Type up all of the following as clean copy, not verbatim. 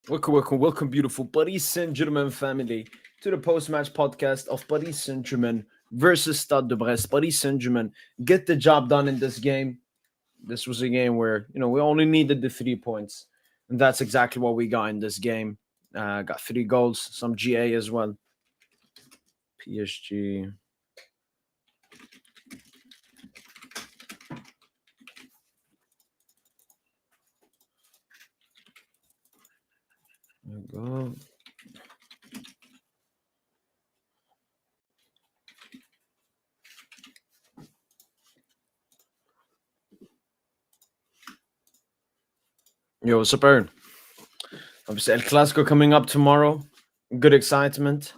Welcome, beautiful Paris Saint-Germain family, to the post-match podcast of Paris Saint-Germain versus Stade de Brest. Paris Saint-Germain get the job done in this game. This was a game where, we only needed the 3 points, and that's exactly what we got in this game. Got 3 goals, some GA as well. PSG. There we go. Yo, what's up, Aaron? Obviously, El Clasico coming up tomorrow. Good excitement.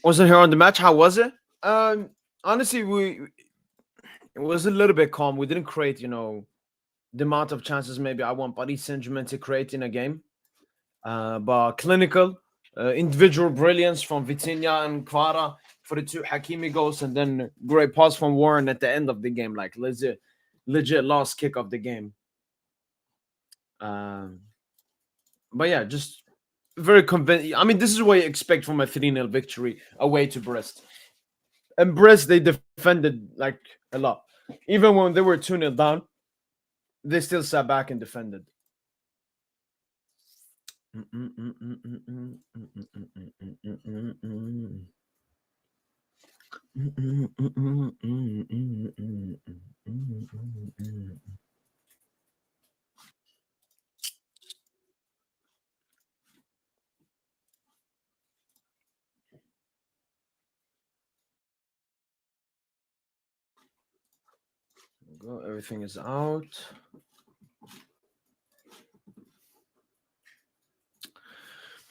Wasn't here on the match. How was it? Honestly, it was a little bit calm. We didn't create, the amount of chances maybe I want Paris Saint-Germain to create in a game. But clinical, individual brilliance from Vitinha and Kvara for the 2 Hakimi goals, and then great pass from Warren at the end of the game, like legit last kick of the game. But yeah, just very convincing. I mean, this is what you expect from a 3-0 victory away to Brest. And Brest, they defended like a lot. Even when they were 2-0 down, they still sat back and defended. Go, everything is out.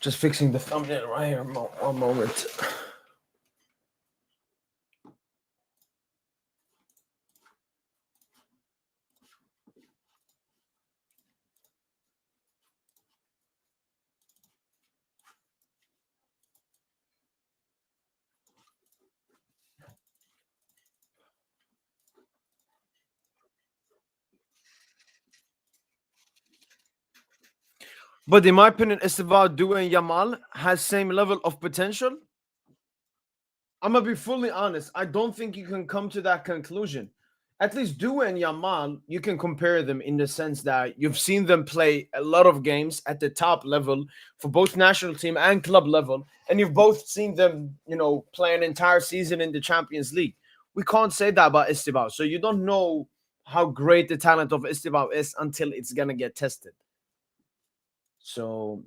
Just fixing the thumbnail right here. One moment. But in my opinion, Esteban Due and Yamal has same level of potential. I'm gonna be fully honest. I don't think you can come to that conclusion. At least Due and Yamal, you can compare them in the sense that you've seen them play a lot of games at the top level for both national team and club level, and you've both seen them, play an entire season in the Champions League. We can't say that about Esteban. So you don't know how great the talent of Esteban is until it's gonna get tested. So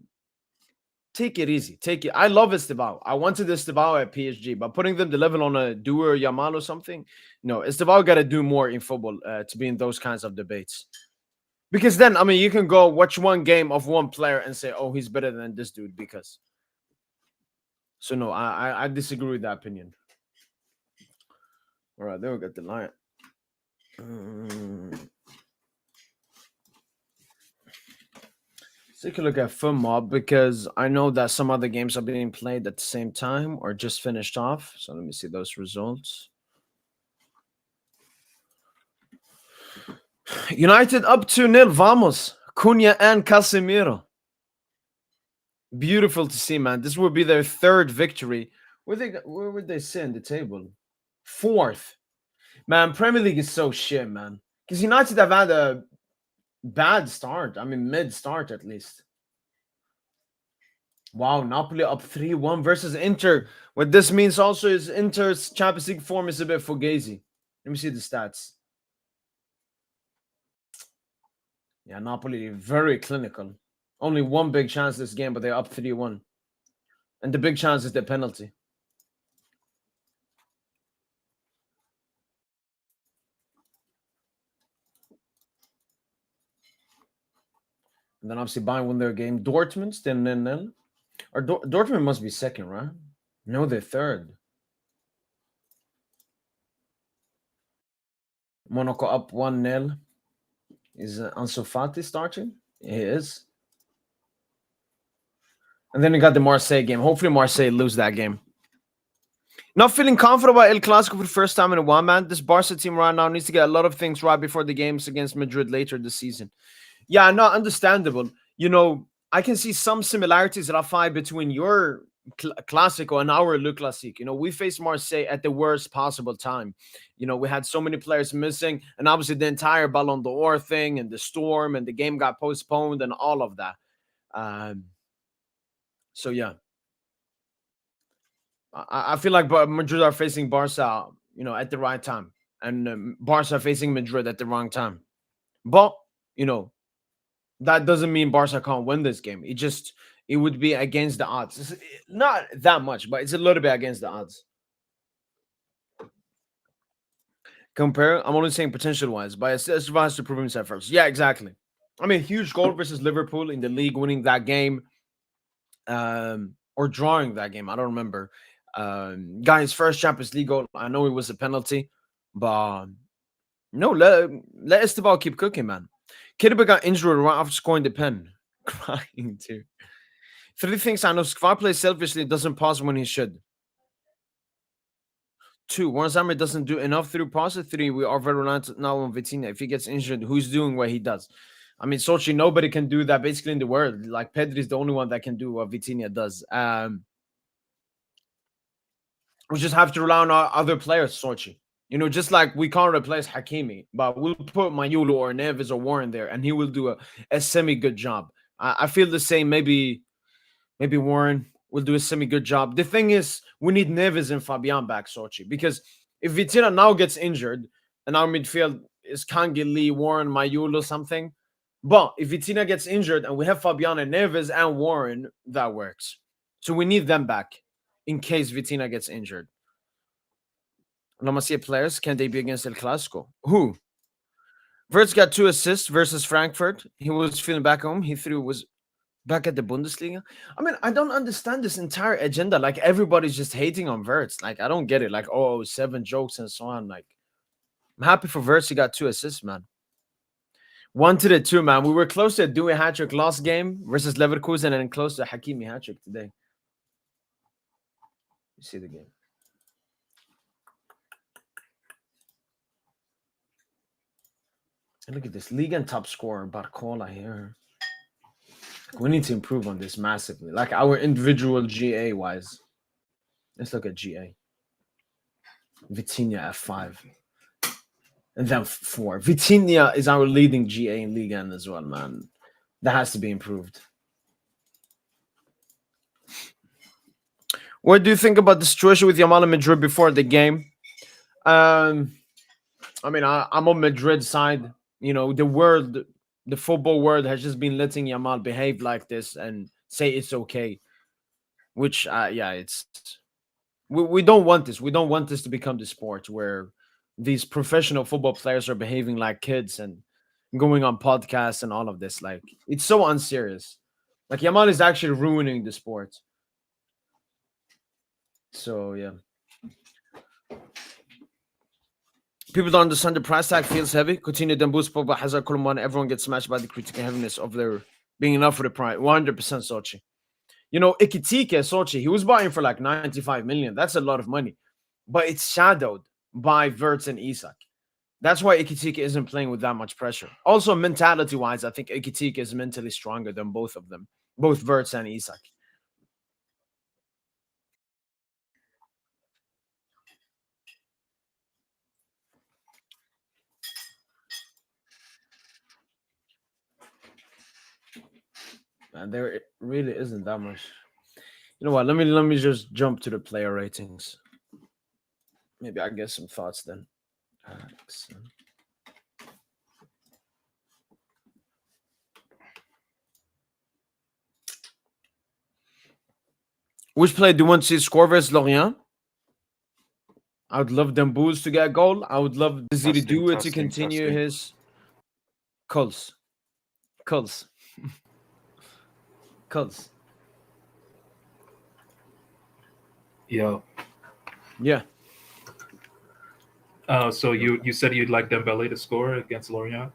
take it easy. Take it. I love Esteban. I wanted Esteban at PSG, but putting them the level on a Due or Yamal or something, no, Esteban got to do more in football to be in those kinds of debates. Because then, I mean, you can go watch one game of one player and say, "Oh, he's better than this dude." Because, so no, I disagree with that opinion. All right, there we got the line. Let's take a look at FUMOB because I know that some other games are being played at the same time or just finished off. So let me see those results. United up 2-0. Vamos. Cunha and Casemiro. Beautiful to see, man. This will be their third victory. Where would they sit in the table? Fourth. Man, Premier League is so shit, man. Because United have had a bad start. I mean, mid-start at least. Wow, Napoli up 3-1 versus Inter. What this means also is Inter's Champions League form is a bit fugazi. Let me see the stats. Yeah, Napoli very clinical. Only one big chance this game, but they're up 3-1. And the big chance is the penalty. And then obviously Bayern won their game. Dortmund still 0-0. Or Dortmund must be second, right? No, they're third. Monaco up 1-0. Is Ansu Fati starting? He is. And then we got the Marseille game. Hopefully Marseille lose that game. Not feeling confident about El Clasico for the first time in a while, man. This Barca team right now needs to get a lot of things right before the games against Madrid later this season. Yeah, not understandable. I can see some similarities that I find between your Clasico and our Le Classique. We faced Marseille at the worst possible time. We had so many players missing, and obviously the entire Ballon d'Or thing and the storm and the game got postponed and all of that. So yeah, I feel like Madrid are facing Barca, at the right time, and Barca are facing Madrid at the wrong time. But that doesn't mean Barca can't win this game. It would be against the odds. Not that much, but it's a little bit against the odds. Compare, I'm only saying potential wise, but it still has to prove himself first. Yeah, exactly. I mean, huge goal versus Liverpool in the league, winning that game, or drawing that game. I don't remember. Got his first Champions League goal. I know it was a penalty, but no, let Esteban keep cooking, man. Kidba got injured right after scoring the pen. Crying too. 3 things I know. Skvar plays selfishly, doesn't pass when he should. 2, Warren Zammer doesn't do enough through passes. 3, we are very reliant now on Vitinha. If he gets injured, who's doing what he does? I mean, Sochi, nobody can do that basically in the world. Like, Pedri is the only one that can do what Vitinha does. We just have to rely on our other players, Sochi. Just like we can't replace Hakimi, but we'll put Mayulu or Neves or Warren there, and he will do a semi-good job. I feel the same. Maybe Warren will do a semi-good job. The thing is, we need Neves and Fabian back, Sochi, because if Vitinha now gets injured and our midfield is Kangi, Lee, Warren, Mayulu, something, but if Vitinha gets injured and we have Fabian and Neves and Warren, that works. So we need them back in case Vitinha gets injured. La Masia players, can they be against El Clasico? Who? Wirtz got 2 assists versus Frankfurt. He was feeling back home. He was back at the Bundesliga. I mean, I don't understand this entire agenda. Like, everybody's just hating on Wirtz. Like, I don't get it. Like, 7 jokes and so on. Like, I'm happy for Wirtz. He got 2 assists, man. 1-2, man. We were close to doing a hat-trick last game versus Leverkusen and close to Hakimi hat-trick today. You see the game. And look at this. League and top scorer, Barcola here. We need to improve on this massively. Like, our individual GA-wise. Let's look at GA. Vitinha F5. And then 4. Vitinha is our leading GA in Ligue 1 as well, man. That has to be improved. What do you think about the situation with Yamal and Madrid before the game? I mean, I'm on Madrid's side. The football world has just been letting Yamal behave like this and say it's okay. Which, we don't want this. We don't want this to become the sport where these professional football players are behaving like kids and going on podcasts and all of this. Like, it's so unserious. Like, Yamal is actually ruining the sport. So, yeah. People don't understand the price tag feels heavy. Coutinho, Dembus, Pogba, Hazard, Koulibaly, everyone gets smashed by the critical heaviness of their being enough for the price. 100% Sochi. Ekitike, Sochi, he was buying for like 95 million. That's a lot of money. But it's shadowed by Wirtz and Isak. That's why Ekitike isn't playing with that much pressure. Also, mentality-wise, I think Ekitike is mentally stronger than both of them. Both Wirtz and Isak. And there really isn't that much. You know what? Let me just jump to the player ratings. Maybe I get some thoughts then. Which player do you want to see score versus Lorient? I would love Dembuz to get a goal. I would love Dizzy to do it to continue his Kulls. Cuz. Yo. Yeah. So you said you'd like Dembele to score against Lorient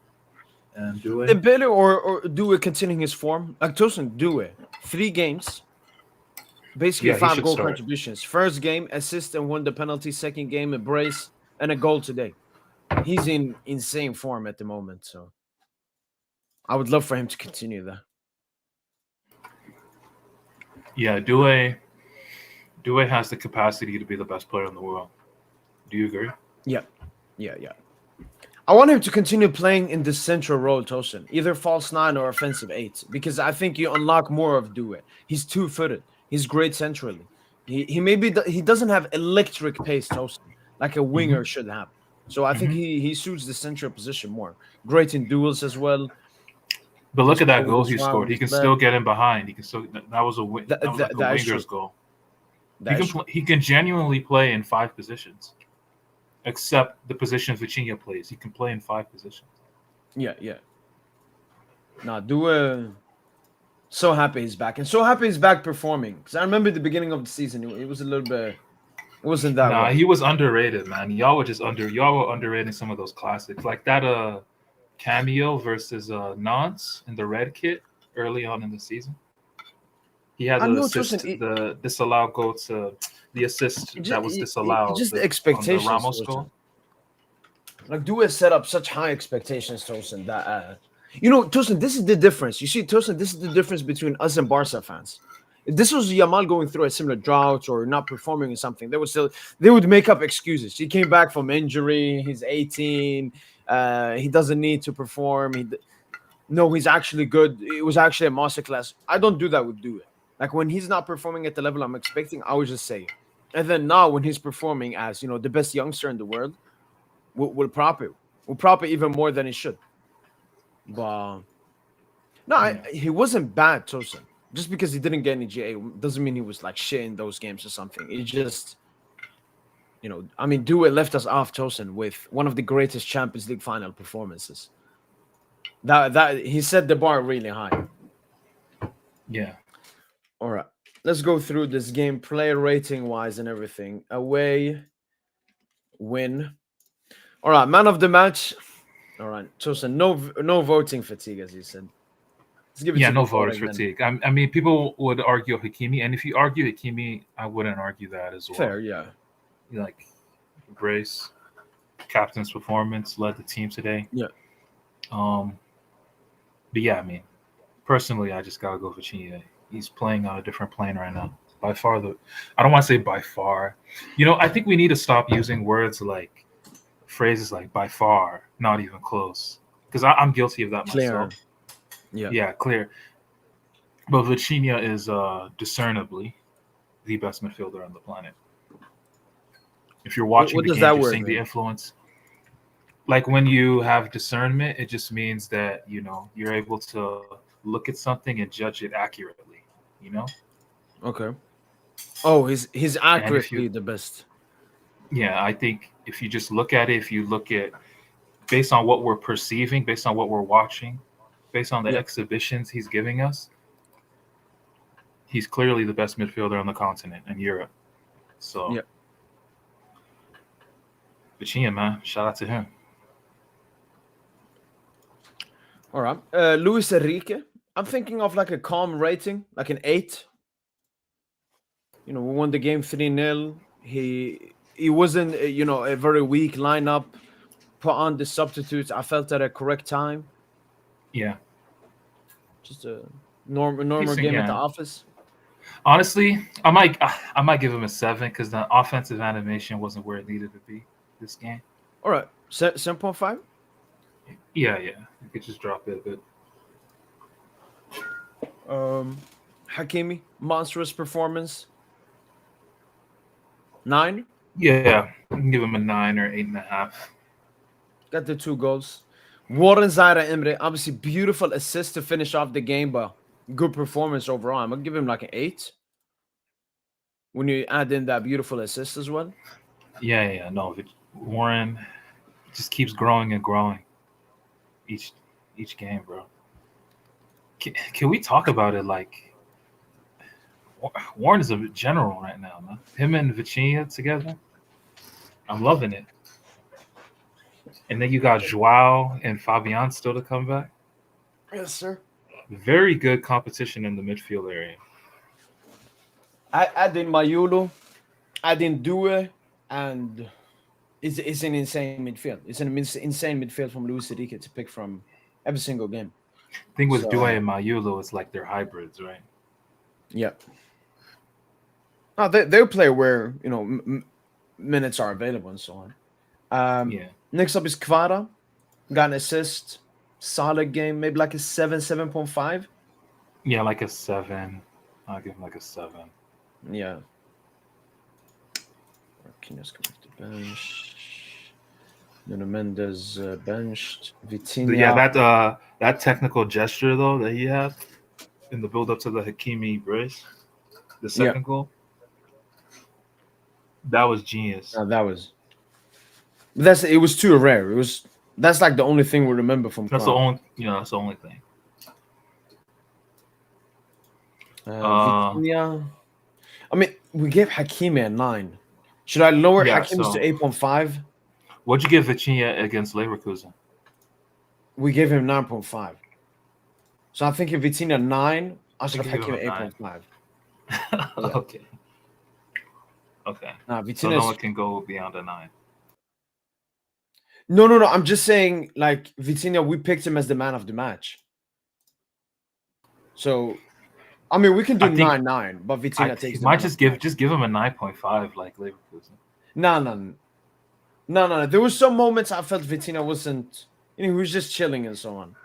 and Doué? Dembele or Due continuing his form. Like Tosin Due. 3 games. Basically Yeah, he 5 should goal start. contributions. First game, assist and won the penalty. Second game, a brace and a goal today. He's in insane form at the moment, so I would love for him to continue that. Yeah, Doué has the capacity to be the best player in the world. Do you agree? Yeah. I want him to continue playing in the central role, Tosin, either false 9 or offensive 8, because I think you unlock more of Due. He's 2-footed. He's great centrally. He maybe he doesn't have electric pace, Tosin, like a Mm-hmm. winger should have. So I think Mm-hmm. he suits the central position more. Great in duels as well. But look Does at that well with goal his he right, scored. with He his can left. still get in behind. He can still. That was that was like a That is true. winger's goal. That is true. He can genuinely play in 5 positions, except the position Vitinha plays. He can play in 5 positions. Yeah. Nah, Due. So happy he's back, and so happy he's back performing. Because I remember the beginning of the season, it was a little bit. It wasn't that Nah, well. he was underrated, man. Y'all were underrating some of those classics, like that cameo versus Nantes in the red kit early on in the season. He had I the know, Tosin. assist, the disallowed goal to the assist that was It disallowed just the on the expectations, Ramos Tosin. goal. Like Due set up such high expectations, Tosin. That Tosin, this is the difference. You see, Tosin, this is the difference between us and Barca fans. If this was Yamal going through a similar drought or not performing in something, they would make up excuses. He came back from injury. He's 18. He doesn't need to perform. No, he's actually good. It was actually a masterclass. I don't do that with Due. Like when he's not performing at the level I'm expecting, I would just say it. And then now when he's performing as the best youngster in the world, we'll prop it. We'll prop it even more than he should. But no, Yeah. he wasn't bad, Tosin. Just because he didn't get any GA doesn't mean he was like shit in those games or something. It just, I mean, Due left us off, Tosin, with one of the greatest Champions League final performances. That he set the bar really high. Yeah. All right, let's go through this game, player rating wise and everything. Away, win. All right, man of the match. All right, Tosin, no voting fatigue, as you said. Let's give it Yeah, to the no voters voting then. fatigue. I mean, people would argue Hakimi, and if you argue Hakimi, I wouldn't argue that as well. Fair, yeah. Like, Brace, captain's performance led the team today. Yeah. But yeah, I mean, personally, I just gotta go for Vitinha. He's playing on a different plane right now. By far, I don't want to say by far. I think we need to stop using words like phrases like by far, not even close, because I'm guilty of that Clear. myself. Yeah. Yeah, clear. But Vitinha is discernibly the best midfielder on the planet. If you're watching What the does games, that you're word seeing the mean? influence. Like when you have discernment, it just means that you're able to look at something and judge it accurately. You know. Okay. Oh, he's And if you, accurately the best. yeah, I think if you just look at it, if you look at based on what we're perceiving, based on what we're watching, based on the Yeah. exhibitions he's giving us, he's clearly the best midfielder on the continent in Europe. So, Yeah. Vitinha, man, shout out to him. All right. Luis Enrique. I'm thinking of like a calm rating, like an 8. We won the game 3-0. He wasn't, a very weak lineup. Put on the substitutes. I felt at a correct time. Yeah, Just a normal decent. game at the Yeah, office. honestly, I might give him a 7 because the offensive animation wasn't where it needed to be this game. All right. 7.5. Yeah, you could just drop it a bit. Hakimi, monstrous performance. 9. Yeah, I can give him a 9 or 8.5. Got the 2 goals. Warren Zaire Emre, obviously beautiful assist to finish off the game, but good performance overall. I'm gonna give him like an 8. When you add in that beautiful assist as well. Yeah, no, Warren just keeps growing and growing each game, bro. Can we talk about it? Like, Warren is a general right now, man. Him and Vitinha together, I'm loving it. And then you got Joao and Fabian still to come back. Yes, sir. Very good competition in the midfield area. I add in Mayulu, add in Due, and it's an insane midfield. It's an insane midfield from Luis Enrique to pick from every single game. Thing with So, Due and Mayulo, it's like they're hybrids, right? yeah. No, they'll play where minutes are available and so on. Yeah. Next up is Kvara. Got an assist. Solid game. Maybe like a 7.5. Yeah, like a 7. I'll give him like a 7. Yeah. Marquinhos come off the bench. Nuno Mendes benched. Vitinha. Yeah, that technical gesture though that he had in the build up to the Hakimi brace, the second goal. That was genius. That was. It was too rare. That's like the only thing we remember from. That's Prague. that's the only thing. Vitinha. I mean, we gave Hakimi a 9. Should I lower Hakimi to 8.5? What'd you give Vitinha against Leverkusen? We gave him 9.5. So I think if Vitinha 9, I should give Hakimi 8.5. Okay. Okay. Nah, so no one can go beyond a 9. No. I'm just saying, like, Vitinha, we picked him as the man of the match. So, I mean, we can do 9-9, but Vitinha takes. Might just give him a 9.5 like Leverkusen. No. There were some moments I felt Vitinha wasn't. He was just chilling and so on.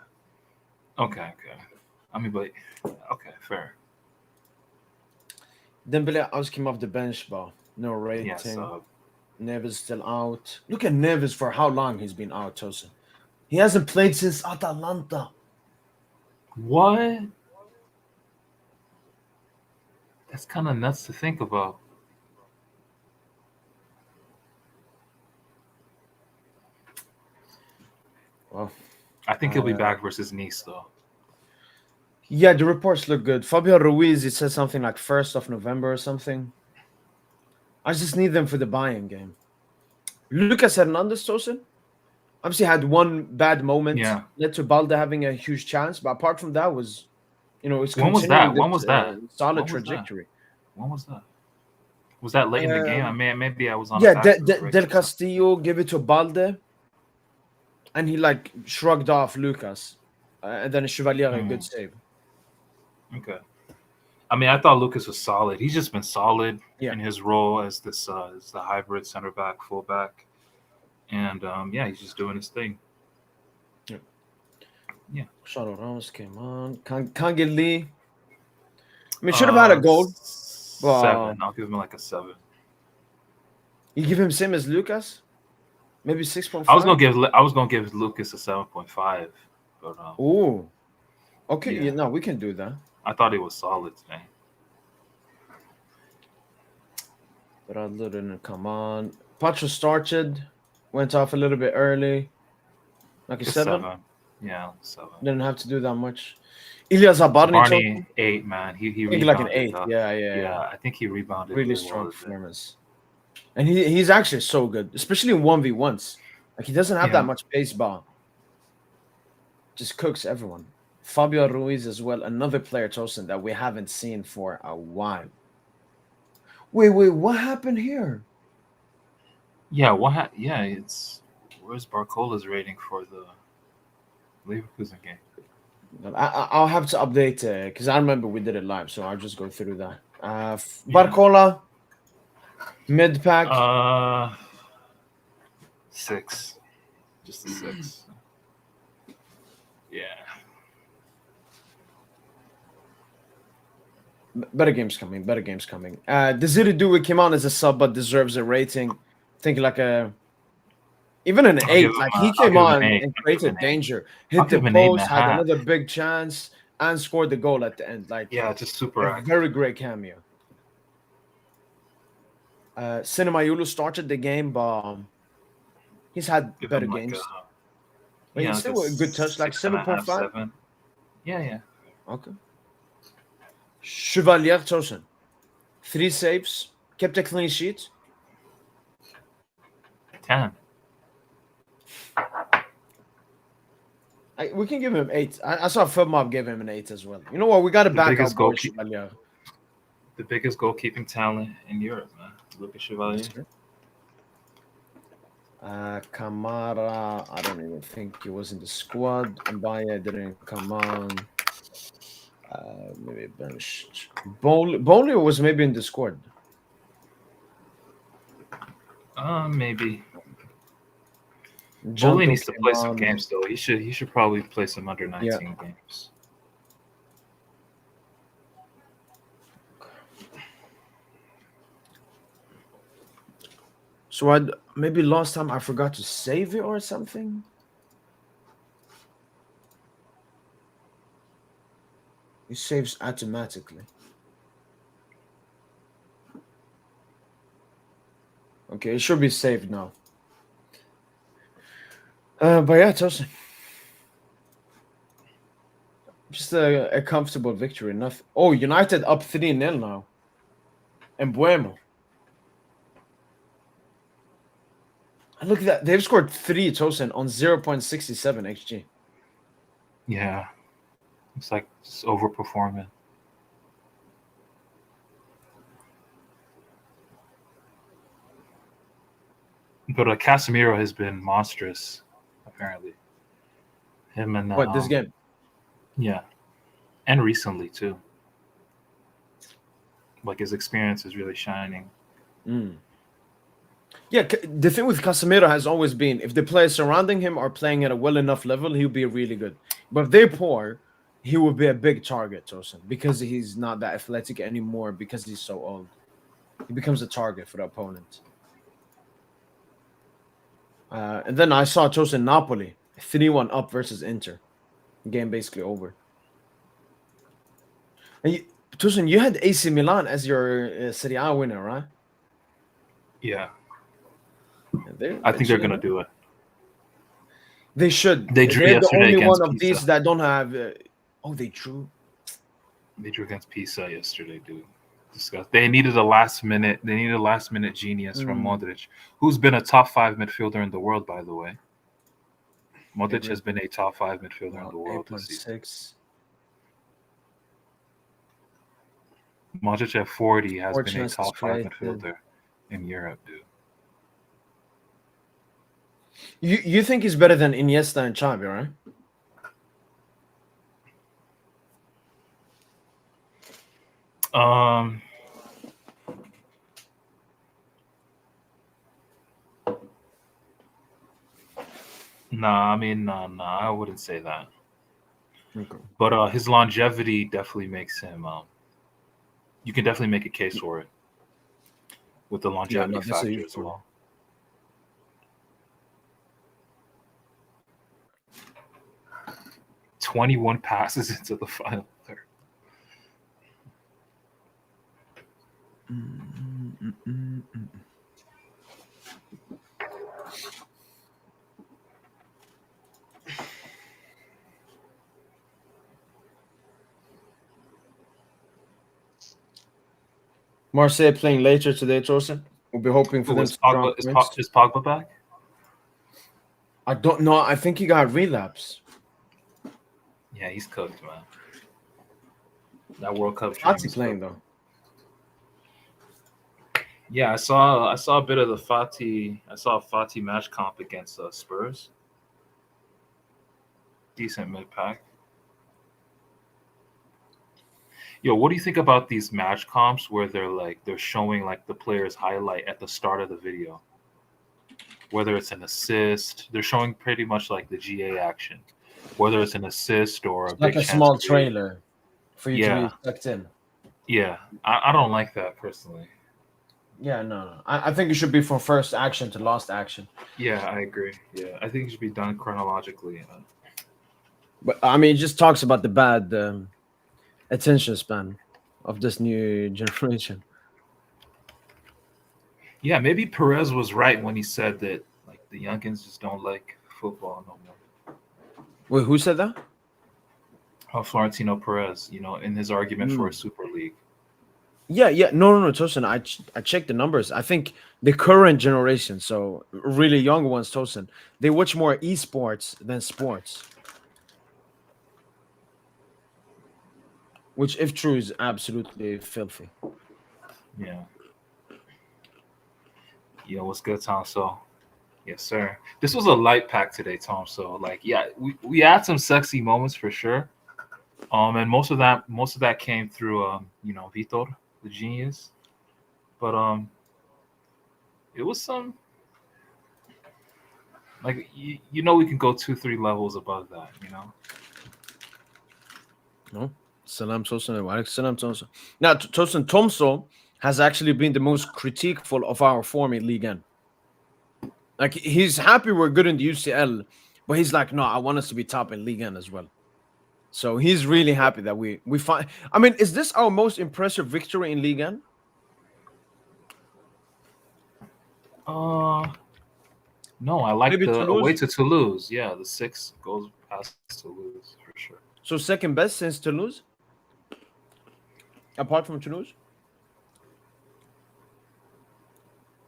Okay. I mean, but okay, fair. Dembele came off the bench, but no rating. Yes. Neves still out. Look at Neves for how long he's been out, Tosin. He hasn't played since Atalanta. What? That's kind of nuts to think about. Well, I think he'll be back versus Nice, though. Yeah, the reports look good. Fabio Ruiz, it says something like 1st of November or something. I just need them for the Bayern game. Lucas Hernandez, Tosin, obviously had one bad moment. Yeah. Led to Balde having a huge chance. But apart from that, it's when was that? When was that? Solid trajectory. When was that? Was that late in the game? I mean, maybe I was on. Yeah, Del Castillo gave it to Balde, and he like shrugged off Lucas, and then Chevalier a good save. Okay. I mean, I thought Lucas was solid. He's just been solid in his role as this as the hybrid center back, fullback, and he's just doing his thing. Yeah. Shadow Ramos came on. Kangin Lee. I mean, should have had a goal. 7. I'll give him like a 7. You give him same as Lucas? Maybe 6.5. I was gonna give Lucas a 7.5, but oh, okay. Yeah, no, we can do that. I thought he was solid today. Bradley didn't come on. Pacho started, went off a little bit early. Like a 7. Yeah, 7. Didn't have to do that much. Ilya Zabarny 8, man. He rebounded like an 8. Yeah. I think he rebounded. Really strong performance. And he's actually so good, especially in 1v1s. Like he doesn't have that much pace, but just cooks everyone. Fabio Ruiz as well, another player, Tosin, that we haven't seen for a while. Wait, what happened here? Yeah, it's where's Barcola's rating for the Leverkusen game? I'll have to update because I remember we did it live, so I'll just go through that. Barcola, mid pack. 6, just a 6. Yeah. Better games coming. Desiree Due came on as a sub, but deserves a rating. I think like even an 8. Like he came on and created danger, hit the post, had another big chance, and scored the goal at the end. Like just super active. Very great cameo. Cinema Yulu started the game, but he's had better games. But he's still a good touch, like 7.5. 7. Yeah. Okay. Chevalier Tosin. 3 saves, kept a clean sheet. 10. We can give him 8. I saw FubMob gave him an 8 as well. You know what? We got to back our boy Chevalier. The biggest goalkeeping talent in Europe, man. Look at Chevalier. Kamara, I don't even think he was in the squad. Mbaye didn't come on. Maybe benched. Bowley was maybe in the squad. Maybe. Bowley needs to play some games though. He should probably play some under 19 games. So maybe last time I forgot to save it or something. It saves automatically. Okay, it should be saved now. But yeah, Tosin. Just a comfortable victory. Nothing. Oh, United up 3-0 now. And Buemo. And look at that. They've scored 3, Tosin, on 0.67 XG. Yeah. It's like just overperforming. But Casemiro has been monstrous, apparently. Him and what, this game? Yeah, and recently too. Like his experience is really shining. Yeah, the thing with Casemiro has always been if the players surrounding him are playing at a well enough level, he'll be really good. But if they're poor, he will be a big target, Tosin, because he's not that athletic anymore because he's so old. He becomes a target for the opponent. And then I saw Tosin Napoli 3-1 up versus Inter. Game basically over. And Tosin, you had AC Milan as your Serie A winner, right? Yeah. I think they're going to do it. They should. They drew They're yesterday the only against one of Pisa. these that don't have. They drew. They drew against Pisa yesterday, dude. They needed a last minute. They needed a last minute genius from Modric, who's been a top 5 midfielder in the world, by the way. Modric has been a top 5 midfielder in the world this season. Modric at 40 has been a top 5 midfielder in Europe, dude. You think he's better than Iniesta and Xavi, right? Nah, I wouldn't say that. Okay. But his longevity definitely makes him. You can definitely make a case for it with the longevity factor as well. 21 passes into the final third. Marseille playing later today, Tosin. We'll be hoping for them to Pogba, is Pogba back? I don't know. I think he got relapse. Yeah, he's cooked, man. That World Cup dream. How's he playing though? Yeah, I saw a bit of the Fati. I saw a Fati match comp against Spurs. Decent mid pack. Yo, what do you think about these match comps where they're showing like the player's highlight at the start of the video? Whether it's an assist, they're showing pretty much like the GA action. Whether it's an assist or a like a small trailer for you to be sucked in. Yeah, I don't like that personally. Yeah, no. I think it should be from first action to last action. Yeah, I agree. Yeah, I think it should be done chronologically. But I mean, it just talks about the bad attention span of this new generation. Yeah, maybe Perez was right when he said that like the youngins just don't like football no more. Wait, who said that? Florentino Perez, in his argument for a Super League. Yeah. No, Tosin. I checked the numbers. I think the current generation, so really young ones, Tosin, they watch more esports than sports, which, if true, is absolutely filthy. Yeah. Yo, what's good, Tom? So, yes, sir. This was a light pack today, Tom. So, like, yeah, we had some sexy moments for sure. And most of that came through Vitor, the genius. But it was some like we can go 2-3 levels above that. No, Salam Tosin and Walek Salam Tosin. Now, Tosin Tomso has actually been the most criticful of our form in Ligue 1. Like, he's happy we're good in the UCL, but he's like, no, I want us to be top in Ligue 1 as well. So he's really happy that we find. I mean, is this our most impressive victory in Ligue 1? Uh, no, I like Maybe the away Toulouse. to Toulouse. Yeah, the 6 goes past Toulouse for sure. So second best since Toulouse, apart from Toulouse.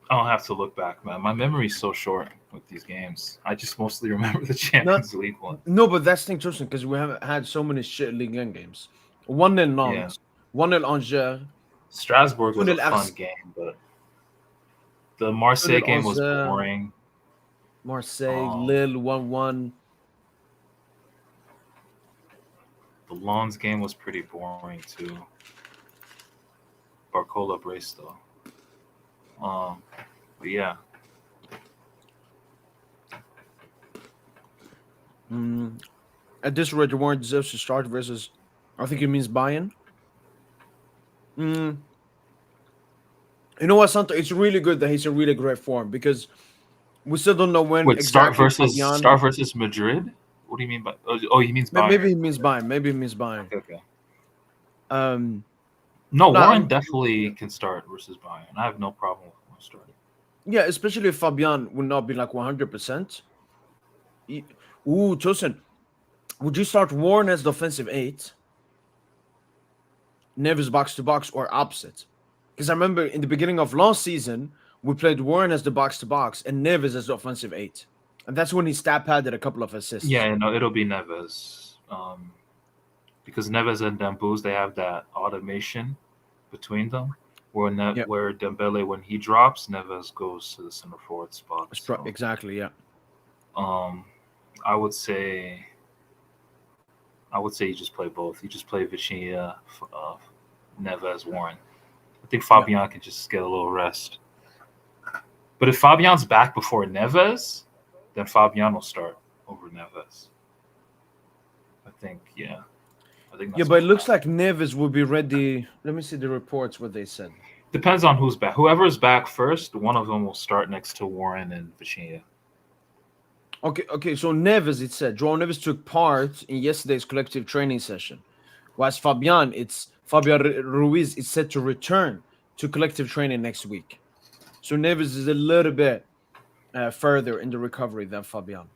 I'll have to look back, man. My memory's so short with these games. I just mostly remember the Not Champions League one. no, but that's the thing, Tosin, because we haven't had so many shit Ligue 1 games. 1-0 Yeah, Nantes, 1-0 Angers, Strasbourg was a 2-0 fun Ars, game, but the Marseille 2-0 game was Angers, boring. Marseille, Um, Lille, 1-1. the Lens game was pretty boring too. Barcola Brest though. But yeah, Mm, at this rate, Warren deserves to start versus, I think it means Bayern. Mm, you know what, Santo? It's really good that he's in really great form because we still don't know when wait, exactly Fabian. Start versus Madrid. What do you mean by? Oh, he means Maybe Bayern. he means Bayern. Maybe he means Bayern. Okay, okay. Um, No, no, Warren definitely can start versus Bayern. I have no problem with Warren starting. yeah, especially if Fabian would not be like 100%. Ooh, Tosin, would you start Warren as the offensive eight, Neves box to box, or opposite? Because I remember in the beginning of last season, we played Warren as the box to box and Neves as the offensive eight. And that's when he stat padded a couple of assists. Yeah, no, it'll be Neves. Because Neves and Dembélé, they have that automation between them, Yeah, where Dembele, when he drops, Neves goes to the center forward spot. So exactly. Yeah. um, I would say you just play both. You just play Vitinha, Neves, Warren. I think Yeah. Fabian can just get a little rest. But if Fabian's back before Neves, then Fabian will start over Neves. I think, yeah. I think Yeah, that's but my it looks plan. like Neves will be ready. Let me see the reports, what they said. Depends on who's back. Whoever's back first, one of them will start next to Warren and Vitinha. Okay. So Neves, it said, João Neves took part in yesterday's collective training session. Whilst Fabian Ruiz is set to return to collective training next week. So Neves is a little bit further in the recovery than Fabian.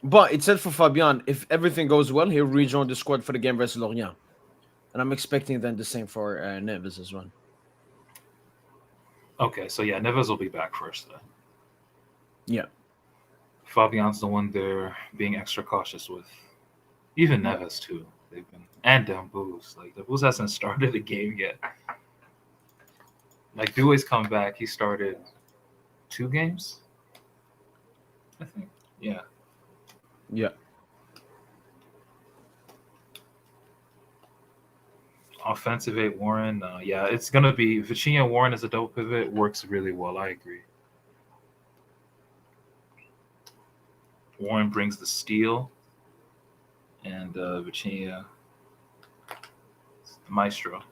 But it said for Fabian, if everything goes well, he'll rejoin the squad for the game versus Lorient. And I'm expecting then the same for Neves as well. Okay, so yeah, Neves will be back first then. Yeah. Fabian's the one they're being extra cautious with. Even Yeah. Neves too. They've been and Dembélé. Like Dembélé hasn't started a game yet. Like Doué's come back. He started 2 games, I think. Yeah. Yeah. Offensive eight Warren. Yeah, it's gonna be Vitinha Warren as a double pivot works really well. I agree. Warren brings the steal, and Vitinha, the maestro.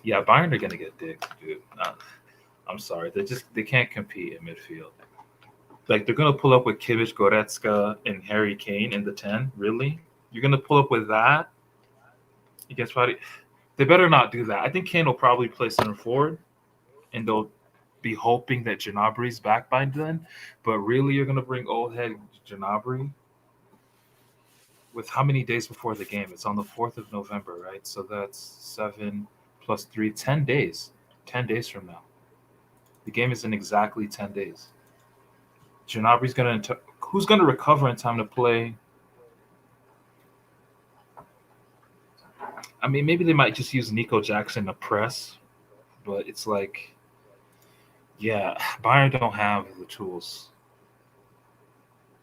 Yeah, Bayern are gonna get dicked, dude. I'm sorry, they can't compete in midfield. Like they're gonna pull up with Kimmich, Goretzka, and Harry Kane in the 10. Really? You're gonna pull up with that against probably? They better not do that. I think Kane will probably play center forward, and they'll be hoping that Gnabry's back by then. But really, you're gonna bring old head Gnabry? with how many days before the game? It's on the 4th of November, right? So that's 7 plus 3, 10 days. 10 days from now. The game is in exactly 10 days. Gnabry's going to... Who's going to recover in time to play? I mean, maybe they might just use Nico Jackson to press, but it's like, yeah, Bayern don't have the tools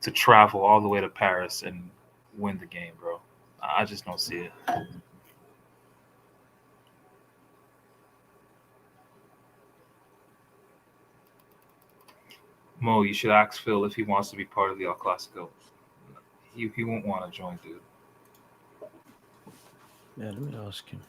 to travel all the way to Paris and win the game, bro. I just don't see it. Mo, you should ask Phil if he wants to be part of the El Clasico. He won't want to join, dude. Yeah, let me ask him.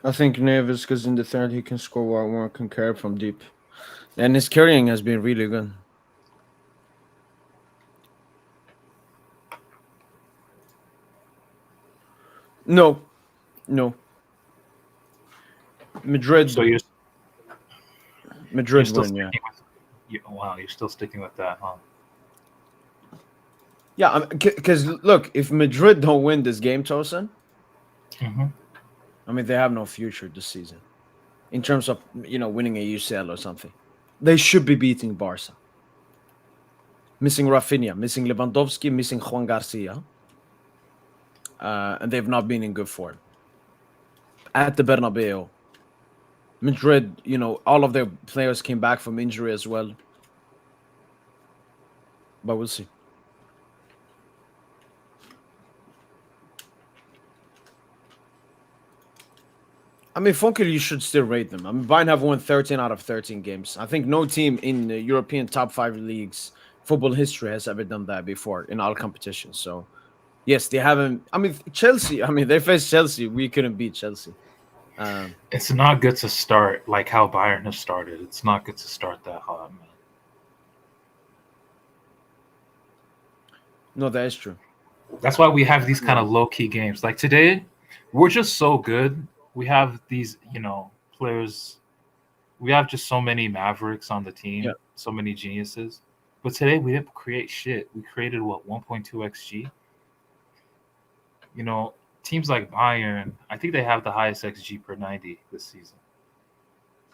I think Neves, because in the third he can score one can carry from deep. And his carrying has been really good. No. Madrid. So you're Madrid still win, yeah. Wow, you're still sticking with that, huh? Yeah, because look, if Madrid don't win this game, Tosin, I mean, they have no future this season in terms of, winning a UCL or something. They should be beating Barca. Missing Rafinha, missing Lewandowski, missing Juan Garcia. And they've not been in good form. At the Bernabeu. Madrid, all of their players came back from injury as well. But we'll see. I mean, Funkel, you should still rate them. I mean, Bayern have won 13 out of 13 games. I think no team in the European top 5 leagues football history has ever done that before in all competitions. So, yes, they haven't. I mean, Chelsea. I mean, they faced Chelsea. We couldn't beat Chelsea. It's not good to start like how Bayern has started. It's not good to start that hot, man. No, that is true. That's why we have these kind of low-key games. Like today, we're just so good. We have these, players. We have just so many Mavericks on the team, so many geniuses. But today we didn't create shit. We created 1.2 xG. Teams like Bayern, I think they have the highest xG per 90 this season.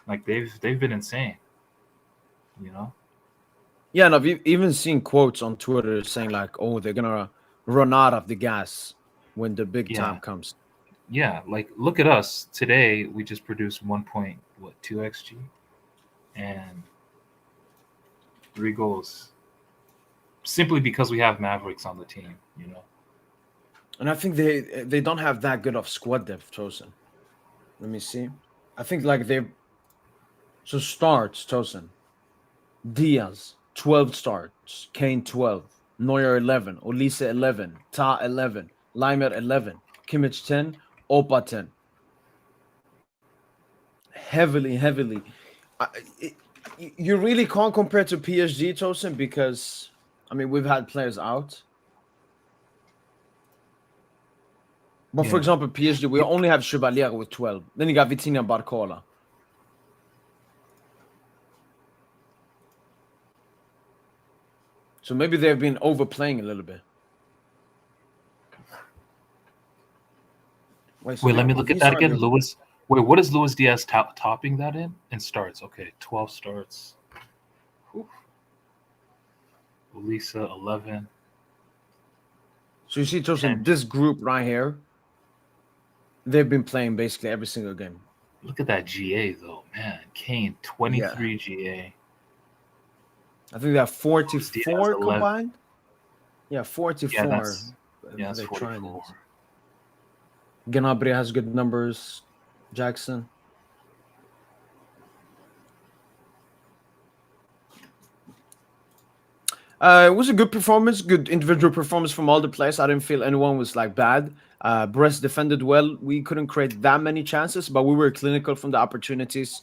Like they've been insane. Yeah, and I've even seen quotes on Twitter saying like, "Oh, they're gonna run out of the gas when the big time comes." Yeah, like look at us today. We just produced 1.2 xG and 3 goals, simply because we have Mavericks on the team. And I think they don't have that good of squad depth, Tosin. Let me see. I think like so starts Tosin. Diaz 12 starts, Kane 12, Neuer 11, Olise 11, Ta 11, Leimer 11, Kimmich 10, Opa 10. Heavily. You really can't compare to PSG, Tosin, because I mean we've had players out. But for example, PSG, we only have Chevalier with 12. Then you got Vitinha and Barcola. So maybe they've been overplaying a little bit. Wait, let me look at that again. Luis. Wait, what is Luis Diaz topping that in starts? Okay, 12 starts. Lisa 11. So you see, Tosin, this group right here, they've been playing basically every single game. Look at that GA though, man. Kane 23 GA. I think they have 44 combined. Yeah, 44. That's 44. Gnabry has good numbers. Jackson. It was a good performance, good individual performance from all the players. I didn't feel anyone was like bad. Brest defended well. We couldn't create that many chances, but we were clinical from the opportunities.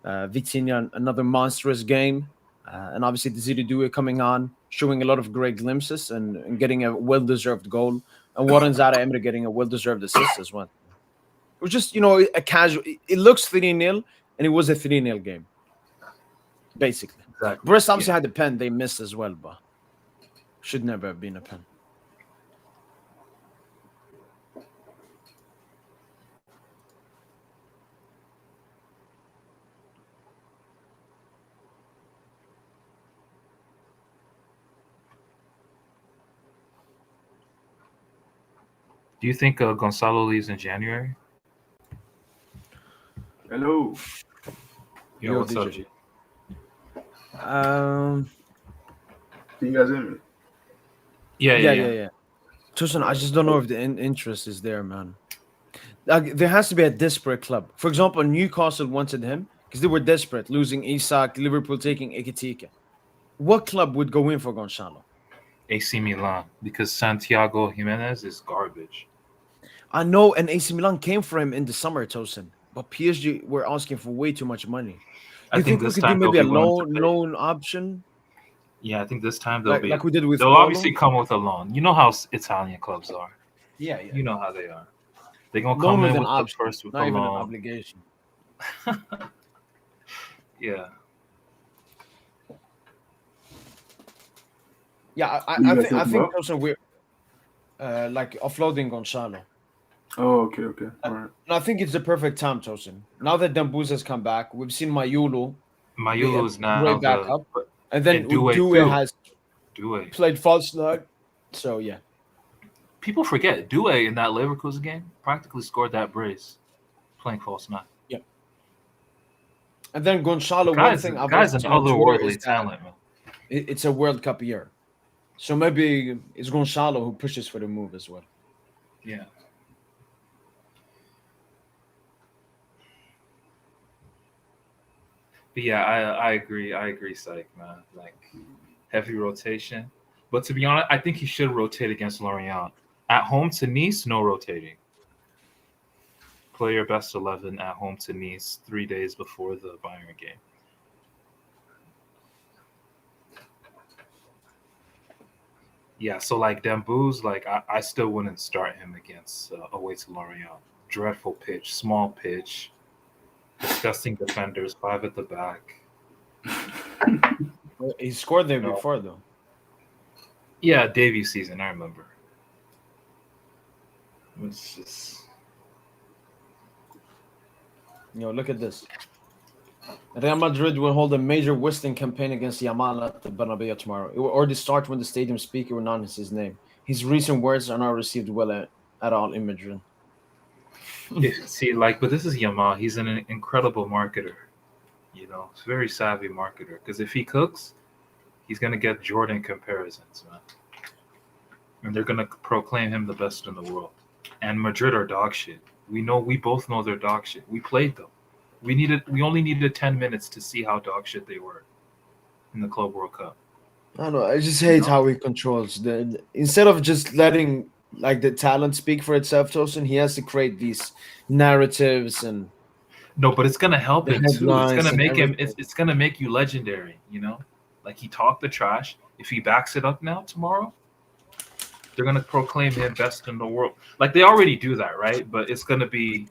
Vitinha, another monstrous game. And obviously, the Zididue coming on, showing a lot of great glimpses and getting a well-deserved goal. and Warren Zara Emre getting a well-deserved assist as well. It was just, a casual. It looks 3-0, and it was a 3-0 game, basically. Exactly. Brest obviously had the pen. They missed as well, but should never have been a pen. Do you think Gonzalo leaves in January? Hello. Yo, what's up, DJ? G? Can you guys hear me? Yeah. Tucson, I just don't know if the interest is there, man. Like, there has to be a desperate club. For example, Newcastle wanted him because they were desperate, losing Isak, Liverpool taking Ekitike. What club would go in for Gonzalo? AC Milan, because Santiago Jimenez is garbage. I know, and AC Milan came for him in the summer, Tosin, but PSG were asking for way too much money. I think we this could do time maybe a they'll be willing to pay. loan option, Yeah, I think this time they'll like we did with They'll Paulo? obviously come with a loan. You know how Italian clubs are. Yeah. You know how they are. They're gonna Loan come with in an with option, the first with not a even an loan. obligation. Yeah. Yeah, Who you I guys think talking about? Tosin, we're like offloading Gonzalo. Oh, okay. All right. And I think it's the perfect time, Tosin. Now that Dembuz has come back, we've seen Mayulu Mayulu is now way back up, and then and Doué Doué too. has Doué. played false nine. So yeah, People forget Doué in that Leverkusen game practically scored that brace playing false nine. yeah. And then Gonzalo. One Guy's thing I've an also seen on Twitter is otherworldly that talent, man. it's a World Cup year, so maybe it's Gonzalo who pushes for the move as well. Yeah. But yeah, I agree. I agree, Syke, man. Like heavy rotation. But to be honest, I think he should rotate against Lorient. At home to Nice, no rotating. Play your best 11 at home to Nice 3 days before the Bayern game. Yeah, so like Demboo's, like I still wouldn't start him against away to Lorient. Dreadful pitch, small pitch, disgusting defenders, 5 at the back. He scored there No. before though. Yeah, Davies season, I remember. It's just Look at this. Real Madrid will hold a major whistling campaign against Yamal at the Bernabeu tomorrow. It will already start when the stadium speaker announces his name. His recent words are not received well at all in Madrid. but this is Yamal. He's an incredible marketer. He's a very savvy marketer. Because if he cooks, he's gonna get Jordan comparisons, man. And they're gonna proclaim him the best in the world. And Madrid are dog shit. We both know they're dog shit. We played them. We only needed 10 minutes to see how dog shit they were in the Club World Cup. I don't know. I just hate how he controls instead of just letting like the talent speak for itself, Tosin, he has to create these narratives and No, but it's gonna help the him too. It's headlines gonna and make him. everything. It's gonna make you legendary. Like he talked the trash. If he backs it up now tomorrow, they're gonna proclaim him best in the world. Like they already do that, right? But it's gonna be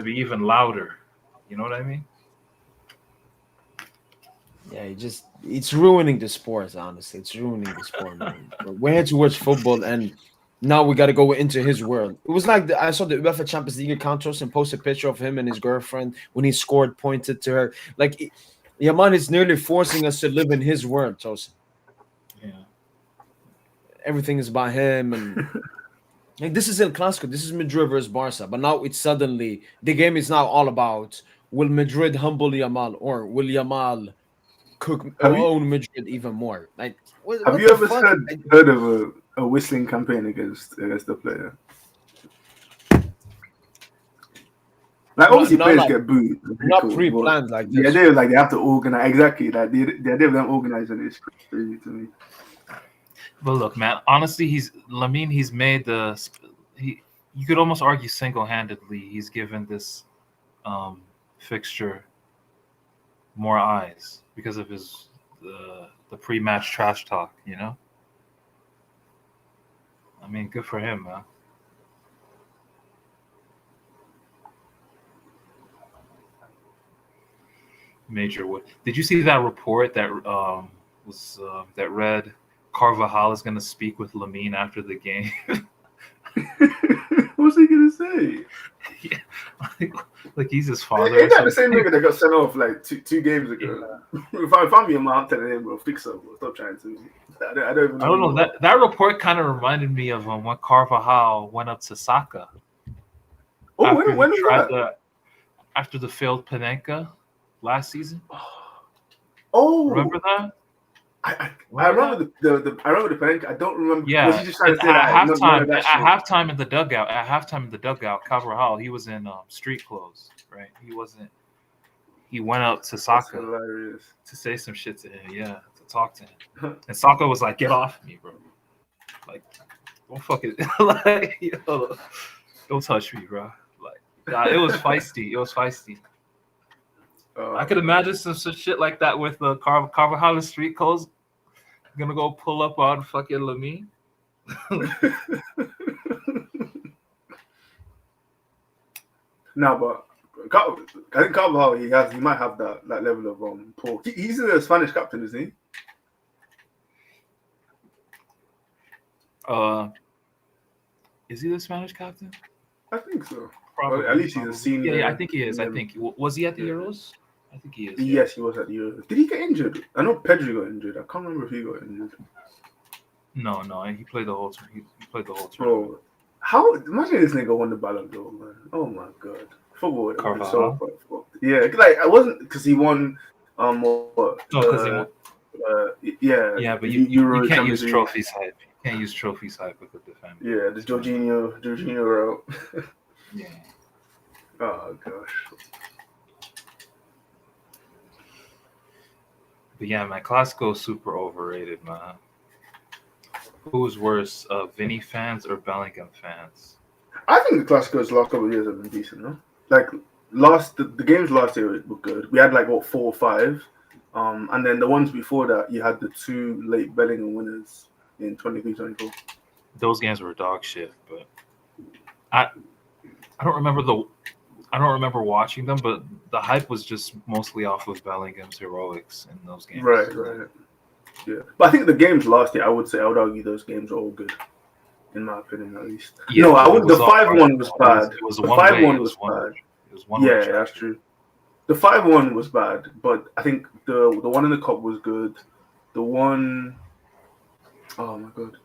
even louder. You know what I mean? Yeah, it's ruining the sport, honestly. It's ruining the sport, man. We're here to watch football, and now we got to go into his world. It was like I saw the UEFA Champions League account and post a picture of him and his girlfriend when he scored, pointed to her. Like, Yaman is nearly forcing us to live in his world, Tosin. Yeah. Everything is about him, and like this is El Clasico. This is Madrid versus Barca, but now it's suddenly the game is now all about will Madrid humble Yamal or will Yamal own Madrid even more? Like, Have you ever heard of a whistling campaign against the player? Like obviously players get booed. Not pre-planned like this. The idea is like they have to organize exactly. Like the idea of them organizing is crazy to me. But look, man. Honestly, he's made you could almost argue single-handedly he's given this fixture more eyes because of his the pre-match trash talk. I mean, good for him, man. Major. What did you see that report that was that read Carvajal is going to speak with Lamine after the game? What's he gonna say? Yeah, like he's his father. Ain't Or that the same something. nigga that got sent off like two games ago? If I'm me, I'm telling him, bro, fix up, bro. Stop trying to. I don't even know. I don't know. That report kind of reminded me of when Carvajal went up to Saka Oh, after when he was tried that? after the failed Panenka last season. Oh, Remember that? I remember the I remember the panic. I don't remember. Yeah, Was he just trying to say at that? None halftime, of that at shit. halftime in the dugout, Carvajal, he was in street clothes, right? He wasn't. He went up to That's Saka hilarious. to say some shit to him, yeah, to talk to him, and Saka was like, "Get off me, bro! Like, don't fucking like, yo, don't touch me, bro!" Like, nah, it was feisty. It was feisty. I could imagine some shit like that with the Carvajal in street clothes. Gonna go pull up on fucking Lamine. No, but I think Carvajal he might have that level of pull. He's the Spanish captain, isn't he? Is he the Spanish captain? I think so. Probably. Well, at least he's a senior. Yeah, I think he is. I think was he at the Euros? I think he is. Yes, he was at the Euros. Did he get injured? I know Pedri got injured. I can't remember if he got injured. No, he played the whole tournament. He played the whole Bro, tournament. how imagine this nigga won the Ballon d'Or, man. Oh my god. Football was so fucked. Yeah, like I wasn't because he won what? No, because he won. Yeah, but Euro you can't use Champions League. trophies hype. You can't use trophies hype with the defender. Yeah, the Jorginho route. Yeah. Oh gosh. But yeah, man, Clasico is super overrated, man. Who's worse, Vinny fans or Bellingham fans? I think the Clasico's last couple of years have been decent, no? Like the games last year were good. We had like 4 or 5. And then the ones before that, you had the 2 late Bellingham winners in 23-24. Those games were dog shit, but I don't remember watching them, but the hype was just mostly off of Bellingham's heroics in those games. Right. Yeah. But I think the games last year, I would argue those games are all good. In my opinion, at least. Yeah, no, the 5-1 was bad. It was the 5-1 was bad. It was one. Yeah, that's true. The 5-1 was bad, but I think the one in the cup was good. The one, oh my god,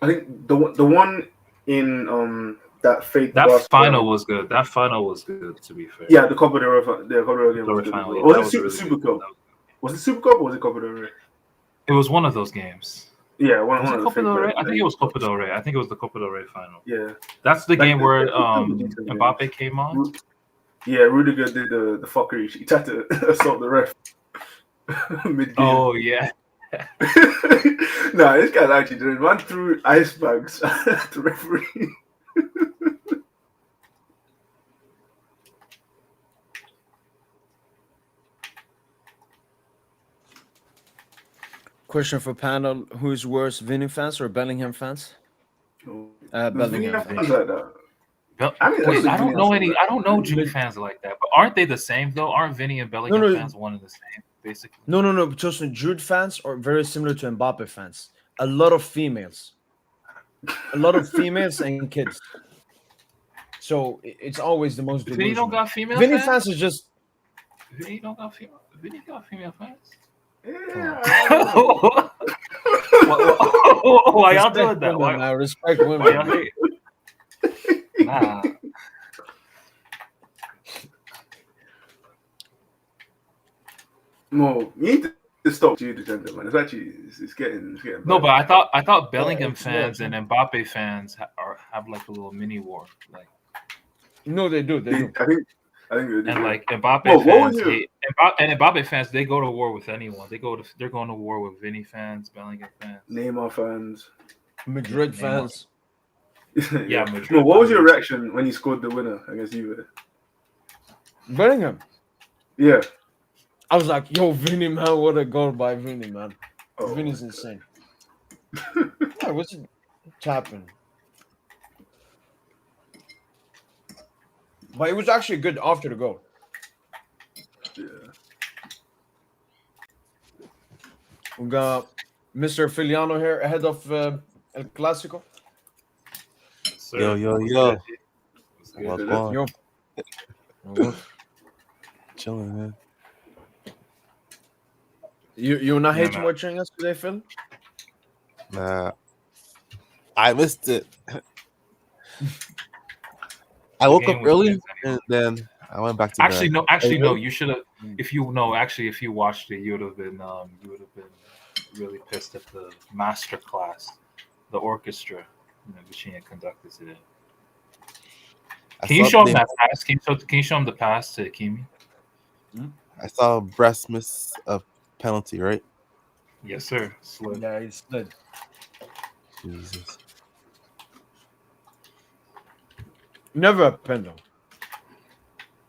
I think the one in that fake final was good. That final was good, to be fair. Yeah, the Copa del Rey game was good. Final, was it Super Cup? Was it Super Cup or was it Copa del Rey? It was one of those games. Yeah, one was of it Copa del Rey? I think it was Copa del Rey. I think it was the Copa del Rey final. Yeah, that's the game where Mbappe came on. Yeah, Rudiger did the fuckery. He tried to assault the ref mid-game. Oh yeah. No, this guy's actually doing run through ice bags at the referee. Question for panel: who's worse, Vinny fans or Bellingham fans? Bellingham fans. Like that. I don't know any. I don't know Juve fans like that. But aren't they the same though? Aren't Vinny and Bellingham fans one and the same, basically? No. Just Jude fans are very similar to Mbappe fans. A lot of females and kids. So it's always the most. Vinny don't got female. Vinny fans is just. Vinny don't got female. Vinny got female fans. Yeah. Why y'all doing that? Why respect women? Nah. No, you need to stop you, the gentleman. It's actually it's getting no, but I thought Bellingham fans and Mbappe fans have like a little mini war. Like, no, they do. I think they do. And like Mbappe fans hate Mbappe fans, they go to war with anyone. They're going to war with Vinny fans, Bellingham fans, Neymar fans, Madrid fans. Yeah, Madrid. Well, what was your reaction when he scored the winner against Juve? Bellingham. Yeah. I was like, yo, Vinny, man, what a goal by Vinny, man. Oh, Vinny's insane. Yeah, what's happening? But it was actually good after the goal. Yeah. We got Mr. Filiano here ahead of El Clasico. Sir, Yo. What's good? What's Good. going? Yo. Chilling, man. You not Yeah, hate man. watching us today, Phil? Nah, I missed it. I woke up game was early good and then I went back to Actually, bed. no. You should have. If you watched it, you would have been really pissed at the master class, the orchestra, Virginia conducted today. Can you show him that pass? Can you show him the pass to Kimi? I saw Brest miss a penalty, right? Yes, sir. Slip. Yeah, he slid. Jesus. Never a pen though.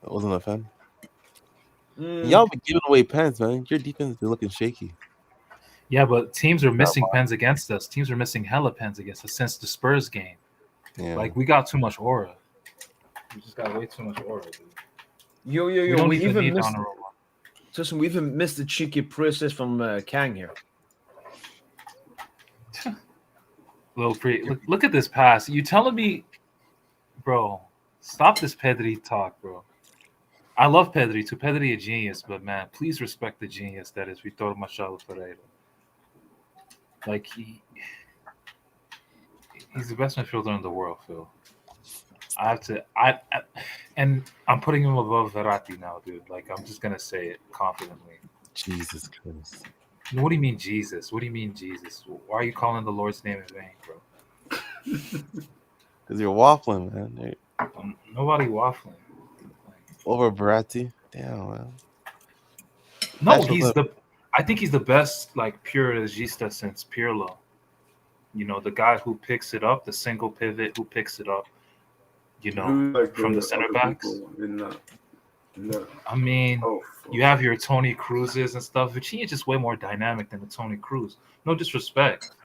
I wasn't a fan. Y'all been giving away pens, man. Your defense is looking shaky. Yeah, but teams are missing pens against us. Teams are missing hella pens against us since the Spurs game. Yeah. Like, we got too much aura. We just got way too much aura, dude. Yo. We don't We even missed. Donnarumma. Listen, we even missed the cheeky process from Kang here. Look at this pass. You telling me, bro? Stop this Pedri talk, bro. I love Pedri too. Pedri a genius, but man, please respect the genius that is Vitor Machado Pereira. Like he's the best midfielder in the world, Phil. And I'm putting him above Verratti now, dude. Like, I'm just gonna say it confidently. Jesus Christ. What do you mean, Jesus? What do you mean, Jesus? Why are you calling the Lord's name in vain, bro? Because you're waffling, man. Nobody waffling. Over Verratti. Damn, man. No, I think he's the best, like, pure regista since Pirlo. You know, the guy who picks it up, the single pivot who picks it up. You know, from the center backs. I mean, you have your Tony Cruzes and stuff. Vitinha just way more dynamic than the Tony Cruz. No disrespect,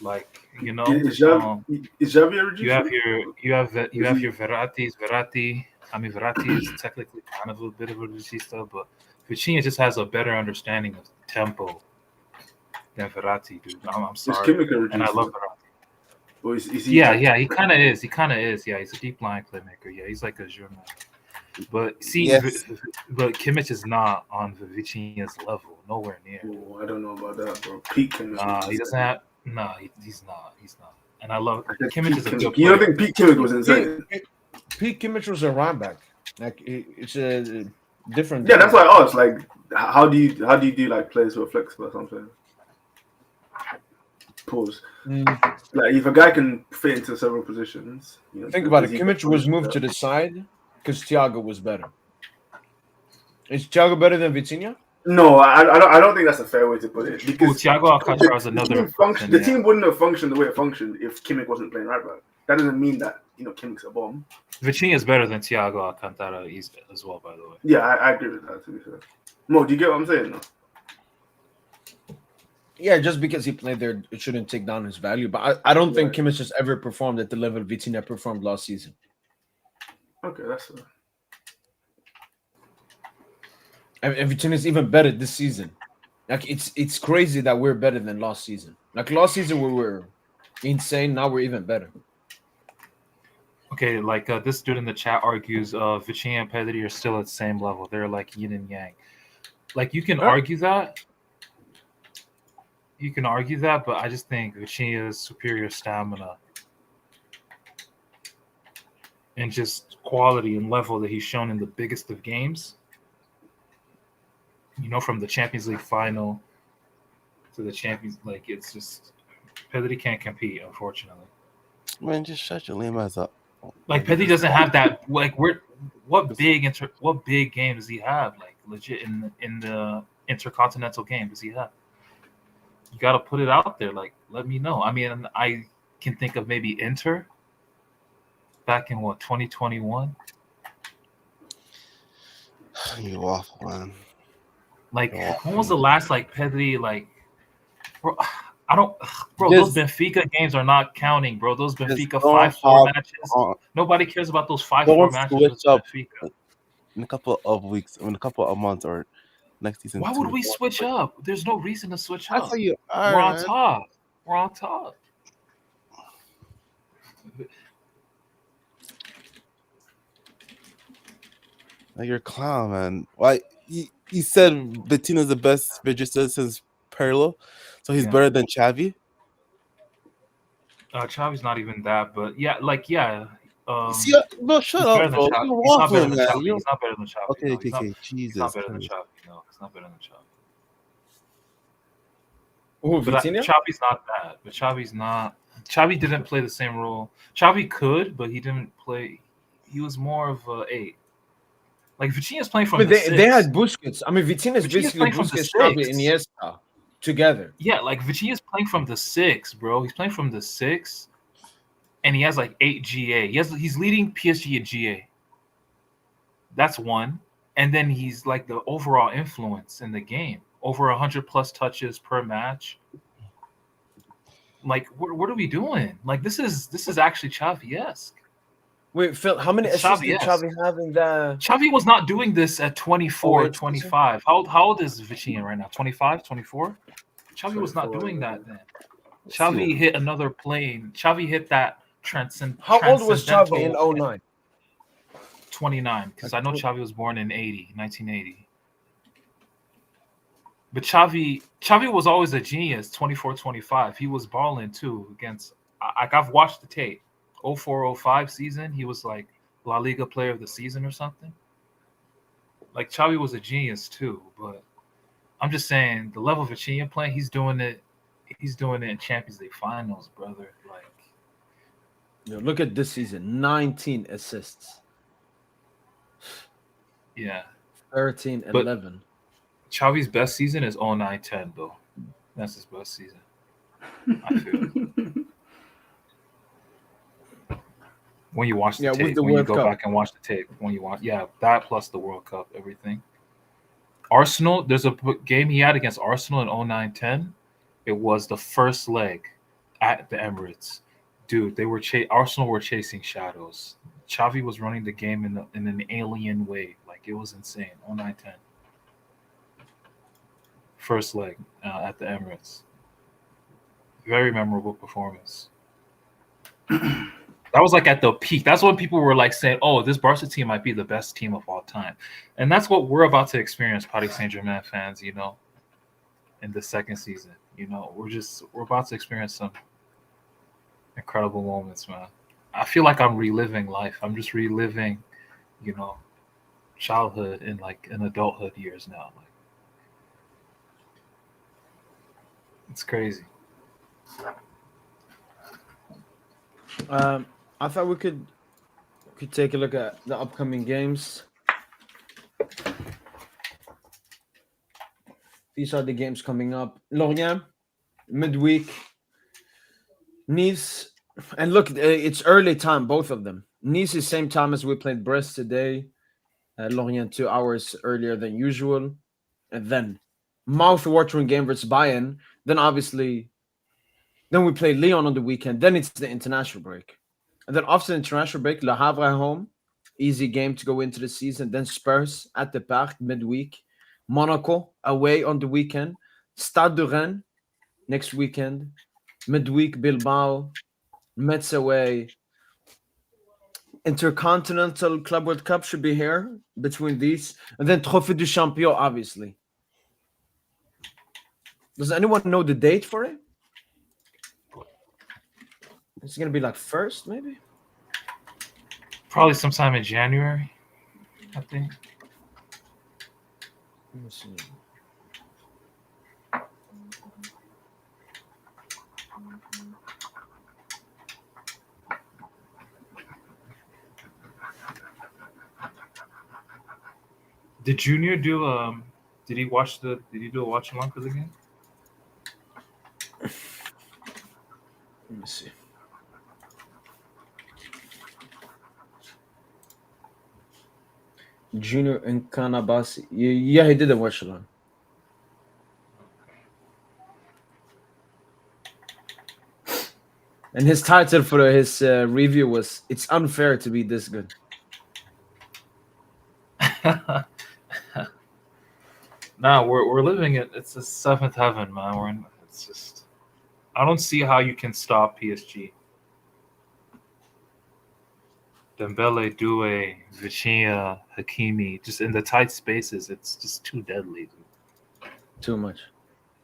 like, you know. Is Xavi a you have your Verratti. I mean, Verratti is technically kind of a bit of a regista, but Vitinha just has a better understanding of tempo than Verratti, dude. I'm sorry, and I love Verratti. Is he he kind of is. Yeah, he's a deep line playmaker. Yeah, he's like a journal. But see, but Kimmich is not on Vitinha's level. Nowhere near. Oh, I don't know about that, bro. Pete Kimmich. He doesn't have. No, he's not. He's not. And I love Kimmich is a good player. You don't think Pete Kimmich was insane? Pete Kimmich was a right back. Like, it's a different. Yeah, that's why I asked. Like, how do you do like players who are flexible or something? Pause. Like, if a guy can fit into several positions, you know, think about it. Kimmich was moved to the side because Thiago was better. Is Thiago better than Vitinha? No, I don't think that's a fair way to put it. Because Thiago Alcantara is another. The team wouldn't have functioned the way it functioned if Kimmich wasn't playing right back. That doesn't mean that, you know, Kimmich's a bomb. Vitinha is better than Thiago Alcantara as well, by the way. Yeah, I agree with that, to be fair. Mo, do you get what I'm saying? No? Yeah, just because he played there, it shouldn't take down his value. But I don't think Kimmich has ever performed at the level Vitinha performed last season. Okay, that's fair. And Vitinha is even better this season. Like, it's crazy that we're better than last season. Like, last season we were insane. Now we're even better. Okay, like this dude in the chat argues, Vitinha and Pedri are still at the same level. They're like yin and yang. Like, you can argue that. You can argue that, but I just think Vitinha's superior stamina and just quality and level that he's shown in the biggest of games, you know, from the Champions League final to the Champions League, it's just Pedri can't compete, unfortunately. Man, just shut your lame ass up. Like, Pedri doesn't have that. Like, what big game does he have? Like, legit in the Intercontinental game does he have? You got to put it out there. Like, let me know. I mean, I can think of maybe Inter back in 2021. You waffle, man. Like, when was the last, like, Pedri, like, bro, I don't, bro. Just- Those Benfica games are not counting, bro. Those Just Benfica don't 5-4 have- matches. uh, Nobody cares about those 5-4 Don't matches switch with up. Benfica. in a couple of weeks, in a couple of months, or next season. Why too. would we switch up? There's no reason to switch That's up. how you We're are, on man. top. We're on top. Like you're a clown, man. Why? He said Bettina's the best register since Perlo, so he's Yeah. better than Xavi. Xavi's not even that, but yeah, like yeah. See, bro, shut He's up, better than bro. Xavi. You're He's not better waffling, than man. Xavi. You're... He's not better than Xavi. Okay, No, okay, he's not. okay. He's Jesus not better than Christ. Xavi. No, he's not better than Xavi. Who, But Vitinha? Xavi's not that. But Xavi's not. Xavi didn't play the same role. Xavi could, but he didn't play. He was more of a 8. Like Vitinha's playing from But the they 6. had Busquets. I mean, Vitinha is Vitinha's basically playing from the Busquets, Xavi, 6. Iniesta together. Yeah, like Vitinha's playing from the 6, bro. He's playing from the 6, and he has like 8 GA. He's leading PSG in GA. That's one, and then he's like the overall influence in the game. Over 100 plus touches per match. Like, what are we doing? Like, this is actually Xavi-esque. Wait, Phil, how many It's assists did Xavi-esque. Xavi have in the? Xavi was not doing this at 24, Oh, it's- 25. How old is Vitinha right now? 25, 24? Xavi was not 24, doing yeah. that then. Xavi hit another plane. Xavi hit that How old was Xavi in transcendental 09? 29, because I know Like, Xavi was born in 1980. But Xavi was always a genius, 24, 25. He was balling too against, I've watched the tape. 04-05 season, he was like La Liga player of the season or something. Like Xavi was a genius too, but I'm just saying the level of Vitinha playing, he's doing it in Champions League finals, brother. Like, Yo, look at this season, 19 assists, yeah. 13, But- 11. Xavi's best season is 09-10 though. That's his best season. I feel. When you watch the With tape, the when you World go Cup. back and watch the tape, that plus the World Cup, everything. Arsenal, there's a game he had against Arsenal in 09-10. It was the first leg at the Emirates. Dude, Arsenal were chasing shadows. Xavi was running the game in an alien way. Like, it was insane. 09-10. First leg at the Emirates. Very memorable performance. That was like at the peak. That's when people were like saying, "Oh, this Barca team might be the best team of all time," and that's what we're about to experience, Paris Saint-Germain fans. You know, in the second season, you know, we're about to experience some incredible moments, man. I feel like I'm reliving life. I'm just reliving, you know, childhood and like in adulthood years now. Like, it's crazy. I thought we could take a look at the upcoming games. These are the games coming up. Lorient, midweek. Nice, and look, it's early time, both of them. Nice is same time as we played Brest today. Lorient 2 hours earlier than usual. And then mouth-watering game versus Bayern. Then obviously, then we play Lyon on the weekend. Then it's the international break. And then after the international break, Le Havre at home. Easy game to go into the season. Then Spurs at the Parc midweek. Monaco away on the weekend. Stade de Rennes next weekend. Midweek Bilbao. Metz away. Intercontinental Club World Cup should be here between these. And then Trophée du Champion, obviously. Does anyone know the date for it? It's going to be like first, maybe? Probably sometime in January, I think. Let me see. Did Junior do did he do a watch along for the game? Let me see. Junior and Kanabasi. Yeah, he did a watch along. And his title for his review was "It's unfair to be this good." Nah, we're living it. It's the seventh heaven, man. It's just I don't see how you can stop PSG. Dembele, Doué, Vitinha, Hakimi, just in the tight spaces, it's just too deadly. Dude. Too much.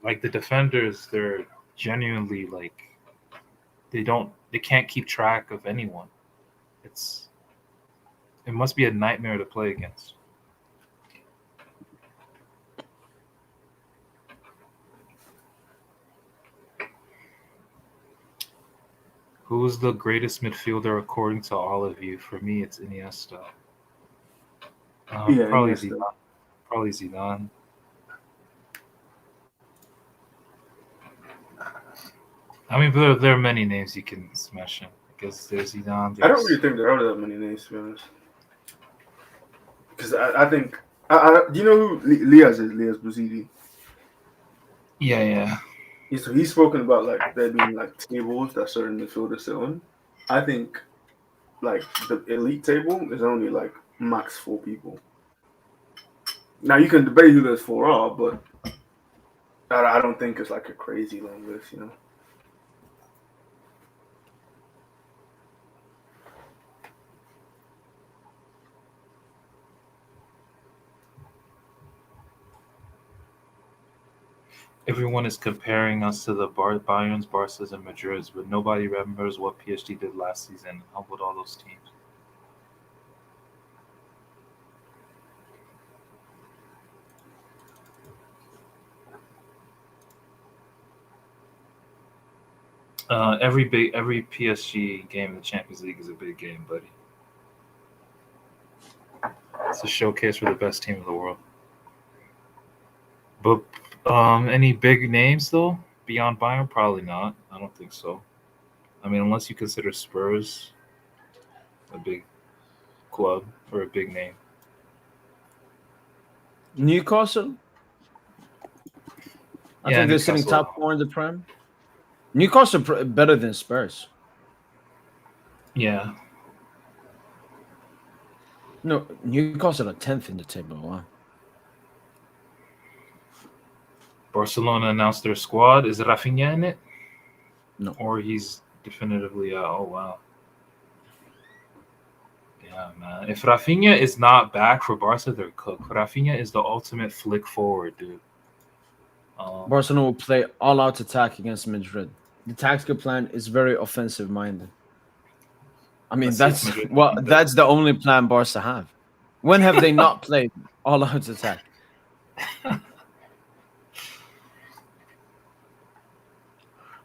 Like the defenders, they're genuinely like they can't keep track of anyone. It must be a nightmare to play against. Who's the greatest midfielder according to all of you? For me, it's Iniesta. Probably Iniesta. Zidane. Probably Zidane. I mean, there are many names you can mention. I guess there's Zidane. I don't really think there are that many names, to be honest. Because I think, do you know who Liaz is? Liaz Bouzidi. Yeah. So he's spoken about like there being like tables that certain midfielders sit on. I think like the elite table is only like max 4 people. Now you can debate who those 4 are, but I don't think it's like a crazy long list, you know. Everyone is comparing us to the Bayerns, Barças, and Madrids, but nobody remembers what PSG did last season. How about all those teams? Every PSG game in the Champions League is a big game, buddy. It's a showcase for the best team in the world. But any big names though beyond Bayern? Probably not. I don't think so. I mean, unless you consider Spurs a big club or a big name. Newcastle. I Yeah, think they're sitting Newcastle. top 4 in the Prem. Newcastle better than Spurs. Yeah. No, Newcastle are 10th in the table. Wow. Barcelona announced their squad. Is Rafinha in it? No. Or he's definitively out. Oh, wow. Yeah, man. If Rafinha is not back for Barca, they're cooked. Rafinha is the ultimate flick forward, dude. Barcelona will play all-out attack against Madrid. The tactical plan is very offensive-minded. I mean, that's the only plan Barca have. When have they not played all-out attack?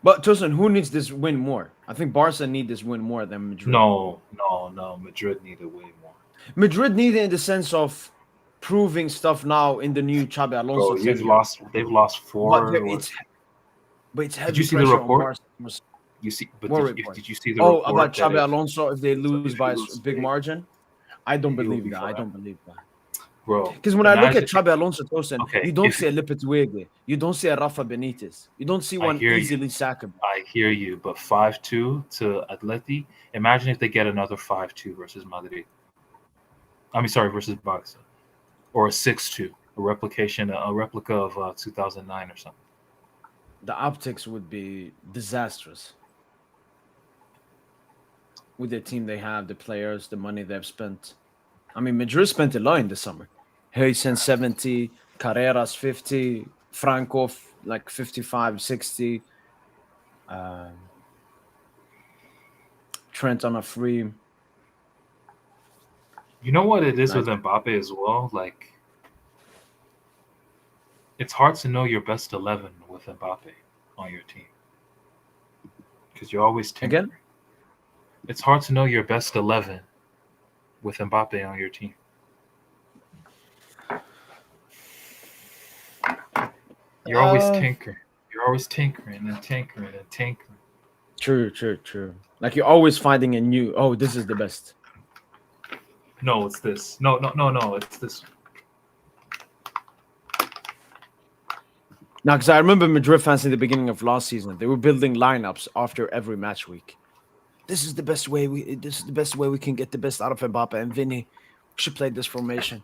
But Tosin, who needs this win more? I think Barca need this win more than Madrid. No. Madrid needed way more. Madrid need it in the sense of proving stuff now in the new Xabi Alonso. They've lost 4. But it's heavy. Did you see the report? Did you see the report report about Xabi Alonso if they lose by a big margin? I don't believe that. Fine. I don't believe that. Bro, because when I look at Xabi Alonso, Tosin, okay, you don't see a Lopetegui, you don't see a Rafa Benitez, you don't see one easily sackable. I hear you, but 5-2 to Atleti. Imagine if they get another 5-2 versus Madrid. Versus Barca, or a 6-2, a replica of 2009 or something. The optics would be disastrous. With the team they have, the players, the money they've spent. I mean, Madrid spent a lot in the summer. Huysen 70, Carreras 50, Franco like 55, 60. Trent on a free. You know what it is with Mbappe as well? Like, it's hard to know your best 11 with Mbappe on your team. Because you're always tinkering. Again? It's hard to know your best 11 with Mbappe on your team. You're always tinkering. You're always tinkering and tinkering and tinkering. True. Like you're always finding a new, this is the best. No, it's this. No, it's this. Now, because I remember Madrid fans in the beginning of last season, they were building lineups after every match week. This is the best way we can get the best out of Mbappe and Vinny. We should play this formation.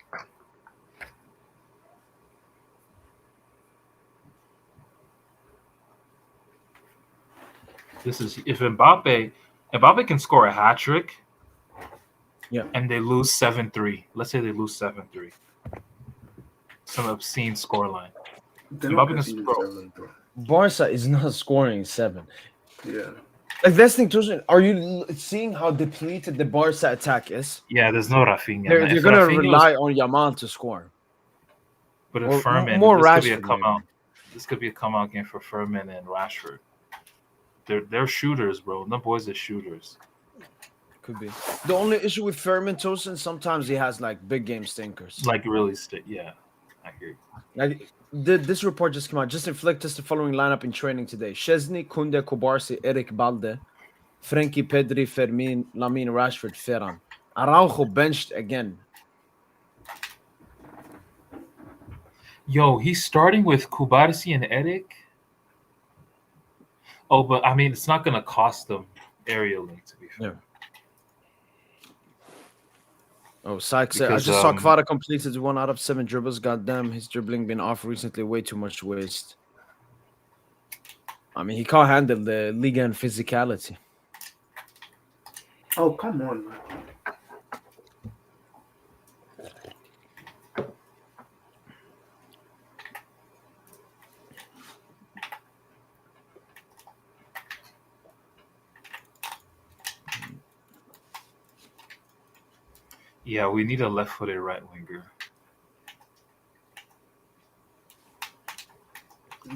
This is if Mbappe can score a hat trick. Yeah. And they lose 7-3. Let's say they lose 7-3. Some obscene scoreline. They're not Mbappe can conceding score. 7, bro. Barca is not scoring 7. Yeah. Like that's the thing. Are you seeing how depleted the Barca attack is? Yeah, there's no Rafinha. They're If going to Rafinha rely on Yamal to score. but or if Furman, more this could be a Rashford, come maybe. out. This could be a come out game for Furman and Rashford. They're shooters, bro. The boys are shooters. Could be. The only issue with Fermin Tosin, sometimes he has like big game stinkers. Like really yeah. I hear you. Like this report just came out. Just inflict us the following lineup in training today: Szczesny, Kunde, Kubarsi, Eric Balde, Frenkie, Pedri, Fermin, Lamine, Rashford, Ferran. Araujo benched again. Yo, he's starting with Kubarsi and Eric. Oh, but I mean, it's not gonna cost them aerially, to be fair. Yeah. Oh, Sykes said, I Because, just saw Kvara completed 1 out of 7 dribbles. Goddamn, his dribbling been off recently. Way too much waste. I mean, he can't handle the Liga and physicality. Oh, come on, man. Yeah, we need a left-footed right winger.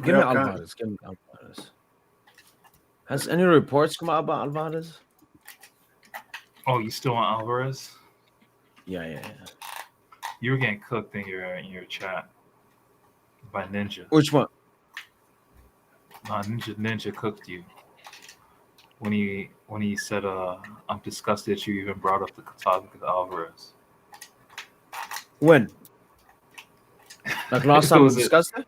Give me Alvarez. Give me Alvarez. Has any reports come out about Alvarez? Oh, you still want Alvarez? Yeah. You were getting cooked in your chat by Ninja. Which one? Ninja cooked you when he said, "I'm disgusted that you even brought up the topic of Alvarez." When? Like last time we discussed it?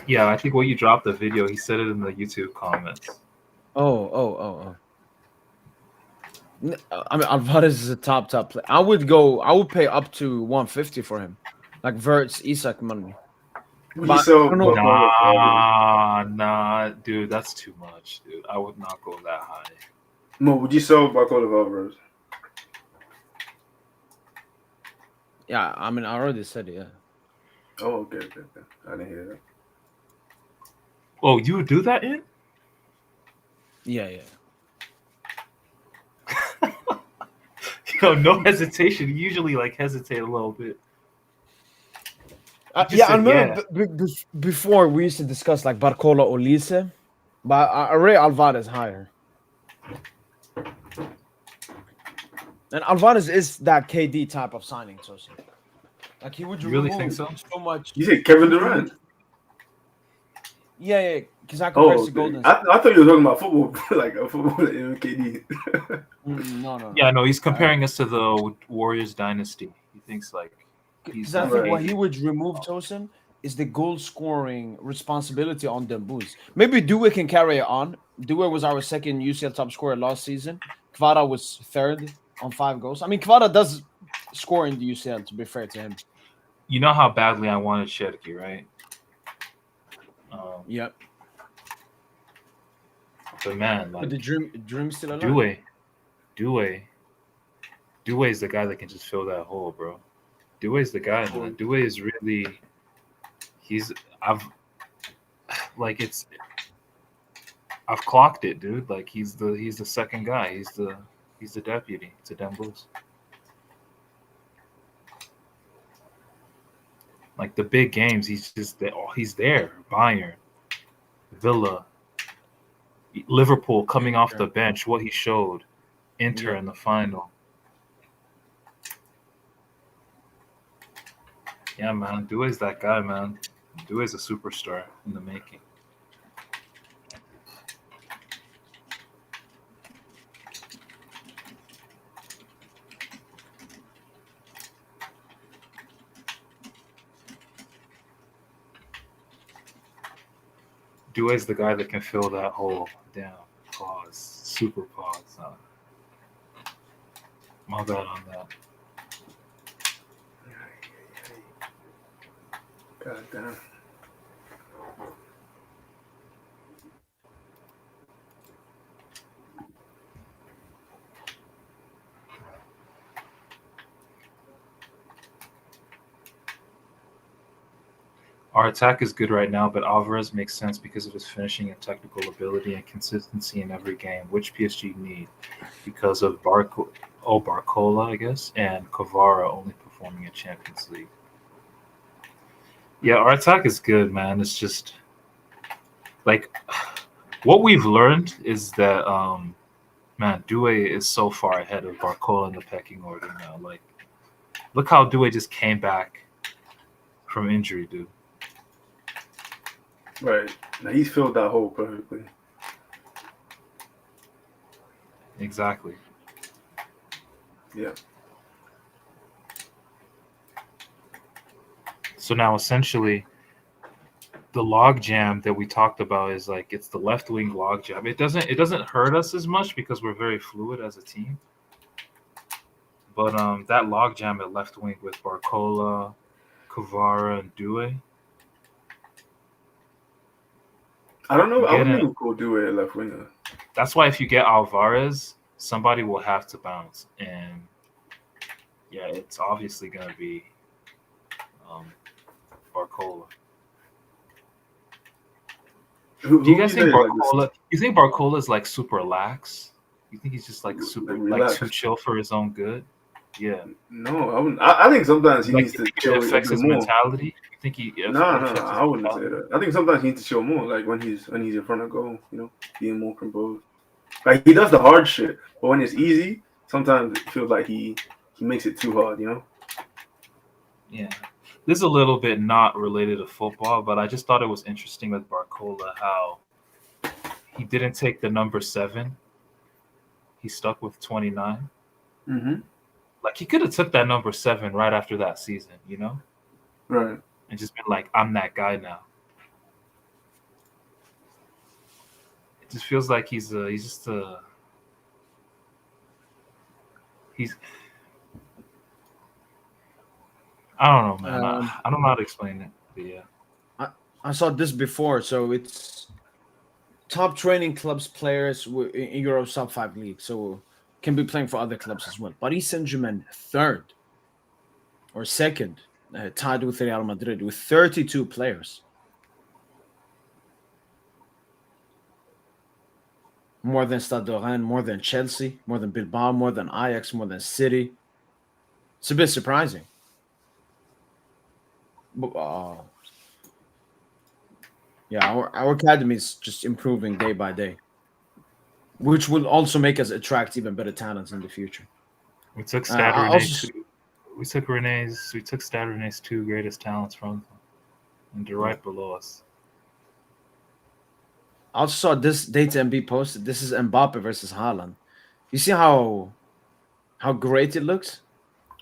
Yeah, I think when you dropped the video, he said it in the YouTube comments. Oh. I mean, Alvarez is a top player. I would pay up to 150 for him. Like Verts, Isak money. Would you sell Nah, dude, that's too much, dude. I would not go that high. No, would you sell Barcola Alvarez? Yeah, I mean, I already said it, yeah. Oh, okay. I didn't hear that. Oh, you would do that, in? Yeah. Yo, no hesitation. You usually hesitate a little bit. I remember before we used to discuss like Barcola or Lise, but I rate Alvarez higher. And Alvarez is that KD type of signing, so like he would You really think so much. You say Kevin Durant? Yeah, because I compare to Golden. I thought you were talking about football, like a football KD. No. Yeah, no, he's comparing us to the Warriors dynasty. He thinks Because I think what he would remove Tosin is the goal scoring responsibility on Dembouz. Maybe Due can carry it on. Due was our second UCL top scorer last season. Kvara was third on 5 goals. I mean, Kvara does score in the UCL, to be fair to him. You know how badly I wanted Cherki, right? Yep. But man, But the dream still alive. Due is the guy that can just fill that hole, bro. Due is the guy, man. Due is really. I've clocked it, dude. Like he's the second guy. He's the deputy to Dembouz. Like the big games, he's there. Bayern, Villa, Liverpool coming off the bench, what he showed, Inter in the final. Yeah, man, Doué's that guy, man. Doué's a superstar in the making. Doué's the guy that can fill that hole. Damn. Pause. Super pause. My bad on that. God damn. Our attack is good right now, but Alvarez makes sense because of his finishing and technical ability and consistency in every game, which PSG need because of Barcola, I guess, and Kvara only performing in Champions League. Yeah, our attack is good, man. It's just like what we've learned is that man, Doué is so far ahead of Barcola in the pecking order now. Like, look how Doué just came back from injury, dude. Right. Now he's filled that hole perfectly. Exactly. Yeah. So now essentially the log jam that we talked about is like it's the left wing log jam. It doesn't hurt us as much because we're very fluid as a team. But that log jam at left wing with Barcola, Kvara, and Doué. I don't know. I Get wouldn't it. even call Doué a left winger. That's why if you get Alvarez, somebody will have to bounce. And yeah, it's obviously gonna be Barcola. Who Do you would guys say think like Barcola? You think Barcola is like super lax? You think he's just like super like relaxed? too chill for his own good? Yeah. No, I wouldn't. I think sometimes he Like, needs you to think it chill a affects bit his more. mentality? You think he? No, I wouldn't say that. I think sometimes he needs to chill more, like when he's in front of goal, being more composed. Like he does the hard shit, but when it's easy, sometimes it feels like he makes it too hard, Yeah. This is a little bit not related to football, but I just thought it was interesting with Barcola how he didn't take the number 7. He stuck with 29. Mm-hmm. Like he could have took that number 7 right after that season, Right. and just been like, I'm that guy now. It just feels like he's I don't know, man. I don't know how to explain it, but yeah. I saw this before, so it's top training clubs players in Euro sub 5 league, so can be playing for other clubs as well. Paris Saint-Germain third or second, tied with Real Madrid with 32 players. More than Stade Brestois, more than Chelsea, more than Bilbao, more than Ajax, more than City. It's a bit surprising. Yeah, our academy is just improving day by day, which will also make us attract even better talents in the future. We took We took Stade René's 2 greatest talents from them, and they're right below us. I also saw this data MB posted. This is Mbappe versus Haaland. You see how great it looks?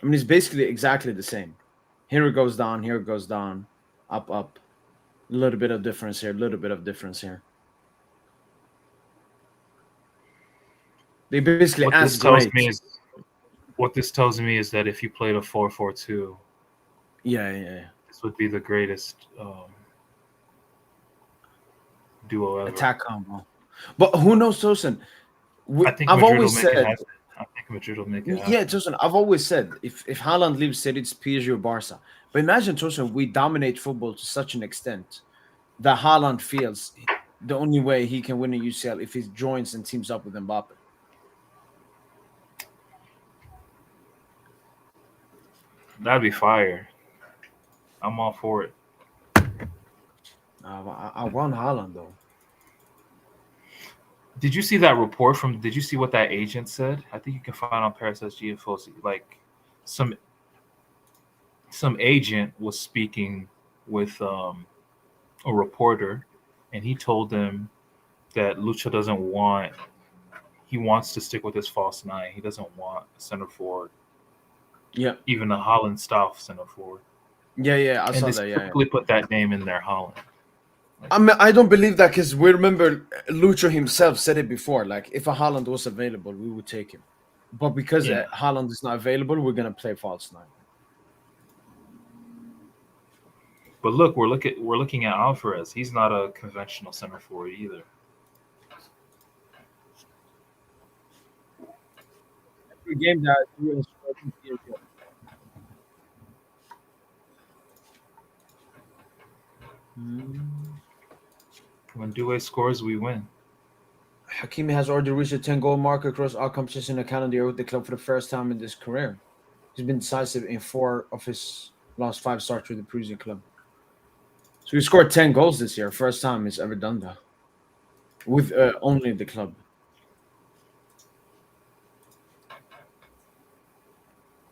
I mean, it's basically exactly the same. Here it goes down, here it goes down, up, up. A little bit of difference here, a little bit of difference here. They basically as great. What this tells me is that if you played a 4-4-2, yeah, this would be the greatest duo ever. Attack combo. But who knows, Tosin? I think Madrid will make it happen. Yeah, Tosin, I've always said if Haaland leaves City, it's PSG or Barca. But imagine, Tosin, we dominate football to such an extent that Haaland feels the only way he can win a UCL if he joins and teams up with Mbappe. That'd be fire. I'm all for it. I want Haaland though. Did you see that report did you see what that agent said? I think you can find on Paris SG info. Like some agent was speaking with a reporter, and he told them that Lucha he wants to stick with his false 9. He doesn't want a center forward. Yeah. Even a Haaland style center forward. Yeah, I saw that. And they quickly put that name in there, Haaland. I mean, I don't believe that because we remember Lucho himself said it before. Like, if a Haaland was available, we would take him. But because Yeah. Haaland is not available, we're gonna play false nine. But look, we're looking at Alvarez. He's not a conventional center forward either. Every game that we will score in PSG. When Doué scores, we win. Hakimi has already reached a 10-goal mark across all competitions in a calendar year with the club for the first time in his career. He's been decisive in 4 of his last 5 starts with the Parisian club. So he scored 10 goals this year. First time he's ever done that. With only the club.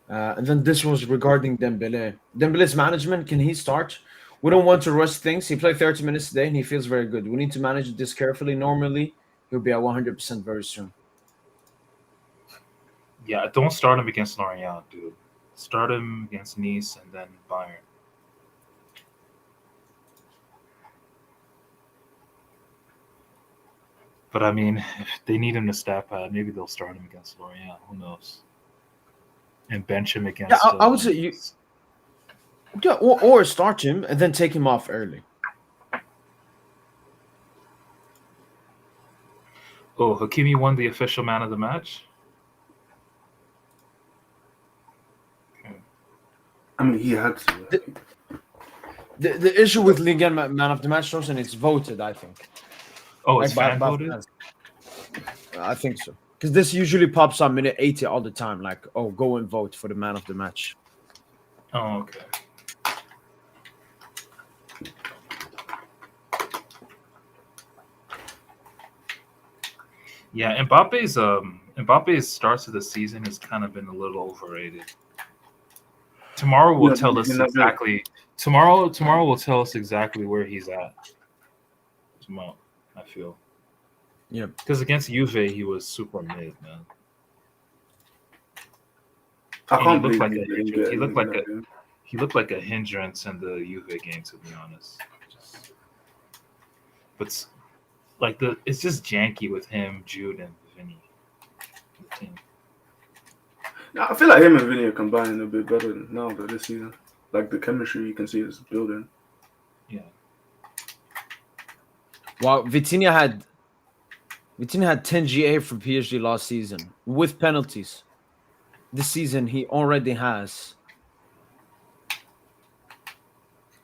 And then this was regarding Dembele. Dembele's management, can he start? We don't want to rush things. He played 30 minutes today and he feels very good. We need to manage this carefully. Normally, he'll be at 100% very soon. Yeah, don't start him against Lorient, dude. Start him against Nice and then Bayern. But I mean, if they need him to stat pad, maybe they'll start him against Lorient. Who knows? And bench him against. Yeah, I would say you. Yeah, or start him and then take him off early. Oh, Hakimi won the official man of the match. I mean, he had to. The issue with Ligue man of the match, and it's voted, I think. Oh, it's Like, fan voted? I think so. Because this usually pops up minute 80 all the time. Like, oh, go and vote for the man of the match. Oh, okay. Yeah, Mbappe's starts of the season has kind of been a little overrated. Tomorrow will tell us exactly. Tomorrow will tell us exactly where he's at. Tomorrow, I feel. Yeah. Because against Juve, he was super mid, man. I can't believe he looked like a hindrance in the Juve game, to be honest. But like it's just janky with him, Jude, and Vinny. The team. I feel like him and Vinny are combining a bit better now, though, this season. Like the chemistry you can see is building. Yeah. Wow, Vitinha had 10 GA for PSG last season with penalties. This season he already has.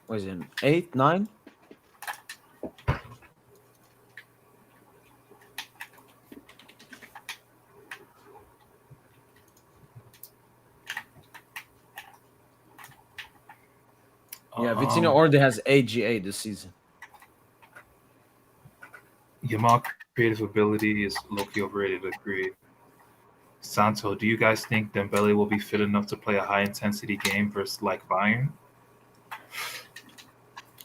What is it? 8, 9? Yeah, Vitinha already has 8 GA this season. Yamal creative ability is low-key overrated, agree. Santo, do you guys think Dembele will be fit enough to play a high-intensity game versus like Bayern?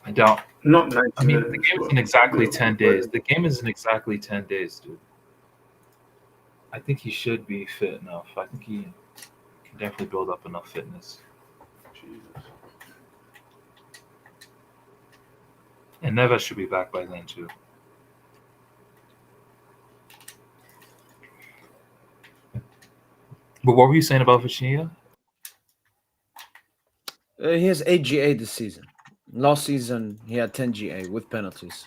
I doubt. Not 90 I mean, minutes, the game isn't exactly 10 days. The game isn't exactly 10 days, dude. I think he should be fit enough. I think he can definitely build up enough fitness. Jesus. And Neves should be back by then, too. But what were you saying about Vitinha? He has 8 GA this season. Last season, he had 10 GA with penalties.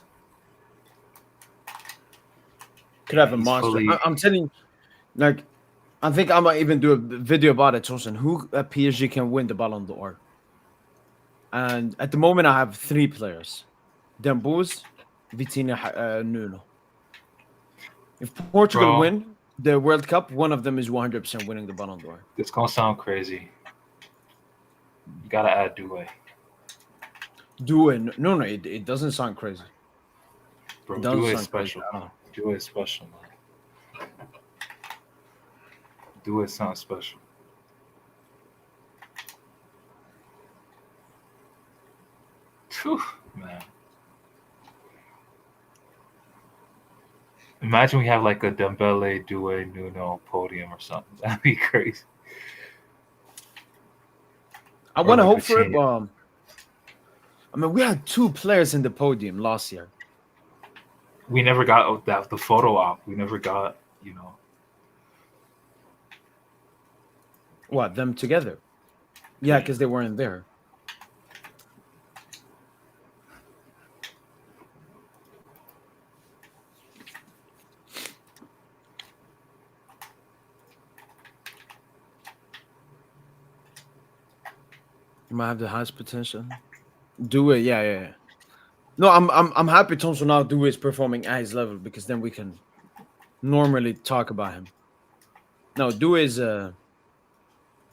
Could have a monster. I'm telling you, like, I think I might even do a video about it, Tosin. Who at PSG can win the Ballon d'Or? And at the moment, I have 3 players. Dembouz, Vitinha, Nuno. If Portugal win the World Cup, one of them is 100% winning the Ballon d'Or. It's going to sound crazy. You got to add Doué. Doué? No, it doesn't sound crazy. Bro, Doué is special. Doué is special, man. Doué sounds special. Whew, man. Imagine we have like a Dembele, Doué, Nuno podium or something. That'd be crazy. I want to hope for it, but I mean, we had 2 players in the podium last year. We never got the photo op. We never got, What, them together? Yeah, because they weren't there. You might have the highest potential. Do it, yeah. No, I'm happy Thompson now do is performing at his level because then we can normally talk about him. No, do is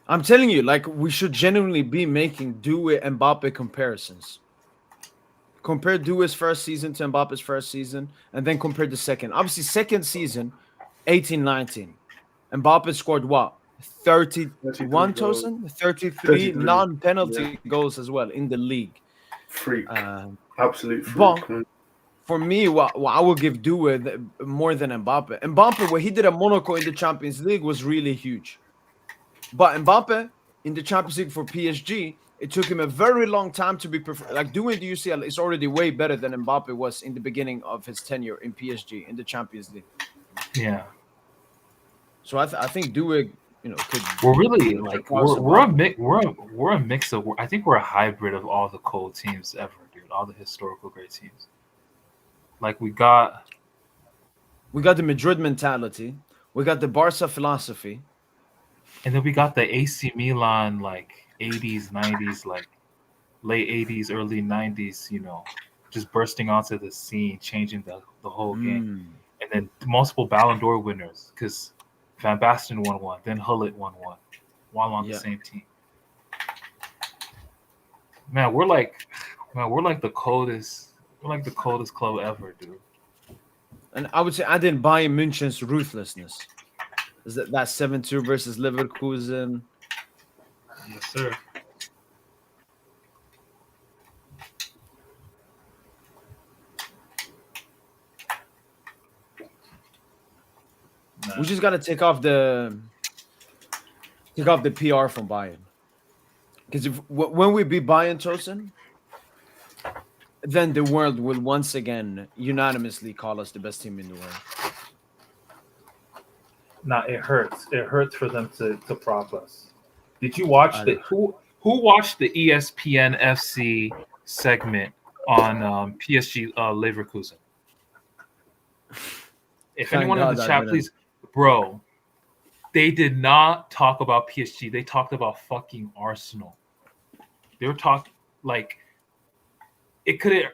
I'm telling you, like we should genuinely be making Due Mbappe comparisons. Compare Due's first season to Mbappe's first season, and then compare the second. Obviously, second season, 18-19. Mbappe scored what? 31 goals. Tosin? 33 33, non-penalty goals as well in the league. Freak. Absolute freak. But man. for me, what I would give Due more than Mbappe. Mbappe, what he did at Monaco in the Champions League was really huge. But Mbappe in the Champions League for PSG, it took him a very long time to be like doing the UCL is already way better than Mbappe was in the beginning of his tenure in PSG in the Champions League. Yeah. So I think Due, could. We're really like we're a mix of. I think we're a hybrid of all the cold teams ever, dude. All the historical great teams. Like we got the Madrid mentality, we got the Barca philosophy, and then we got the AC Milan like 80s, 90s, like late 80s, early 90s. Just bursting onto the scene, changing the whole game, and then multiple Ballon d'Or winners because Van Basten won one, then Hullet won one, while on the same team. Man, we're like the coldest. We're like the coldest club ever, dude. And I would say I didn't buy München's ruthlessness. Is that 7-2 versus Leverkusen? Yes, sir. We just got to take off the PR from Bayern. Because when we beat Bayern, Tosin, then the world will once again unanimously call us the best team in the world. Nah, it hurts. It hurts for them to prop us. Did you watch who watched the ESPN FC segment on PSG Leverkusen? If anyone in the chat, please, bro. They did not talk about PSG. They talked about fucking Arsenal. They were talking like it couldn't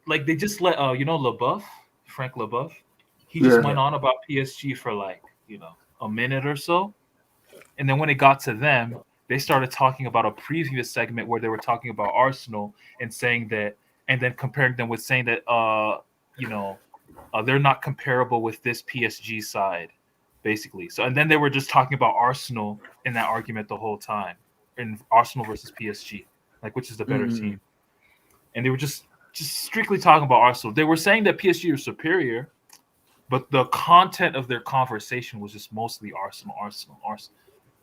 like they just let Frank LeBeuf. He just went on about PSG for like a minute or so, and then when it got to them, they started talking about a previous segment where they were talking about Arsenal and saying that, and then comparing them with saying that they're not comparable with this PSG side, basically. So and then they were just talking about Arsenal in that argument the whole time, in Arsenal versus PSG, like which is the better team, and they were just strictly talking about Arsenal. They were saying that PSG is superior. But the content of their conversation was just mostly Arsenal.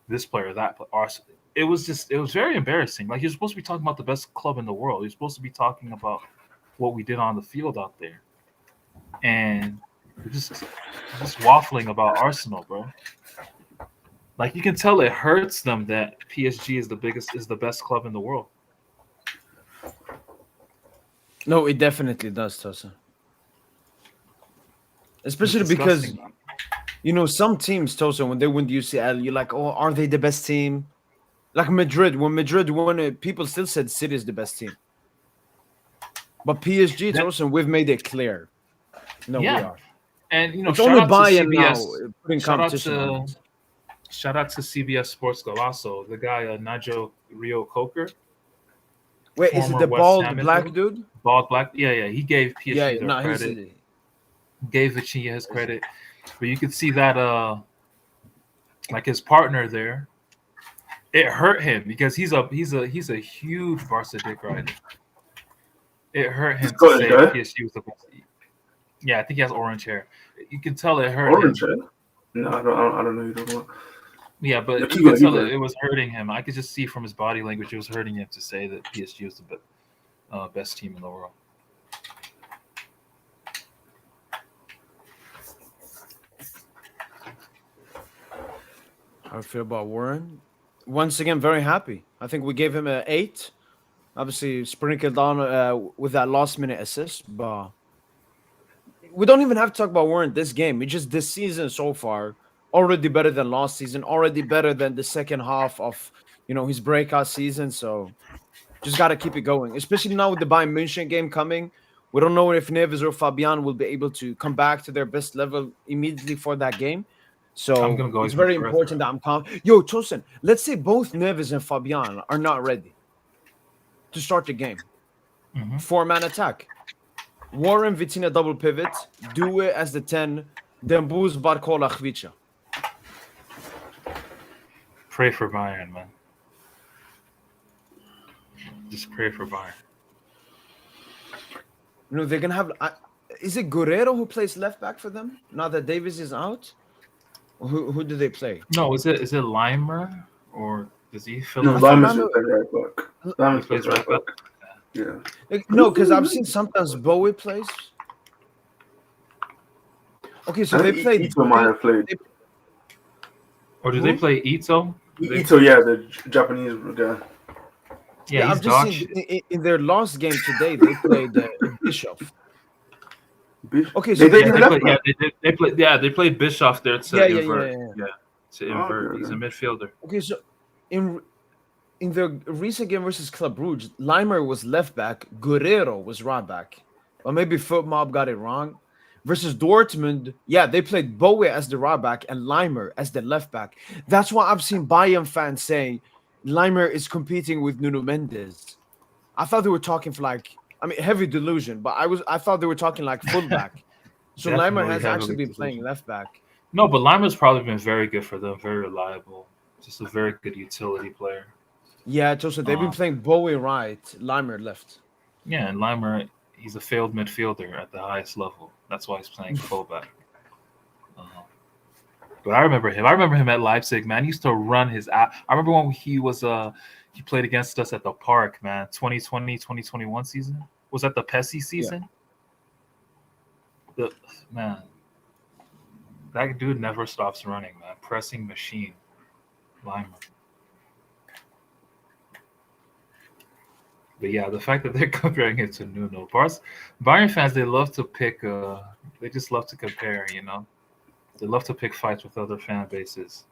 This player, that player, Arsenal. It was very embarrassing. Like you're supposed to be talking about the best club in the world. You're supposed to be talking about what we did on the field out there, and we're just waffling about Arsenal, bro. Like you can tell it hurts them that PSG is the best club in the world. No, it definitely does, Tosa. Especially because, some teams, Tosa, when they win the UCL, you're like, oh, are they the best team? Like Madrid. When Madrid won it, people still said City is the best team. But PSG, Tosa, we've made it clear. No, we are. And, it's only Bayern now putting competition on. Shout out to CBS Sports Golasso, the guy, Nigel Rio Coker. Wait, is it the bald black dude? Bald black? Yeah. He gave PSG their credit. Gave Vitinha his credit, but you could see that like his partner there, it hurt him because he's a huge Barca dick rider. It hurt him to say PSG was the best. Yeah, I think he has orange hair. You can tell it hurt orange hair? No, I don't know who you're talking about. Yeah, but you can tell it was hurting him. I could just see from his body language it was hurting him to say that PSG was best team in the world. How I feel about Warren? Once again, very happy. I think we gave him an 8. Obviously, sprinkled on with that last minute assist, but we don't even have to talk about Warren this game. It's just this season so far already better than last season, already better than the second half of his breakout season. So just got to keep it going, especially now with the Bayern München game coming. We don't know if Neves or Fabian will be able to come back to their best level immediately for that game. I'm So gonna go it's even very further. important that I'm calm. Yo, Tosin, let's say both Neves and Fabian are not ready to start the game. Mhm. 4-man attack. Warren, Vitinha double pivot. Do it as the 10. Dembuz, Barcola, Khvicha. Pray for Bayern, man. Just pray for Bayern. They're going to have... is it Guerrero who plays left back for them now that Davis is out? Or who do they play? No, is it Limer or does he fill No, in? Lammers Lama- is the right back. He Lammers plays right back. Yeah. No, because I've seen sometimes Bowie plays. Okay, so I they think played... Ito might have played. Or do they Who? play Ito? Ito, yeah, the Japanese guy. Yeah, he's I've dog just seen shit. in their last game today, they played Bischoff. Okay, so They Yeah, did they left played. back. They played Bischoff there to Yeah. invert. To Oh, invert. okay, He's a okay. midfielder. Okay, so in the recent game versus Club Brugge, Limer was left back, Guerrero was right back. Or maybe Foot Mob got it wrong. Versus Dortmund, yeah, they played Bowie as the right back and Limer as the left back. That's why I've seen Bayern fans saying Limer is competing with Nuno Mendes. I thought they were talking for heavy delusion, but I thought they were talking like fullback. So Limer Definitely has heavily actually been playing delusional. left back. No, but Limer's probably been very good for them. Very reliable. Just a very good utility player. Yeah, Tosa, they've been playing Bowie right, Limer left. Yeah, and Limer, he's a failed midfielder at the highest level. That's why he's playing fullback. But I remember him. I remember him at Leipzig, man. He used to run his ass. I remember when he played against us at the park, man. 2020, 2021 season. Was that the PSG season? Man, that dude never stops running, man. Pressing machine. Limer. But yeah, the fact that they're comparing it to Nuno. Bayern fans, they love to pick. They just love to compare. They love to pick fights with other fan bases.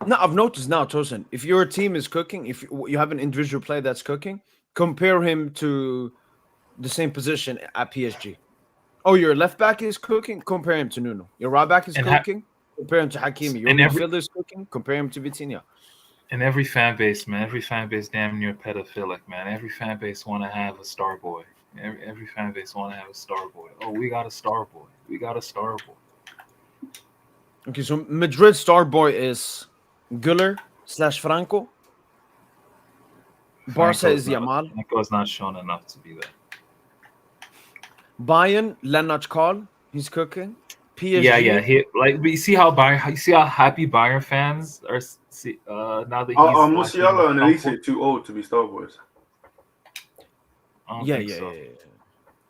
No, I've noticed now, Tosin, if your team is cooking, if you have an individual player that's cooking, compare him to the same position at PSG. Oh, your left back is cooking, compare him to Nuno. Your right back is cooking, compare him to Hakimi. Your midfielder is cooking, compare him to Vitinha. And every fan base, man, every fan base damn near pedophilic, man. Every fan base want to have a star boy. Every fan base want to have a star boy. Oh, we got a star boy. We got a star boy. Okay, so Madrid star boy is Güller/Franco. Barca is Yamal. Franco is not shown enough to be that. Bayern, Lennart Karl. He's cooking. PSG. Yeah. You see how happy Bayern fans are. Now that he's Musiala and Elise are too old to be star boys. Yeah.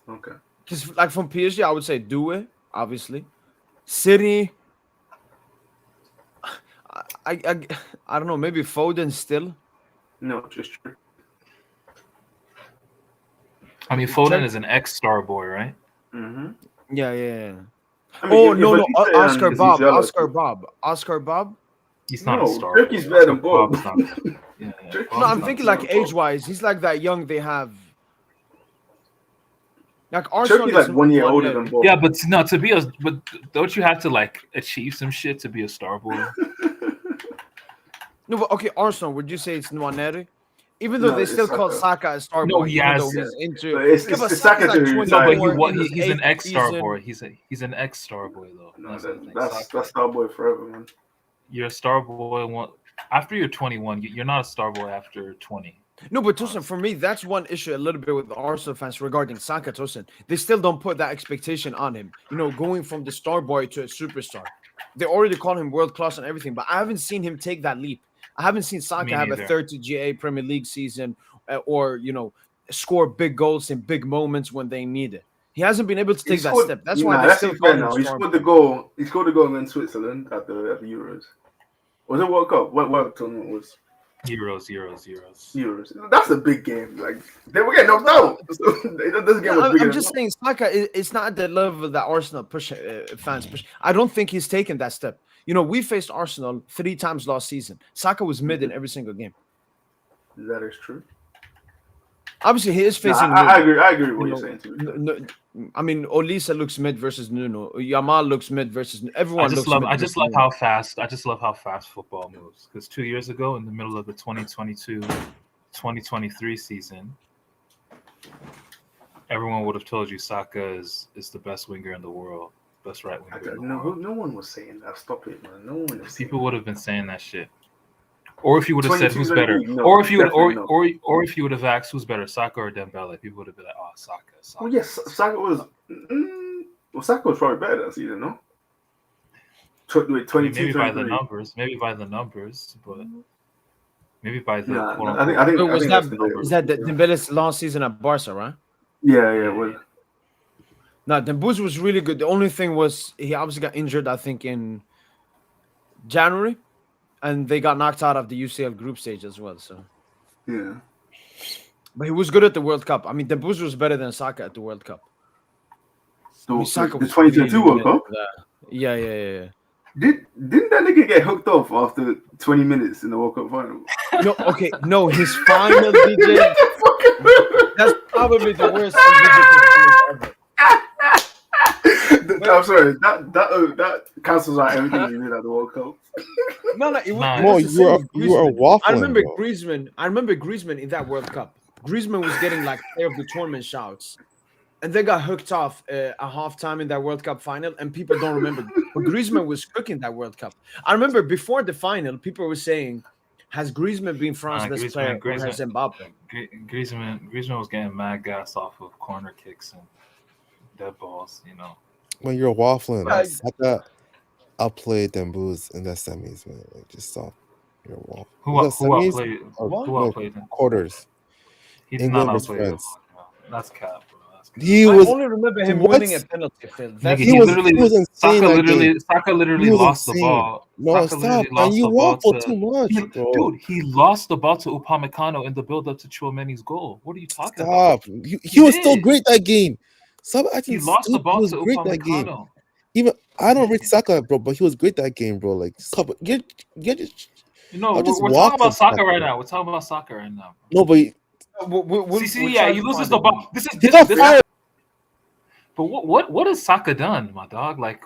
Okay. Because from PSG, I would say Due, obviously. City. I don't know. Maybe Foden still. No, just true. I mean, Foden is an ex-star boy, right? Mm-hmm. Yeah. I mean, No. Oscar Oscar Bob. He's not a star. Turkey's better than Bob. Yeah. No, I'm thinking age-wise, he's like that young. They have Arsenal. Turkey's 1 year older than Bob. Yeah, but don't you have to achieve some shit to be a star boy? No, but okay, Arsenal. Would you say it's Nwaneri? Even though they still call Saka a star boy, he's into. It's Saka to retire. No, but he's an ex-star boy. He's an ex-star boy though. No, that's star boy forever, man. You're a star boy after you're 21. You're not a star boy after 20. No, but Tosin, for me, that's one issue a little bit with the Arsenal fans regarding Saka. Tosin, they still don't put that expectation on him. Going from the star boy to a superstar. They already call him world class and everything, but I haven't seen him take that leap. I haven't seen Saka have a 30 GA Premier League season or score big goals in big moments when they need it. He hasn't been able to He take that scored- step. That's nah, why they let's still be fair call him now. He star scored the goal. He scored the goal against Switzerland at the Euros. Was it World Cup? What tournament was Euros. That's a big game. Like they were getting knocked out. So this game was bigger. I'm just saying, Saka, it's not at the level that Arsenal fans push. I don't think he's taken that step. You know, we faced Arsenal 3 times last season. Saka was mid in every single game. That is true. Obviously, he is facing. I agree. I agree with what you're saying too. I mean, Olisa looks mid versus Nuno. Yamal looks mid versus everyone. I just looks love mid I versus just love Nuno. how fast football moves. Because 2 years ago, in the middle of the 2022-2023 season, everyone would have told you Saka is the best winger in the world, best right winger in the world. No one was saying that. Stop it, man. No one was. People would have been saying that shit. Or if you would have said 22 who's is better, no, or if you would, definitely no. or if you would have asked who's better, Saka or Dembele, people would have been like, "Oh, Saka." Oh yes, Saka was. Well, Saka was probably better that season, no? I mean, 22, maybe by the 23. numbers, but maybe by the Nah, quote I think. Was I think that that's debatable. is that Dembele's last season at Barca, right? Yeah, it was. No, Dembele was really good. The only thing was he obviously got injured, I think, in January, and they got knocked out of the UCL group stage as well. So, Yeah. but he was good at the World Cup. I mean, Dembele was better than Saka at the World Cup. I mean, Saka The was 2022 really World Cup. good at that. Yeah. Didn't that nigga get hooked off after 20 minutes in the World Cup final? No, okay, no, his final DJ. That's probably the worst DJ performance ever. I'm sorry. That cancels out everything you did at the World Cup. No, it was. Nah. it Mo, was the same with you are Griezmann. waffling. I remember bro. Griezmann. I remember Griezmann in that World Cup. Griezmann was getting like player of the tournament shouts, and they got hooked off at halftime in that World Cup final, and people don't remember. But Griezmann was cooking that World Cup. I remember before the final, people were saying, "Has Griezmann been France's best player, or has Mbappe?" Griezmann was getting mad gas off of corner kicks and dead balls. You know, When you're waffling, Right. Saka outplayed Dembele in that semis, man. Like, just stop. You're waffling. who Was that semis outplayed? or What? Who no, outplayed him? quarters? He did England not was outplay him. France. No, that's cap, bro. That's cap. He I was. only remember him what? winning a penalty. Phil. Nigga, That's he he was literally insane that game. Saka literally He was lost the insane. ball. No, Saka stop, literally man. lost You the ball waffle to- too much, bro. Dude, he lost the ball to Upamecano in the build-up to Chouameni's goal. What are you talking Stop. about? He was still did. great that game. Stop acting He lost the stupid. ball He was to great that game. Upamecano. Even I don't rate Saka, bro, but he was great that game, bro. Like, stop. Get No, I'll just we're walk talking about him soccer back, right bro. now. We're talking about soccer right now. No, but See, yeah, he loses the ball. This he got is. fired. But what has Saka done, my dog? Like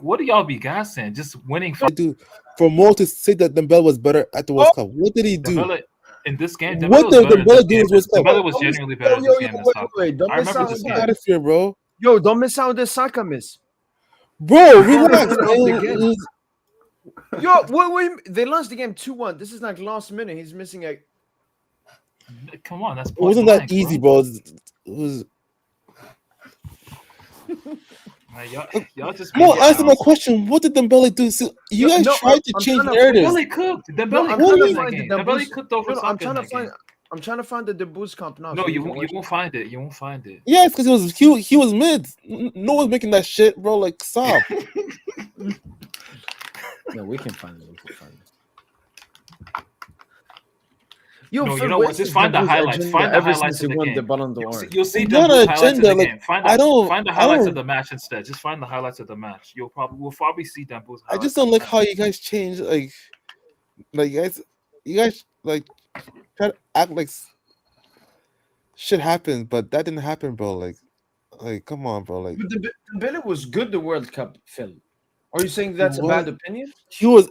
what do y'all be gassing? Just winning. Dude, for Mo to say that Dembele was better at the World Cup, what did he do? Dembele, in this game, What Dembele was did better in Dembele this do in game. his World Cup? Dembele was genuinely better in this game than Saka. Wait, don't I miss remember out this on game. that. Out of here, bro. Yo, don't miss out on the Saka miss. Bro, relax. Turn it off again. It was- Yo, wait, they lost the game 2-1. This is like last minute. He's missing a. Come on, that's It wasn't point that blank, easy, bro. bro. It was. Man, y'all just Mo, be answer my out. question. What did Dembele do? So, you guys tried to I'm change trying to- narratives. Dembele cooked. No, Dembele I'm cooked trying to in that find game. the Dembele Dembele's- cooked over No, Saka I'm trying in to that find. game. I'm trying to find the Deboo's comp now. No, so you we can won't. You watch won't find it. You won't find it. Yeah, it's because he was mid. No one's making that shit, bro. Like, stop. it. No, we can find it. We can find it. Yo, No, you Phil, know what? where's Just the find the Deboo's highlights. agenda Find the ever highlights since of he the won game. the Ballon d'Or. You'll see It's not Dembele's an highlights of agenda, the like, game. Find I don't- the I highlights don't- of the match instead. Just find the highlights of the match. We'll probably see Dembele's highlights. I just of don't the like match. how you guys change. Like you guys like try to act like shit happened, but that didn't happen, bro. Like, come on, bro. Like, But Dembele was good the World Cup, Phil. Are you saying that's a bad opinion? he was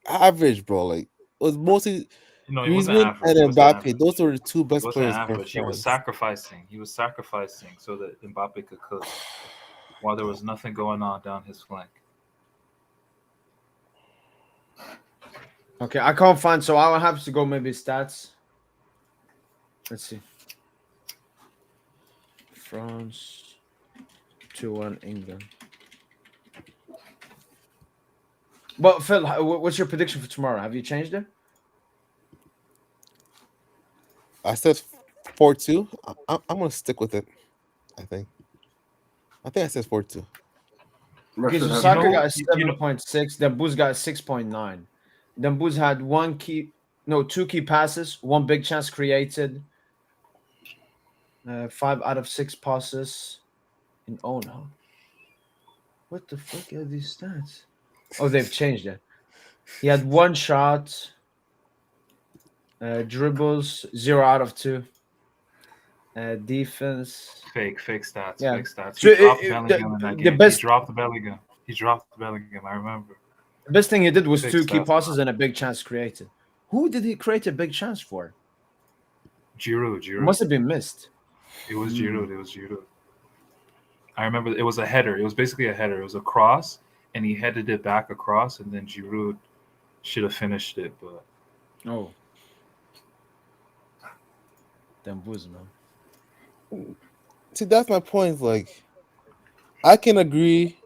average, bro. Like, it was mostly No, he wasn't Griezmann average. and He wasn't Mbappe. average. Those were the two He best wasn't players for average. He was France. sacrificing. He was sacrificing so that Mbappe could cook while there was nothing going on down his flank. Okay, I can't find. So I will have to go maybe stats. Let's see. France 2-1 England. But Phil, what's your prediction for tomorrow? Have you changed it? I said 4-2. I'm gonna stick with it. I think. I said 4-2. Okay, Rashford so has You Saka know, got a you know, 7.6. Demboo's got a 6.9. Demboo's had two key passes, one big chance created, 5 out of 6 passes in own. Huh? What the fuck are these stats? Oh, they've changed it. He had one shot, dribbles 0 out of 2, defense. fake stats, Yeah. fake stats. He So dropped Bellingham in that the game. He best dropped Bellingham. He dropped Bellingham. I remember. the best thing he did was Fake 2 key stats. passes and a big chance created. Who did he create a big chance for? Giroud, It Giroud. must have been missed. It was Hmm. Giroud. It was Giroud. I remember it was a header. It was basically a header. It was a cross, and he headed it back across, and then Giroud should have finished it, but Oh, Demboo's man. See, that's my point. Like, I can agree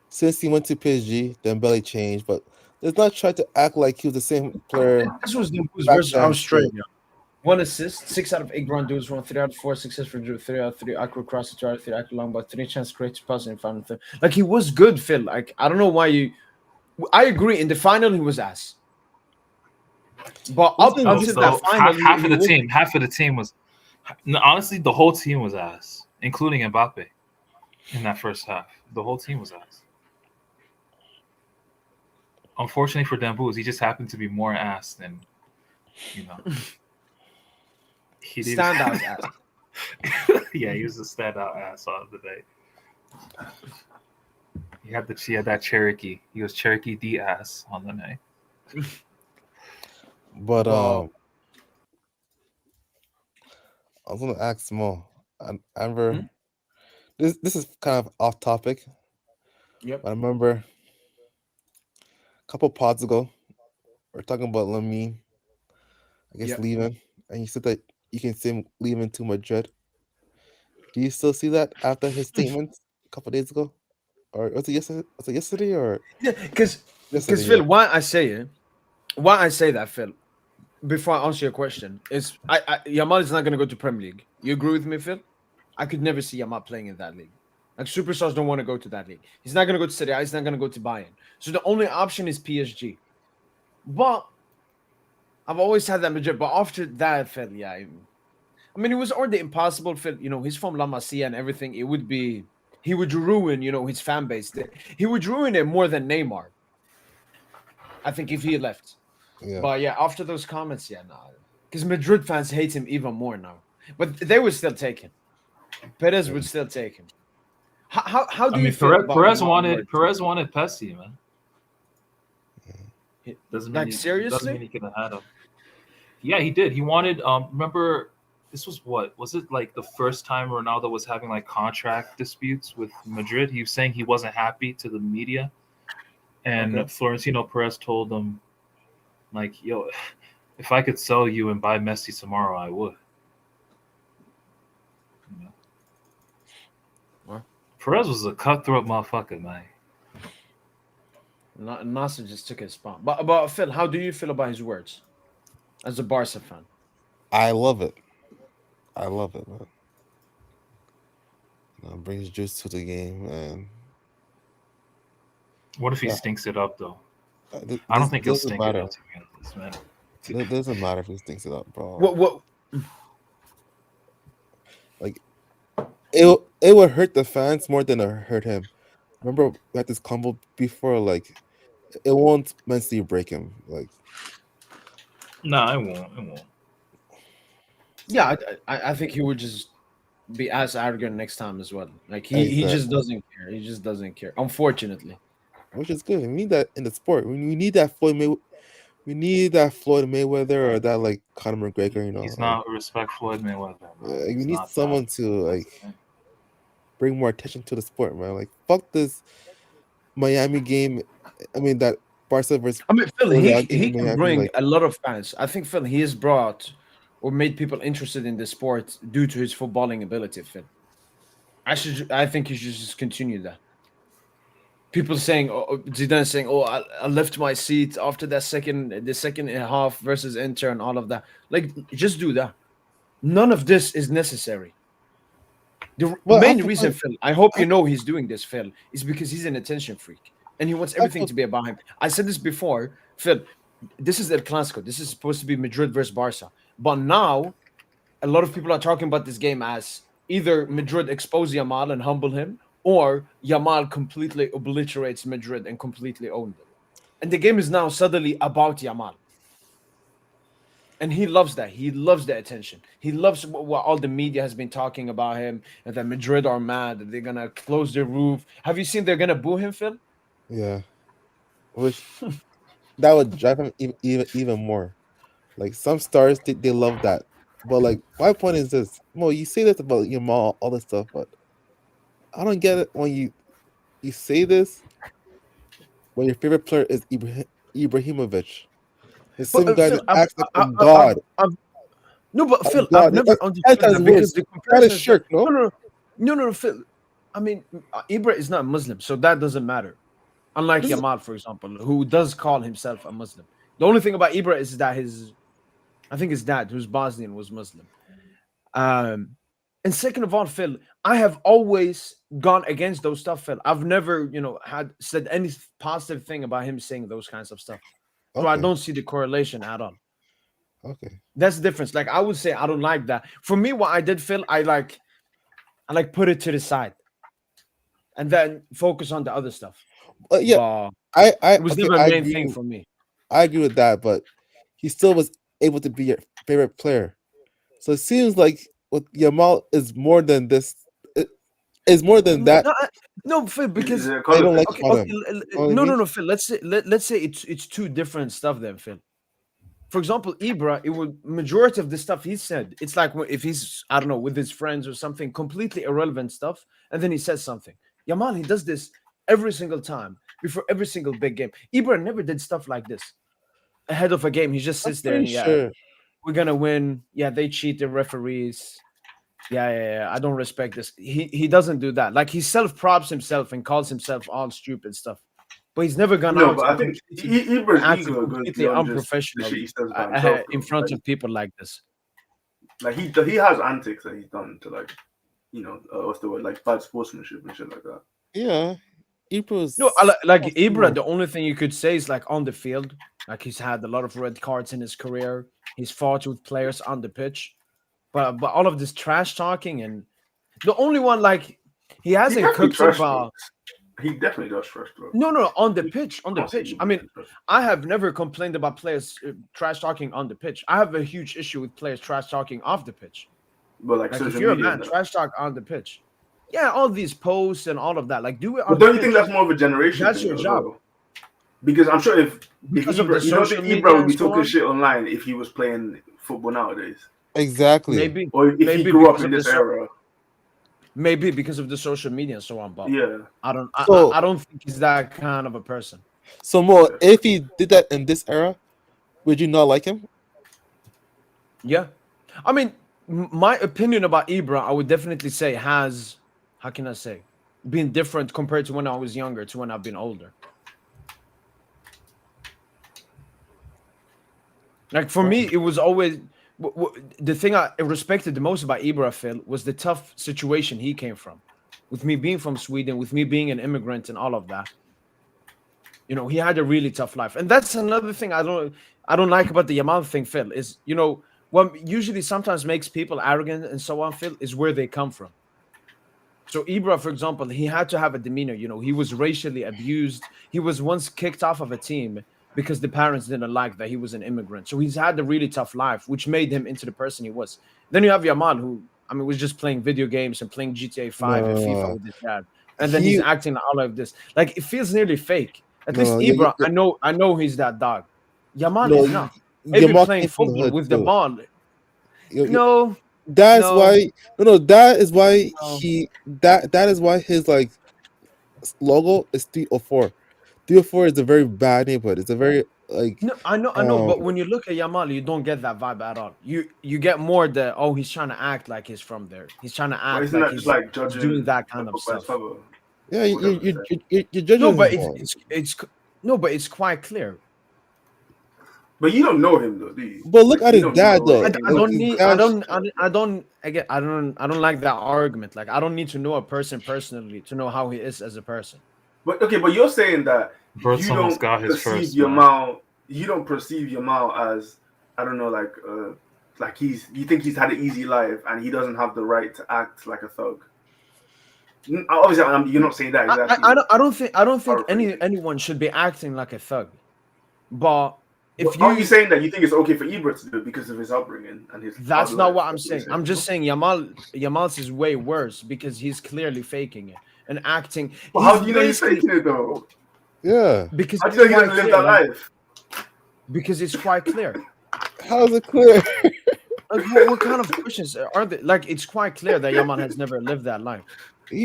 since he went to PSG, then Belly changed, but let's not try to act like he was the same player This was Demboo's back versus then. Still. Australia. 1 assist, 6 out of 8 ground duels, 3 out of 4 successful dribble, 3 out of 3 accurate crosses, 2 out of 3 accurate long, but 3 chance created pass in final third. Like he was good, Phil. Like I don't know why you. I agree. In the final, he was ass. But up Listen, until that so final, half he of the was. team, half of the team was no, honestly the whole team was ass, including Mbappe in that first half. The whole team was ass. Unfortunately for Dembooz, he just happened to be more ass than you know. He did Standout ass. yeah, he was a standout ass on the day. He had that Cherokee. He was Cherokee D ass on the night. But But I was gonna ask Mo. I remember Hmm? this is kind of off topic. Yep. But I remember a couple pods ago, we are talking about Lamine, I guess Yep. leaving, and you said that you can see him leaving to Madrid. Do you still see that after his statements a couple days ago, or was it yesterday? Was it yesterday or Yeah, because yesterday? Phil, Yeah. why I say that, Phil, before I answer your question, is Yamal is not going to go to Premier League. You agree with me, Phil? I could never see Yamal playing in that league. Like superstars don't want to go to that league. He's not going to go to Serie A. He's not going to go to Bayern. So the only option is PSG. But I've always had that Madrid. But after that, Phil, yeah, I mean, it was already impossible. Phil, he's from La Masia and everything. He would ruin, his fan base. He would ruin it more than Neymar. I think if he left. Yeah. But yeah, after those comments, yeah, no, because Madrid fans hate him even more now. But they would still take him. Perez would still take him. How I do you mean, feel about Perez Yamal wanted words? Pessy, man. Like Doesn't seriously? mean he could have had him. Yeah, he did. He wanted. Remember, this was what was it like the first time Ronaldo was having like contract disputes with Madrid? He was saying he wasn't happy to the media, and Okay. Florentino Perez told him, like, "Yo, if I could sell you and buy Messi tomorrow, I would." You know? Well, Perez was a cutthroat motherfucker, man. Nasser just took his spot. But Phil, how do you feel about his words as a Barca fan? I love it. I love it, man. Brings juice to the game, and What if he yeah, stinks it up though? I don't this think he'll doesn't stink it matter. up to be honest, man. It doesn't matter if he thinks it up, bro. What? Like it would hurt the fans more than it hurt him. Remember we had this combo before, like it won't mentally break him. Like No, I won't. It won't. Yeah, I think he would just be as arrogant next time as well. Like he just exactly, doesn't care. He just doesn't care. Unfortunately. which is good. We need that in the sport. We need that we need that Floyd Mayweather or that like Conor McGregor. He's Like not respect Floyd Mayweather, man. we He's need not that. someone to That's like the thing. bring more attention to the sport, man. Like fuck this Miami game. I mean that Barca versus I mean, Phil, Real game he in can Miami. bring Like a lot of fans. I think Phil, he has brought or made people interested in the sport due to his footballing ability. Phil, I think he should just continue that. People saying, Zidane saying, "Oh, I left my seat after the second half versus Inter and all of that." Like, just do that. None of this is necessary. The Well, main reason, Phil, I hope you know he's doing this, Phil, is because he's an attention freak and he wants everything to be about him. I said this before, Phil. This is El Clasico. This is supposed to be Madrid versus Barca. But now, a lot of people are talking about this game as either Madrid expose Yamal and humble him, or Yamal completely obliterates Madrid and completely owned them. And the game is now suddenly about Yamal. And he loves that. He loves the attention. He loves what all the media has been talking about him, and that Madrid are mad that they're gonna close their roof. Have you seen they're gonna boo him, Phil? yeah, which that would drive him even more. Like some stars, they love that. But like my point is this: well, you say this about your mom, all this stuff, but I don't get it when you say this when your favorite player is Ibrahimovic, the But same guy Phil, that acts like a god. no, but A Phil, I've god. never understood That's that because worse. the That comparison is is shirk, no? no, Phil. I mean, Ibra is not Muslim, so that doesn't matter. Unlike This is, Yamal, for example, who does call himself a Muslim. The only thing about Ibra is that I think his dad, who's Bosnian, was Muslim. Um, and second of all, Phil, I have always gone against those stuff, Phil. I've never, had said any positive thing about him saying those kinds of stuff. So I okay, don't see the correlation at all. okay. That's the difference. Like I would say, I don't like that. For me, what I did, Phil, I put it to the side and then focus on the other stuff. Yeah, But I it was okay, never a main thing for me. I agree with that, but he still was able to be your favorite player. So it seems like with Yamal is more than this. It is more than that. No, Phil, because Is it I don't color? like okay, about okay, him. You know what I no, mean? no, Phil. Let's say it's two different stuff then, Phil. For example, Ibra, it would majority of the stuff he said, it's like if he's, I don't know, with his friends or something, completely irrelevant stuff, and then he says something. Yamal, he does this every single time before every single big game. Ibra never did stuff like this ahead of a game. He just I'm sits there pretty and yeah, sure. we're gonna win. Yeah, they cheat the referees. Yeah. I don't respect this. He doesn't do that. Like he self-props himself and calls himself all stupid stuff. But he's never gone No, out but I and think and Ibra's acted ego goes completely beyond just the unprofessional shit he says about himself. in Though. front of people like this. Like he has antics that he's done to like, what's the word, like bad sportsmanship and shit like that. Yeah, No, Ibra's like oh, Ibra, the only thing you could say is like on the field, like he's had a lot of red cards in his career. He's fought with players on the pitch, but all of this trash talking and the only one like he He hasn't definitely cooked him. trash talks. He definitely does trash talk. No, on the You pitch, can't say he I mean, doesn't trash. I have never complained about players trash talking on the pitch. I have a huge issue with players trash talking off the pitch. But like Like if social you're a media, man, and that. trash talk on the pitch. Yeah, all these posts and all of that. Like do it But on the don't you think pitch. that's more of a generation That's thing your as job. well? Because I'm sure if Because of Ibra, the you don't social think media Ibra would be and so talking on? shit online if he was playing football nowadays, exactly. Maybe, or if he maybe grew up because in of this the era. maybe because of the social media and so on. But Yeah. I don't, So I don't think he's that kind of a person. so more if he did that in this era, would you not like him? Yeah, I mean, my opinion about Ibra, I would definitely say has, how can I say, been different compared to when I was younger to when I've been older. Like for me, it was always the thing I respected the most about Ibra, Phil, was the tough situation he came from. With me being from Sweden, with me being an immigrant and all of that, he had a really tough life. And that's another thing I don't like about the Yamal thing, Phil, is what usually sometimes makes people arrogant and so on, Phil, is where they come from. So Ibra, for example, he had to have a demeanor. He was racially abused. He was once kicked off of a team because the parents didn't like that he was an immigrant. So he's had a really tough life, which made him into the person he was. Then you have Yamal, who, I mean, was just playing video games and playing GTA 5 and FIFA No, with his dad. And then he's he acting all of this. Like, it feels nearly fake. At least no, Ibra, I know he's that dog. Yamal no. is not. Maybe Yamal playing came from the football hood with the too. ball. You- No, That's no, why that is why no. that is why his like logo is 304. 304 is a very bad neighborhood. It's a very like No, I know, but when you look at Yamal, you don't get that vibe at all. You get more the he's trying to act like he's from there. He's trying to But act isn't like that just like he's doing judging that a kind of book by its stuff. cover? yeah, you're No, judging but him. it's no, but it's quite clear. But you don't know him though, do you? But look at you his don't dad know though. I him. Like, don't his need. dad- I don't like that argument. Like I don't need to know a person personally to know how he is as a person. But okay, but you're saying that Verts you almost don't got his perceive first, man. Yamal. You don't perceive Yamal as I don't know, like you think he's had an easy life and he doesn't have the right to act like a thug. Obviously, you're not saying that exactly. I don't think Paraphrasing. anyone should be acting like a thug. But if Aren't you you, saying that you think it's okay for Ibra to do it because of his upbringing and his? that's hard not life? what I'm That's what you're saying. I'm just saying Yamal's is way worse because he's clearly faking it and acting. Well, He's how do you know he's basically- faking it though? yeah. Because How do it's you know he quite doesn't live clear. that life? Because it's quite clear. How's it clear? Like, what kind of questions are they? Like, it's quite clear that Yamal has never lived that life.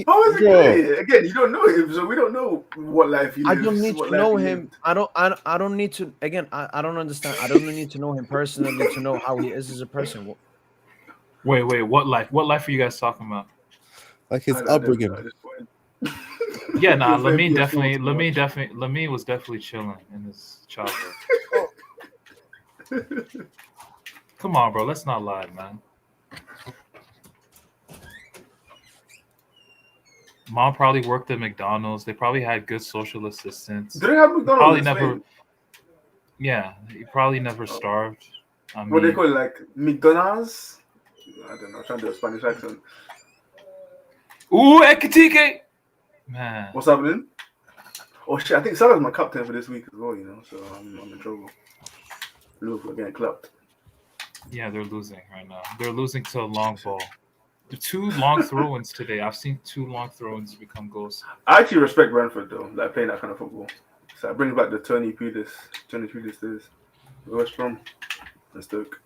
How is it Bro, clear? Again, you don't know him, so we don't know what life he I lives. don't need what to life know he him. lived. I don't need to. Again, I don't understand. I don't need to know him personally to know how he is as a person. Wait, what life? What life are you guys talking about? like his I don't know upbringing. at this point. Yeah, nah, You're playing Lamine PS4 too Lamine was definitely chilling in his childhood. much. Come on, bro, let's not lie, man. Mom probably worked at McDonald's. They probably had good social assistance. Do they have Probably McDonald's in never. Spain? Yeah, he probably never starved. I What they mean, call it, like Mcdonalds? I don't know. I'm trying to do a Spanish accent. ooh, Ekitike! Man, What's happening? Oh shit! I think Salah's my captain for this week as well. You know, so I'm in trouble. Liverpool are getting clapped. yeah, they're losing right now. They're losing to a long ball. The 2 long throw-ins today. I've seen 2 long throw-ins become goals. I actually respect Brentford though, like playing that kind of football. So it brings back the Tony Pulis days. West Brom and Stoke.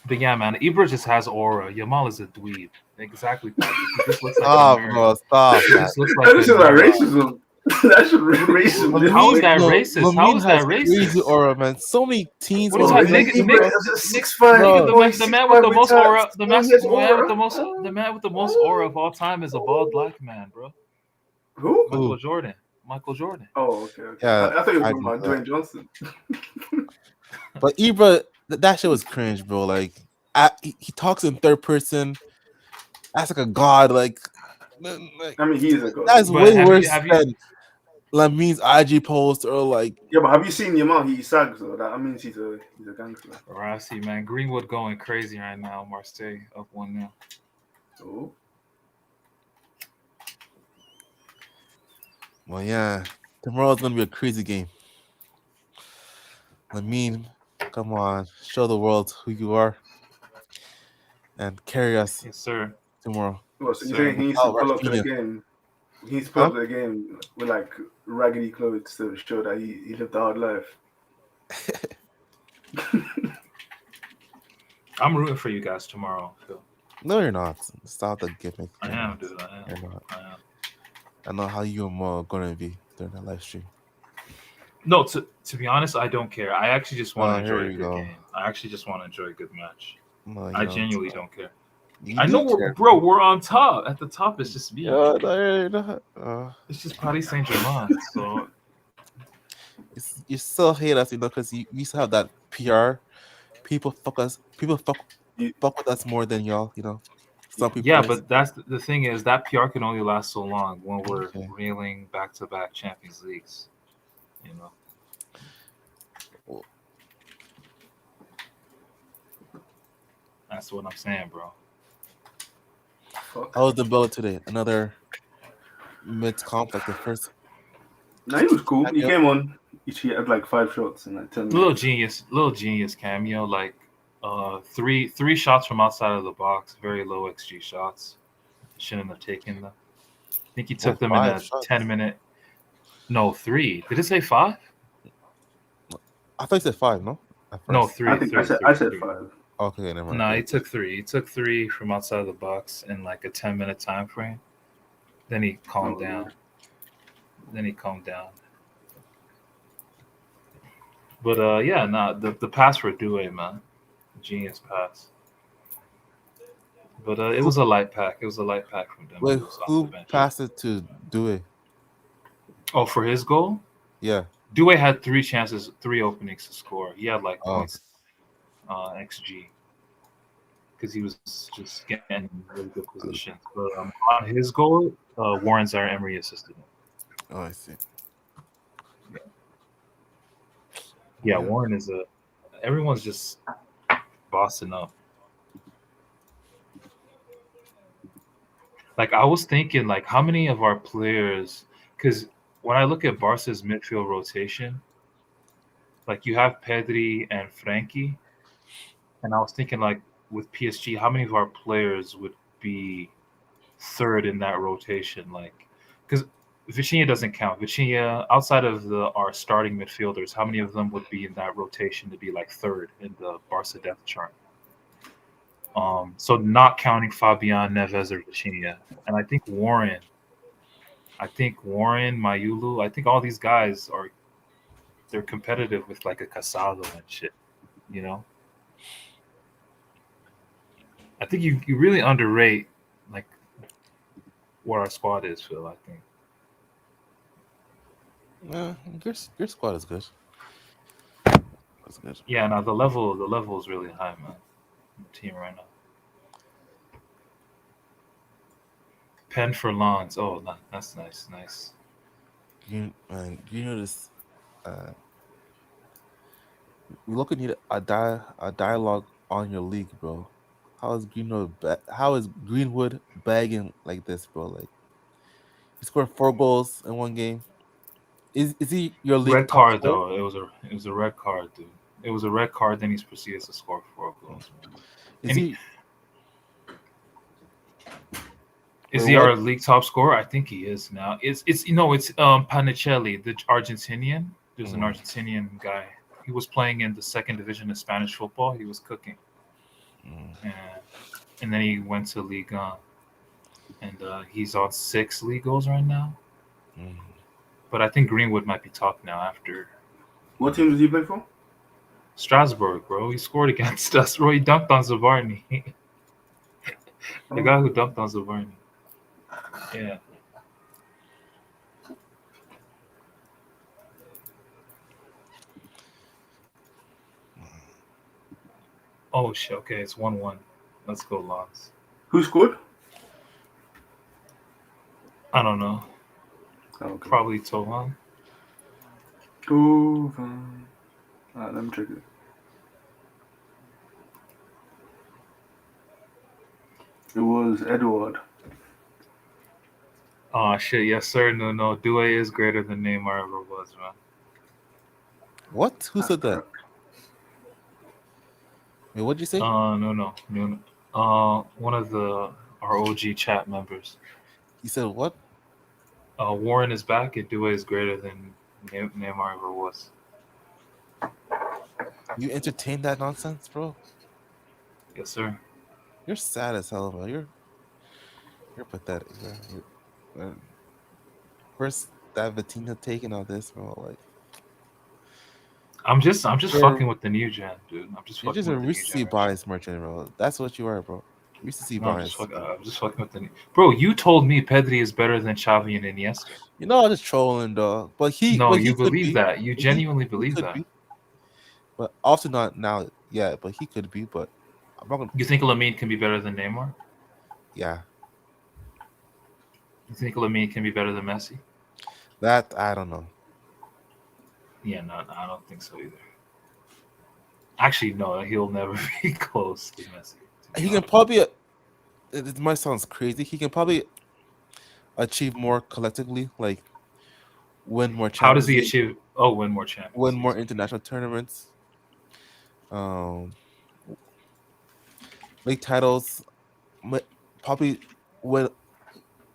But yeah, man, Ibra just has aura. Yamal is a dweeb. Exactly. Patrick. He just looks like Stop, a nerd. bro. Stop. He just looks like That a is like nerd. racism. That should be racism. How is that No, racist? How Lamine is that has crazy racist? aura, man. So many teens. What are you bro. talking- Like, nigga, Nigga, the man with the most aura, the man with the most aura of all time is a bald black man, bro. Who? Michael Jordan. Michael Jordan. Oh, okay. Yeah, I thought you were I talking about knew that. Dwayne Johnson. But Ibra, that shit was cringe, bro. Like, he talks in third person. That's like a god. Like I mean, he is a god. that's But way have you- worse have you- than Lamine's IG post or like. Yeah, but have you seen the amount he sags though? That means he's a gangster. Rossi, man. Greenwood going crazy right now. Marseille up 1-0. Oh. Well, yeah, tomorrow's gonna be a crazy game. Lamine, come on, show the world who you are, and carry us Yes, sir. tomorrow. Well, so you're Sir. saying he needs to pull up to the Rafinha. game? He needs to pull up to the game with like raggedy clothes to show that he lived a hard life. I'm rooting for you guys tomorrow, Phil. No, you're not. Stop the gimmick. I am, dude. I am. You're not. I am. I know how you and Mo are gonna be during that live stream. No, to be honest, I don't care. I actually just want Oh, to enjoy here a you good go. game. I actually just want to enjoy a good match. No, you I don't. genuinely don't care. You I do know, care. we're on top. At the top, it's just me. No, you're not. It's just Paris Saint-Germain. So You still hate us, because you used to have that PR. People fuck us. People fuck with us more than y'all. Some people. yeah, but that's the thing is that PR can only last so long when we're Okay. reeling back-to-back Champions Leagues. That's what I'm saying, bro. Fuck. How was the Bella today? Another mid-comp, like the first. No, he was cool. He Yeah. came on. He had like 5 shots in like 10 minutes. Little genius cameo, like three shots from outside of the box, very low XG shots. Shouldn't have taken them. I think he took them in a 5 shots. 10-minute. No, 3. Did it say 5? I thought you said 5, no? At No, first. 3. I think I said 5. Okay, never mind. No, he took 3. He took 3 from outside of the box in like a 10-minute time frame. Then he calmed down. But yeah, the pass for Due, man, genius pass. But it was a light pack. It was a light pack from them. Wait, It was off who the bench. passed it to Due? Oh, for his goal? Yeah. Due had 3 chances, 3 openings to score. He had like Oh, points xG because he was just getting really good positions. But on his goal, Warren Zaire Emery assisted him. oh, I see. Yeah, Warren is everyone's just bossing up. Like I was thinking, like how many of our players? Because when I look at Barca's midfield rotation, like you have Pedri and Frankie, and I was thinking like with PSG, how many of our players would be third in that rotation? Like, because Vitinha doesn't count. Vitinha, outside of our starting midfielders, how many of them would be in that rotation to be like third in the Barca depth chart? So not counting Fabian, Neves, or Vitinha, and I think Warren, Mayulu, I think all these guys they're competitive with like a Casado and shit, you know. I think you really underrate like what our squad is, Phil. I think. Your squad is good. That's good. Yeah, now the level is really high, man. The team right now. Pen for Lawns. Oh, that's nice. You notice we look at need a dialogue on your league, bro. How is Greenwood bagging like this, bro? Like he scored 4 goals in one game. Is he your league Red top card scorer? though. It was a red card, dude. It was a red card. Then he's proceeded to score 4 goals. Is And he? is Wait, he what? our league top scorer? I think he is now. It's Panicelli, the Argentinian. There's an Argentinian guy. He was playing in the 2nd division of Spanish football. He was cooking, and then he went to Ligue 1, and he's on 6 league goals right now. But I think Greenwood might be top now after. What team does he play for? Strasbourg, bro. He scored against us, bro. He dunked on Zavarni. The guy who dunked on Zavarni. Yeah. Oh shit. Okay, it's 1-1. Let's go, Lons. Who scored? I don't know. Oh, okay. Probably Tohan. Alright, let me check it. It was Edward. Oh shit. Yes, sir. No. Due is greater than Neymar ever was, man. What? Who said that? Wait, what'd you say? No. One of our OG chat members. He said what? Warren is back, and Due is greater than Neymar ever was. You entertain that nonsense, bro? Yes, sir. You're sad as hell, bro. You're pathetic, bro. Where's that Vitinha taking all this, bro? Like, I'm just fucking with the new gen, dude. I'm just you're fucking just with a the new recency generation. bias merchant, bro. That's what you are, bro. Recency No, bias. I'm just fucking with the new. Bro, you told me Pedri is better than Xavi and Iniesta. You know, I'm just trolling, dog. But he You could believe be. that. You genuinely He believe could that. be. But also not now. Yeah, but he could be. But I'm not gonna. You think Lamine can be better than Neymar? Yeah, You think Lamine can be better than Messi? that I don't know. Yeah, no, I don't think so either. Actually, no, he'll never be close to Messi. He can probably. It might sound crazy. He can probably achieve more collectively, like win more How does Champions he League, achieve? Oh, win more Champions win Leagues. more international tournaments, league titles. Probably win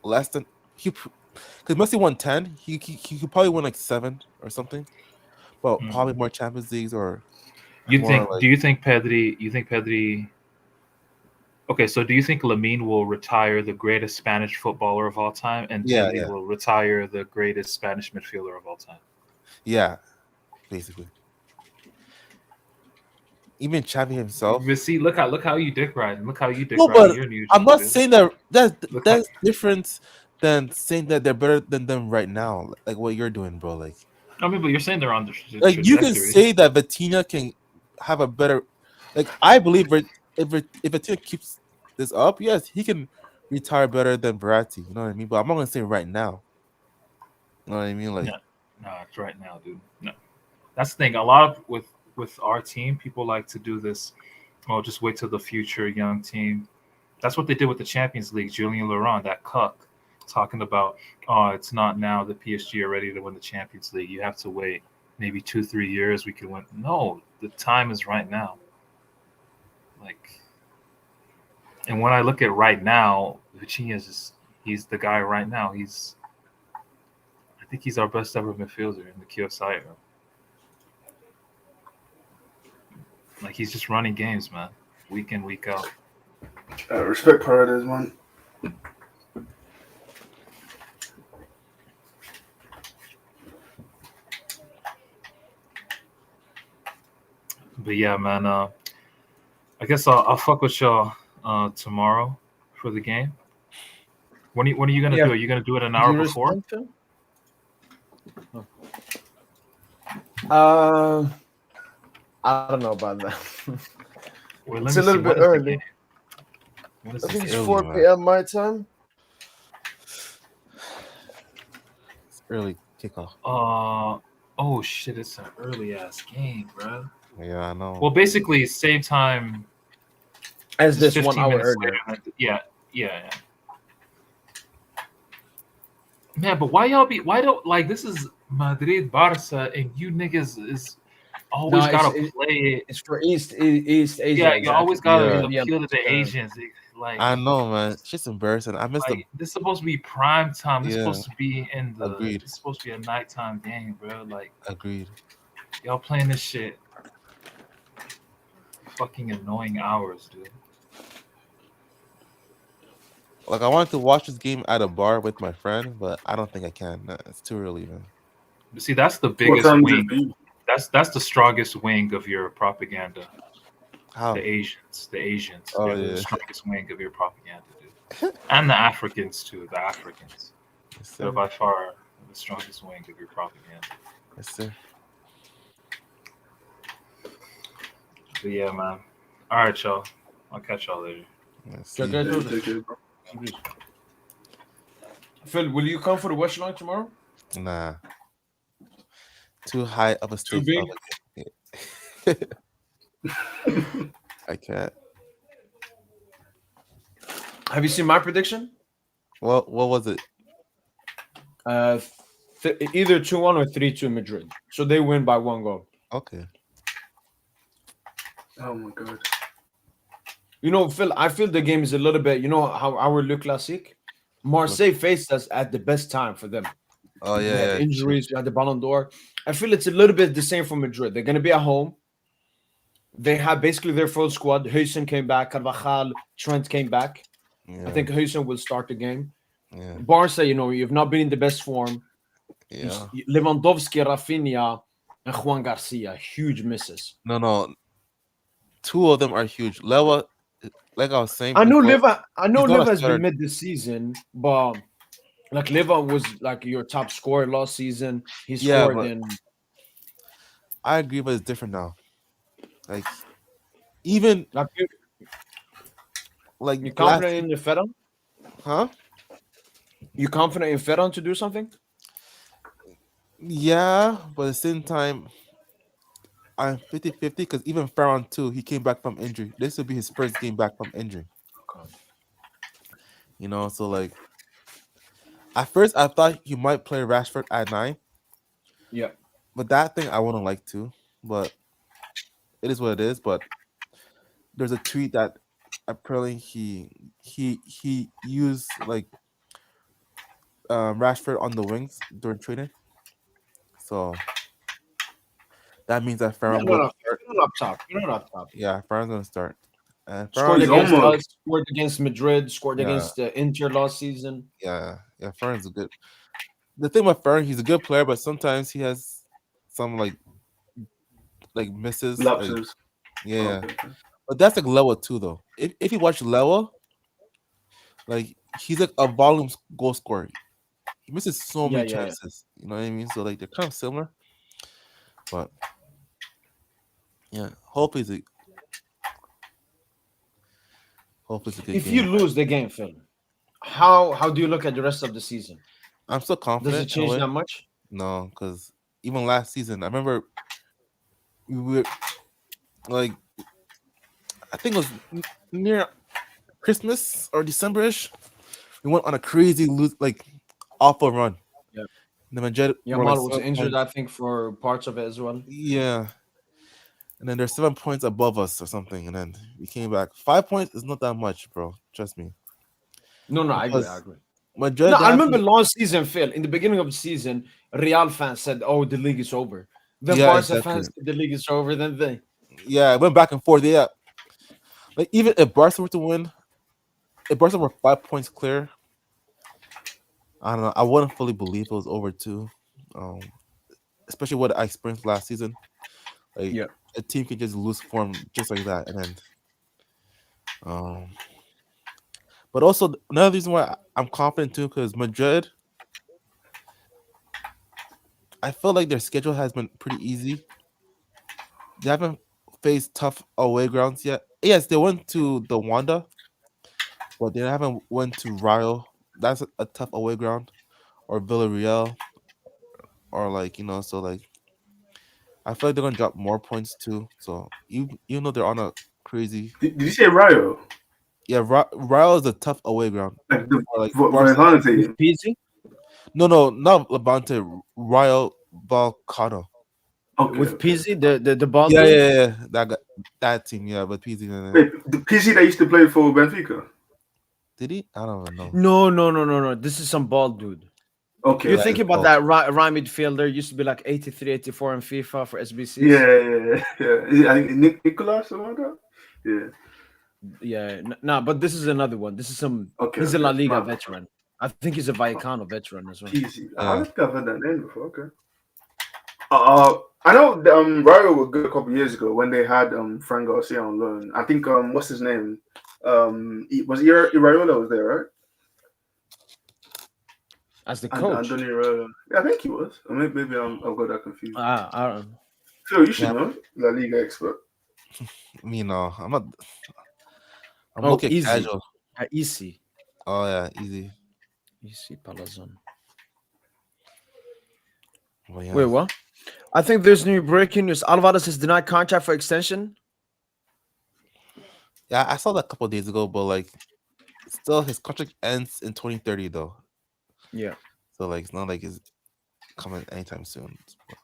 less than he, because Messi won 10. He could probably win like 7 or something, but probably more Champions Leagues or more like. Do you think Pedri? You think Pedri? Okay, so do you think Lamine will retire the greatest Spanish footballer of all time, and Pedri will retire the greatest Spanish midfielder of all time? Yeah, basically. Even Xavi himself. But see, look how you dick riding. Look how you dick No, riding. but You're new. I'm not saying that's Look different than saying that they're better than them right now. Like what you're doing, bro. Like I mean, but you're saying they're on the Like you can trajectory. say that Vitinha can have a better. Like I believe if Vitinha keeps this up, yes, he can retire better than Verratti. You know what I mean? But I'm not gonna say right now. You know what I mean? Like No, no, it's right now, dude. No, that's the thing. A lot of with our team, people like to do this. Oh, just wait till the future young team. That's what they did with the Champions League. Julian Laurent, that cuck, talking about, oh, it's not now that PSG are ready to win the Champions League. You have to wait maybe 2-3 years. We can win. No, the time is right now. Like, and when I look at right now, Vitinha is just, he's the guy right now. I think he's our best ever midfielder in the Kiyosai era. Like he's just running games, man, week in, week out. Respect Paredes, man. But yeah, man. I guess I'll fuck with y'all tomorrow for the game. When are you gonna Yeah. do it? Are you gonna do it an Do hour you before? respond, Phil? Uh, I don't know about that. Wait, let It's me a see. little When bit is the early. game? When is I the think it's game? early, 4 man. p.m. my time. it's early kickoff. Oh shit! It's an early ass game, bro. Yeah, I know. Well, basically same time. As Just this 1 15 hour minutes earlier. later. Yeah. Man, but why don't like this is Madrid, Barca, and you niggas is always No, gotta play it. it's for East Asia. Yeah, you Exactly. always gotta Yeah. appeal to the Asians. I know, man. It's just embarrassing. I missed the. Like this is supposed to be prime time. This is Yeah, supposed to be in the. agreed. It's supposed to be a nighttime game, bro. Like Agreed. y'all playing this shit. Fucking annoying hours, dude. Like I wanted to watch this game at a bar with my friend, but I don't think I can. Nah, it's too early, man. But see, that's the What biggest time is it wing. for you? That's the strongest wing of your propaganda. How? The Asians. Oh, They're the yeah. strongest wing of your propaganda, dude. And the Africans too. The Africans. Yes, They're sir. by far the strongest wing of your propaganda. Yes, sir. But yeah, man. All right, y'all. I'll catch y'all later. Yes, Check see. it Yeah, out. take it, bro. Phil, will you come for the West Line tomorrow? Nah. Too high of a stake. big? I can't. Have you seen my prediction? What was it? Either 2-1 or 3-2 Madrid. So they win by 1 goal. Okay. Oh my god. You know, Phil, I feel the game is a little bit, you know how our Le Classique? Marseille faced us at the best time for them. Oh They yeah, had yeah. injuries, we had the Ballon d'Or. I feel it's a little bit the same for Madrid. They're going to be at home. They have basically their full squad. Hüseyin came back. Carvajal, Trent came back. Yeah. I think Hüseyin will start the game. Yeah. Barca, you know, you've not been in the best form. Yeah. Lewandowski, Rafinha, and Juan Garcia, huge misses. No. Two of them are huge. Lewa, like I was saying, I know before, he's not Liva a has starter. been mid this season, but like Liva was like your top scorer last season. He Yeah, scored but in. I agree, but it's different now. Like even Like like you last, confident in the Ferran? huh? You confident in Ferran to do something? Yeah, but at the same time, I'm 50-50 because even Farron too, he came back from injury. This will be his first game back from injury. You know, so like at first I thought he might play Rashford at 9, Yeah. but that thing I wouldn't like to. But it is what it is. But there's a tweet that apparently he used like Rashford on the wings during training. So that means that Farron will start. You're not up top. You're not up top. Yeah, Farron's gonna start. And Scored He's against almost- us. Scored against Madrid. Scored Yeah. against Inter last season. yeah, Farron's a good. The thing with Farron, he's a good player, but sometimes he has some like misses. Like, Lapses. yeah, Okay. but that's like Lewa too, though. If you watch Lewa, like he's like a volume goal scorer. He misses so many Yeah. chances. You know what I mean? So like they're kind of similar. But yeah, hopefully it's a good If game. you lose the game, Phil, how do you look at the rest of the season? I'm still Does confident it in a change way. that much? No, because even last season, I remember we were like, I think it was near Christmas or December-ish. We went on a crazy awful run. Yeah. The Madrid were like Yamal was 7 injured, points. I think, for parts of it as well. Yeah, and then they're 7 points above us or something, and then we came back. 5 points is not that much, bro. Trust me. No, I agree. I Because agree. Madrid, No, they I have remember to, last season, Phil. In the beginning of the season, Real fans said, "Oh, the league is over." Then yeah, Barca exactly. fans said the league is over. Then they, Yeah, it went back and forth. Yeah, like even if Barca were to win, if Barca were 5 points clear, I don't know. I wouldn't fully believe it was over too. Um, Especially what I experienced last season. Like yeah, a team can just lose form just like that, and then um. But also another reason why I'm confident too, because Madrid, I feel like their schedule has been pretty easy. They haven't faced tough away grounds yet. Yes, they went to the Wanda, but they haven't went to Rio. That's a tough away ground, or Villarreal, or so I feel like they're gonna drop more points too. So even though they're on a crazy, Did you say Rio? yeah, Rio is a tough away ground. Like the Or like Barca. with Valentine? PSG, No, not Levante. Rio Vallecano. Okay, with okay. PSG, the ball Yeah, dude. yeah, yeah. That team, yeah, but PZ Wait, the PC that used to play for Benfica? did he? I don't even know. No. This is some ball dude. Okay, You're That is thinking about bald. that right midfielder used to be like 83, 84 in FIFA for SBCs. yeah. Is it, I think Nicolas or something like that? Yeah. Yeah, nah, but this is another one. This is some. Okay, He's a La okay. Liga My veteran. I think he's a Vallecano veteran as well. PC. I Yeah. don't think I've heard that name before. Okay. I know Rio were good a couple years ago when they had Fran Garcia on loan. I think what's his name? Iraola was there, right? As the And coach, Antonio Iraola. Yeah, I think he was. Or maybe I've got that confused. I don't know. Phil, you should Yeah. know. La Liga expert. Me no. I'm not. I'm Oh, looking easy, casual. easy, Oh yeah, easy. easy, Palazon. But yeah. Wait, what? I think there's new breaking news. Alvarez is denied contract for extension. Yeah, I saw that a couple of days ago, but still his contract ends in 2030 though. Yeah. So it's not like it's coming anytime soon. But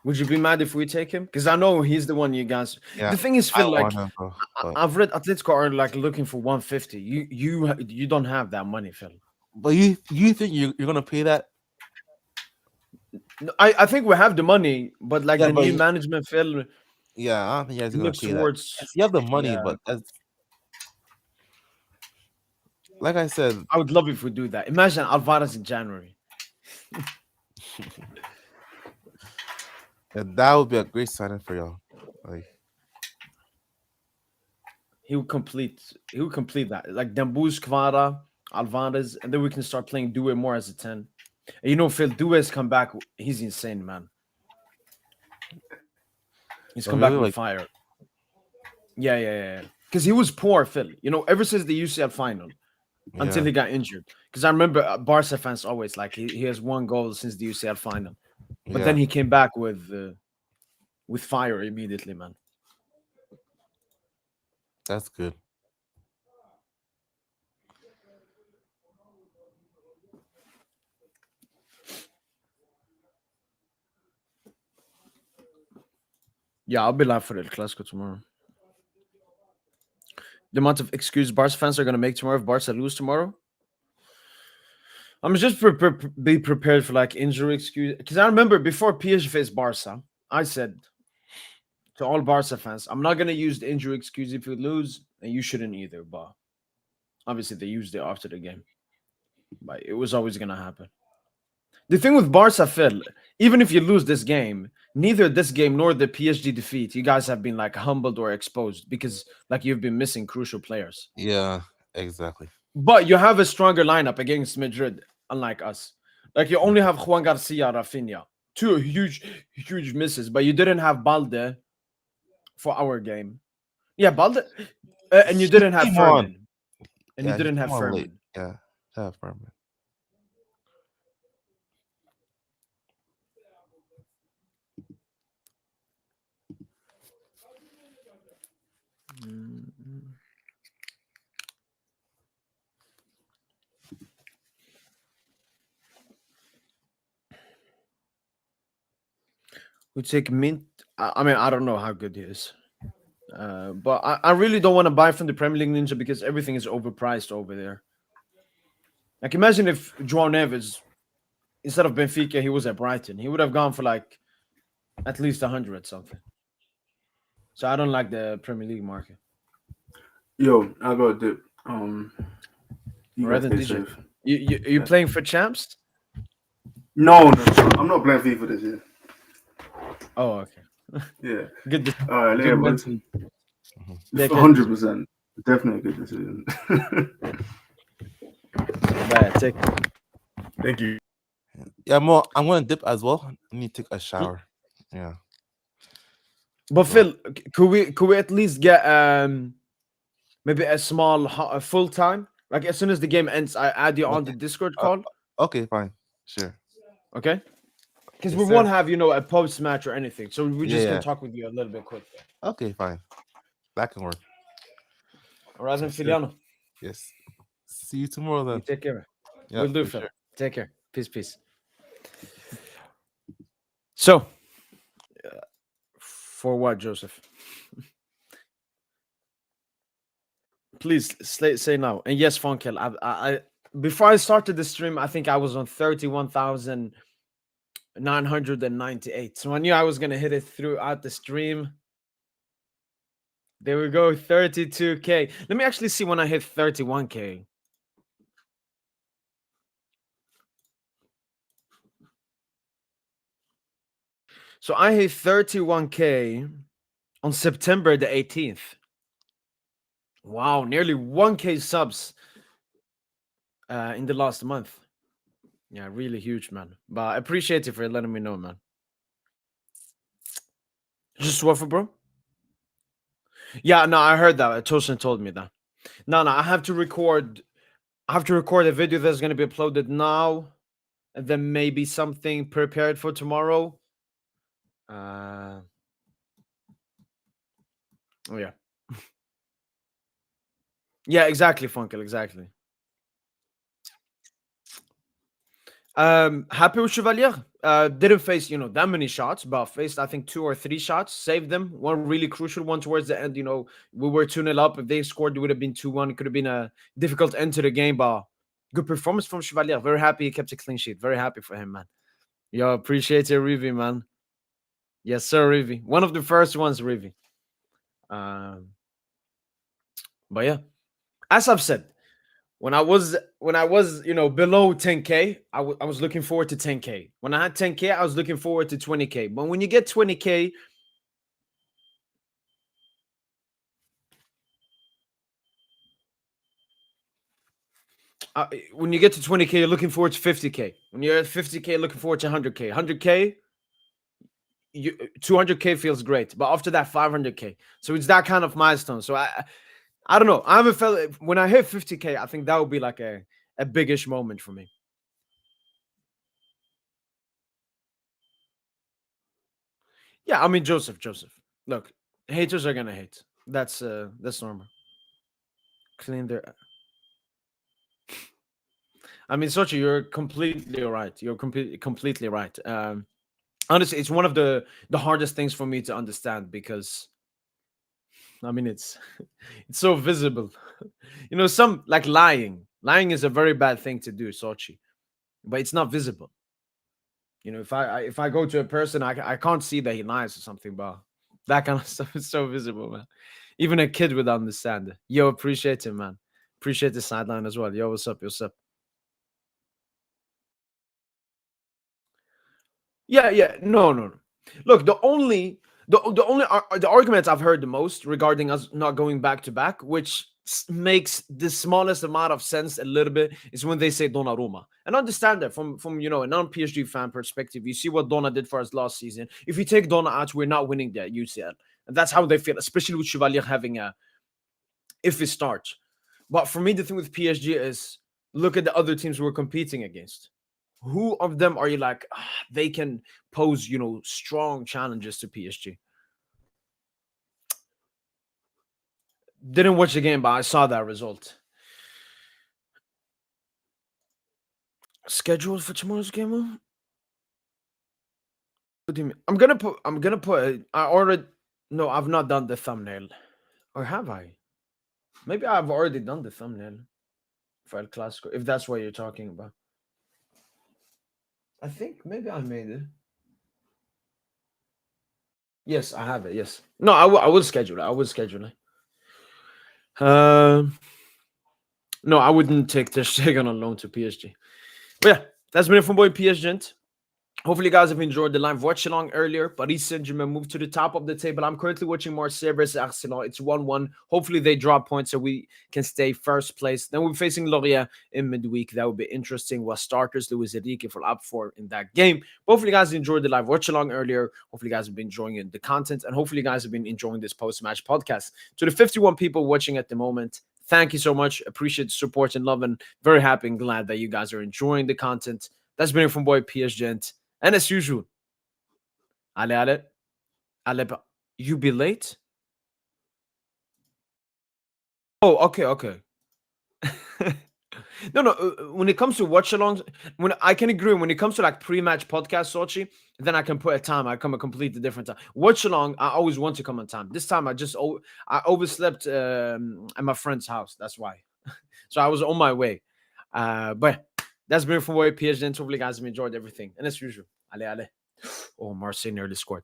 Would you be mad if we take him? Because I know he's the one you guys. yeah, The thing is, I Phil, like want him, bro. But I've read Atletico are like looking for 150. You don't have that money, Phil. you think you're gonna pay that? No, I think we have the money, but like Yeah, the but new management, Phil, yeah, I don't think you guys are gonna looks pay that. towards. Yes, you have the money, Yeah, but like I said, I would love if we do that. Imagine Alvarez in January. that would be a great signing for y'all. Like He would complete. He would complete that. Like Dembuz, Kvara, Alvarez, and then we can start playing Due more as a 10. And Phil Due's come back. He's insane, man. He's oh, come really back with like fire. Yeah. Because he was poor, Phil. Ever since the UCL final until yeah, he got injured. Because I remember Barca fans always like he has one goal since the UCL final, but then yeah, he came back with fire immediately, man. that's good. Yeah, I'll be live for the Clasico tomorrow. The amount of excuse Barca fans are gonna make tomorrow if Barca lose tomorrow. I'm just be prepared for like injury excuse. Because I remember before PSG faced Barca, I said to all Barca fans, I'm not gonna use the injury excuse if we lose, and you shouldn't either. But obviously they used it after the game. But it was always gonna happen. The thing with Barca, Phil, even if you lose this game, neither this game nor the PSG defeat, you guys have been like humbled or exposed because like you've been missing crucial players. Yeah, exactly. But you have a stronger lineup against Madrid, unlike us. Like you only have Juan Garcia, Rafinha. Two huge misses, but you didn't have Balde for our game. Yeah, Balde, and you He didn't have came on. Furman, and you Yeah, he didn't have came on late. Furman. Yeah, yeah, Furman. Mm. We take Mint. I mean, I don't know how good he is, but I really don't want to buy from the Premier League Ninja because everything is overpriced over there. Like, imagine if João Neves, instead of Benfica, he was at Brighton. He would have gone for like at least 100 something. So I don't like the Premier League market. Yo, I got a dip. You guys Rather than stay DJ, safe. you Yeah. playing for champs? No, I'm not playing FIFA this year. Oh, okay. Yeah. Good, All right, later, good boys. mental. Mhm. Take care, 100%. Definitely a good decision. Bye. Take care. Thank you. Yeah, Mo, I'm gonna dip as well. I need to take a shower. Yeah. But So, Phil, could we at least get maybe a small a full time? Like as soon as the game ends, I add you on the okay. Discord Uh, call. okay, fine. Sure. Okay. Because Yes, we sir. won't have a post match or anything, so we're Yeah, just gonna yeah. talk with you a little bit quick. Okay, fine. That can work. Alright, Yes, sir. Filiano, Yes. See you tomorrow you then. take care. Yeah, We'll do, for Phil. sure. Take care. Peace. So, for what, Joseph? Please say now. And yes, Funkel. I before I started the stream, I think I was on 31,998. So I knew I was gonna hit it throughout the stream. There we go, 32K. Let me actually see when I hit 31K. So I hit 31K on September the 18th. Wow, nearly 1K subs in the last month. Yeah, really huge, man. But I appreciate you for letting me know, man. Just what for, bro? Yeah, no, I heard that. Tosin told me that. No, I have to record. I have to record a video that's going to be uploaded now, and then maybe something prepared for tomorrow. Oh yeah, yeah, exactly, Funkel, exactly. Happy with Chevalier. Didn't face that many shots, but faced I think 2 or 3 shots. Saved them. One really crucial one towards the end. We were 2-0 up. If they scored, it would have been 2-1. It could have been a difficult end to the game, but good performance from Chevalier. Very happy he kept a clean sheet. Very happy for him, man. Yo, appreciate you, Rivi, man. Yes, sir, Rivi. One of the first ones, Rivi. But yeah, as I've said, when I was below 10K, I was looking forward to 10K. When I had 10K, I was looking forward to 20K. But when you get 20K, when you get to 20K, you're looking forward to 50K. When you're at 50K, looking forward to 100K. 100K, 200K feels great, but after that, 500K. So it's that kind of milestone. So I don't know. I haven't felt it. When I hit 50K, I think that would be like a biggish moment for me. Yeah, I mean Joseph. Look, haters are gonna hate. That's normal. Clean their. I mean, Sochi, you're completely right. You're completely right. Honestly, it's one of the hardest things for me to understand because I mean it's it's so visible. Some like lying. Lying is a very bad thing to do, Sochi, but it's not visible. If I go to a person, I can't see that he lies or something, but that kind of stuff is so visible, man. Even a kid would understand it. Yo, appreciate it, man. Appreciate the sideline as well. Yo, what's up? What's up? Yeah. No. Look, the arguments I've heard the most regarding us not going back to back, which makes the smallest amount of sense a little bit is when they say Donnarumma. And understand that from a non-PSG fan perspective. You see what Donna did for us last season. If you take Donna out, we're not winning the UCL. And that's how they feel, especially with Chevalier having a iffy start. But for me, the thing with PSG is look at the other teams we're competing against. Who of them are you like, they can pose, strong challenges to PSG? Didn't watch the game, but I saw that result. Scheduled for tomorrow's game? What do you mean? I'm gonna put. I already. No, I've not done the thumbnail, or have I? Maybe I've already done the thumbnail for El Clasico, if that's what you're talking about. I think maybe I made it. Yes, I have it. Yes. No, I will schedule it. I will schedule it. No, I wouldn't take Ter Stegen on loan to PSG. But yeah, that's been it from boy PSG. Hopefully, you guys have enjoyed the live watch along earlier. Paris Saint-Germain moved to the top of the table. I'm currently watching Marseille versus Arsenal. It's 1-1. Hopefully, they drop points so we can stay first place. Then we're facing Lorient in midweek. That would be interesting. What starters Luis Enrique for up for in that game. Hopefully, you guys enjoyed the live watch along earlier. Hopefully, you guys have been enjoying the content. And hopefully, you guys have been enjoying this post-match podcast. To the 51 people watching at the moment, thank you so much. Appreciate the support and love. And very happy and glad that you guys are enjoying the content. That's been it from boy PSG. And as usual, Ale, you be late? Oh, okay. No. When it comes to watch-alongs, when I can agree, when it comes to like pre-match podcast, Sochi, then I can put a time. I come a completely different time. Watch-along, I always want to come on time. This time, I overslept at my friend's house. That's why. So I was on my way. But that's been from Boy PSG. Hopefully, guys have enjoyed everything. And as usual, Ale. Oh, Marseille nearly scored.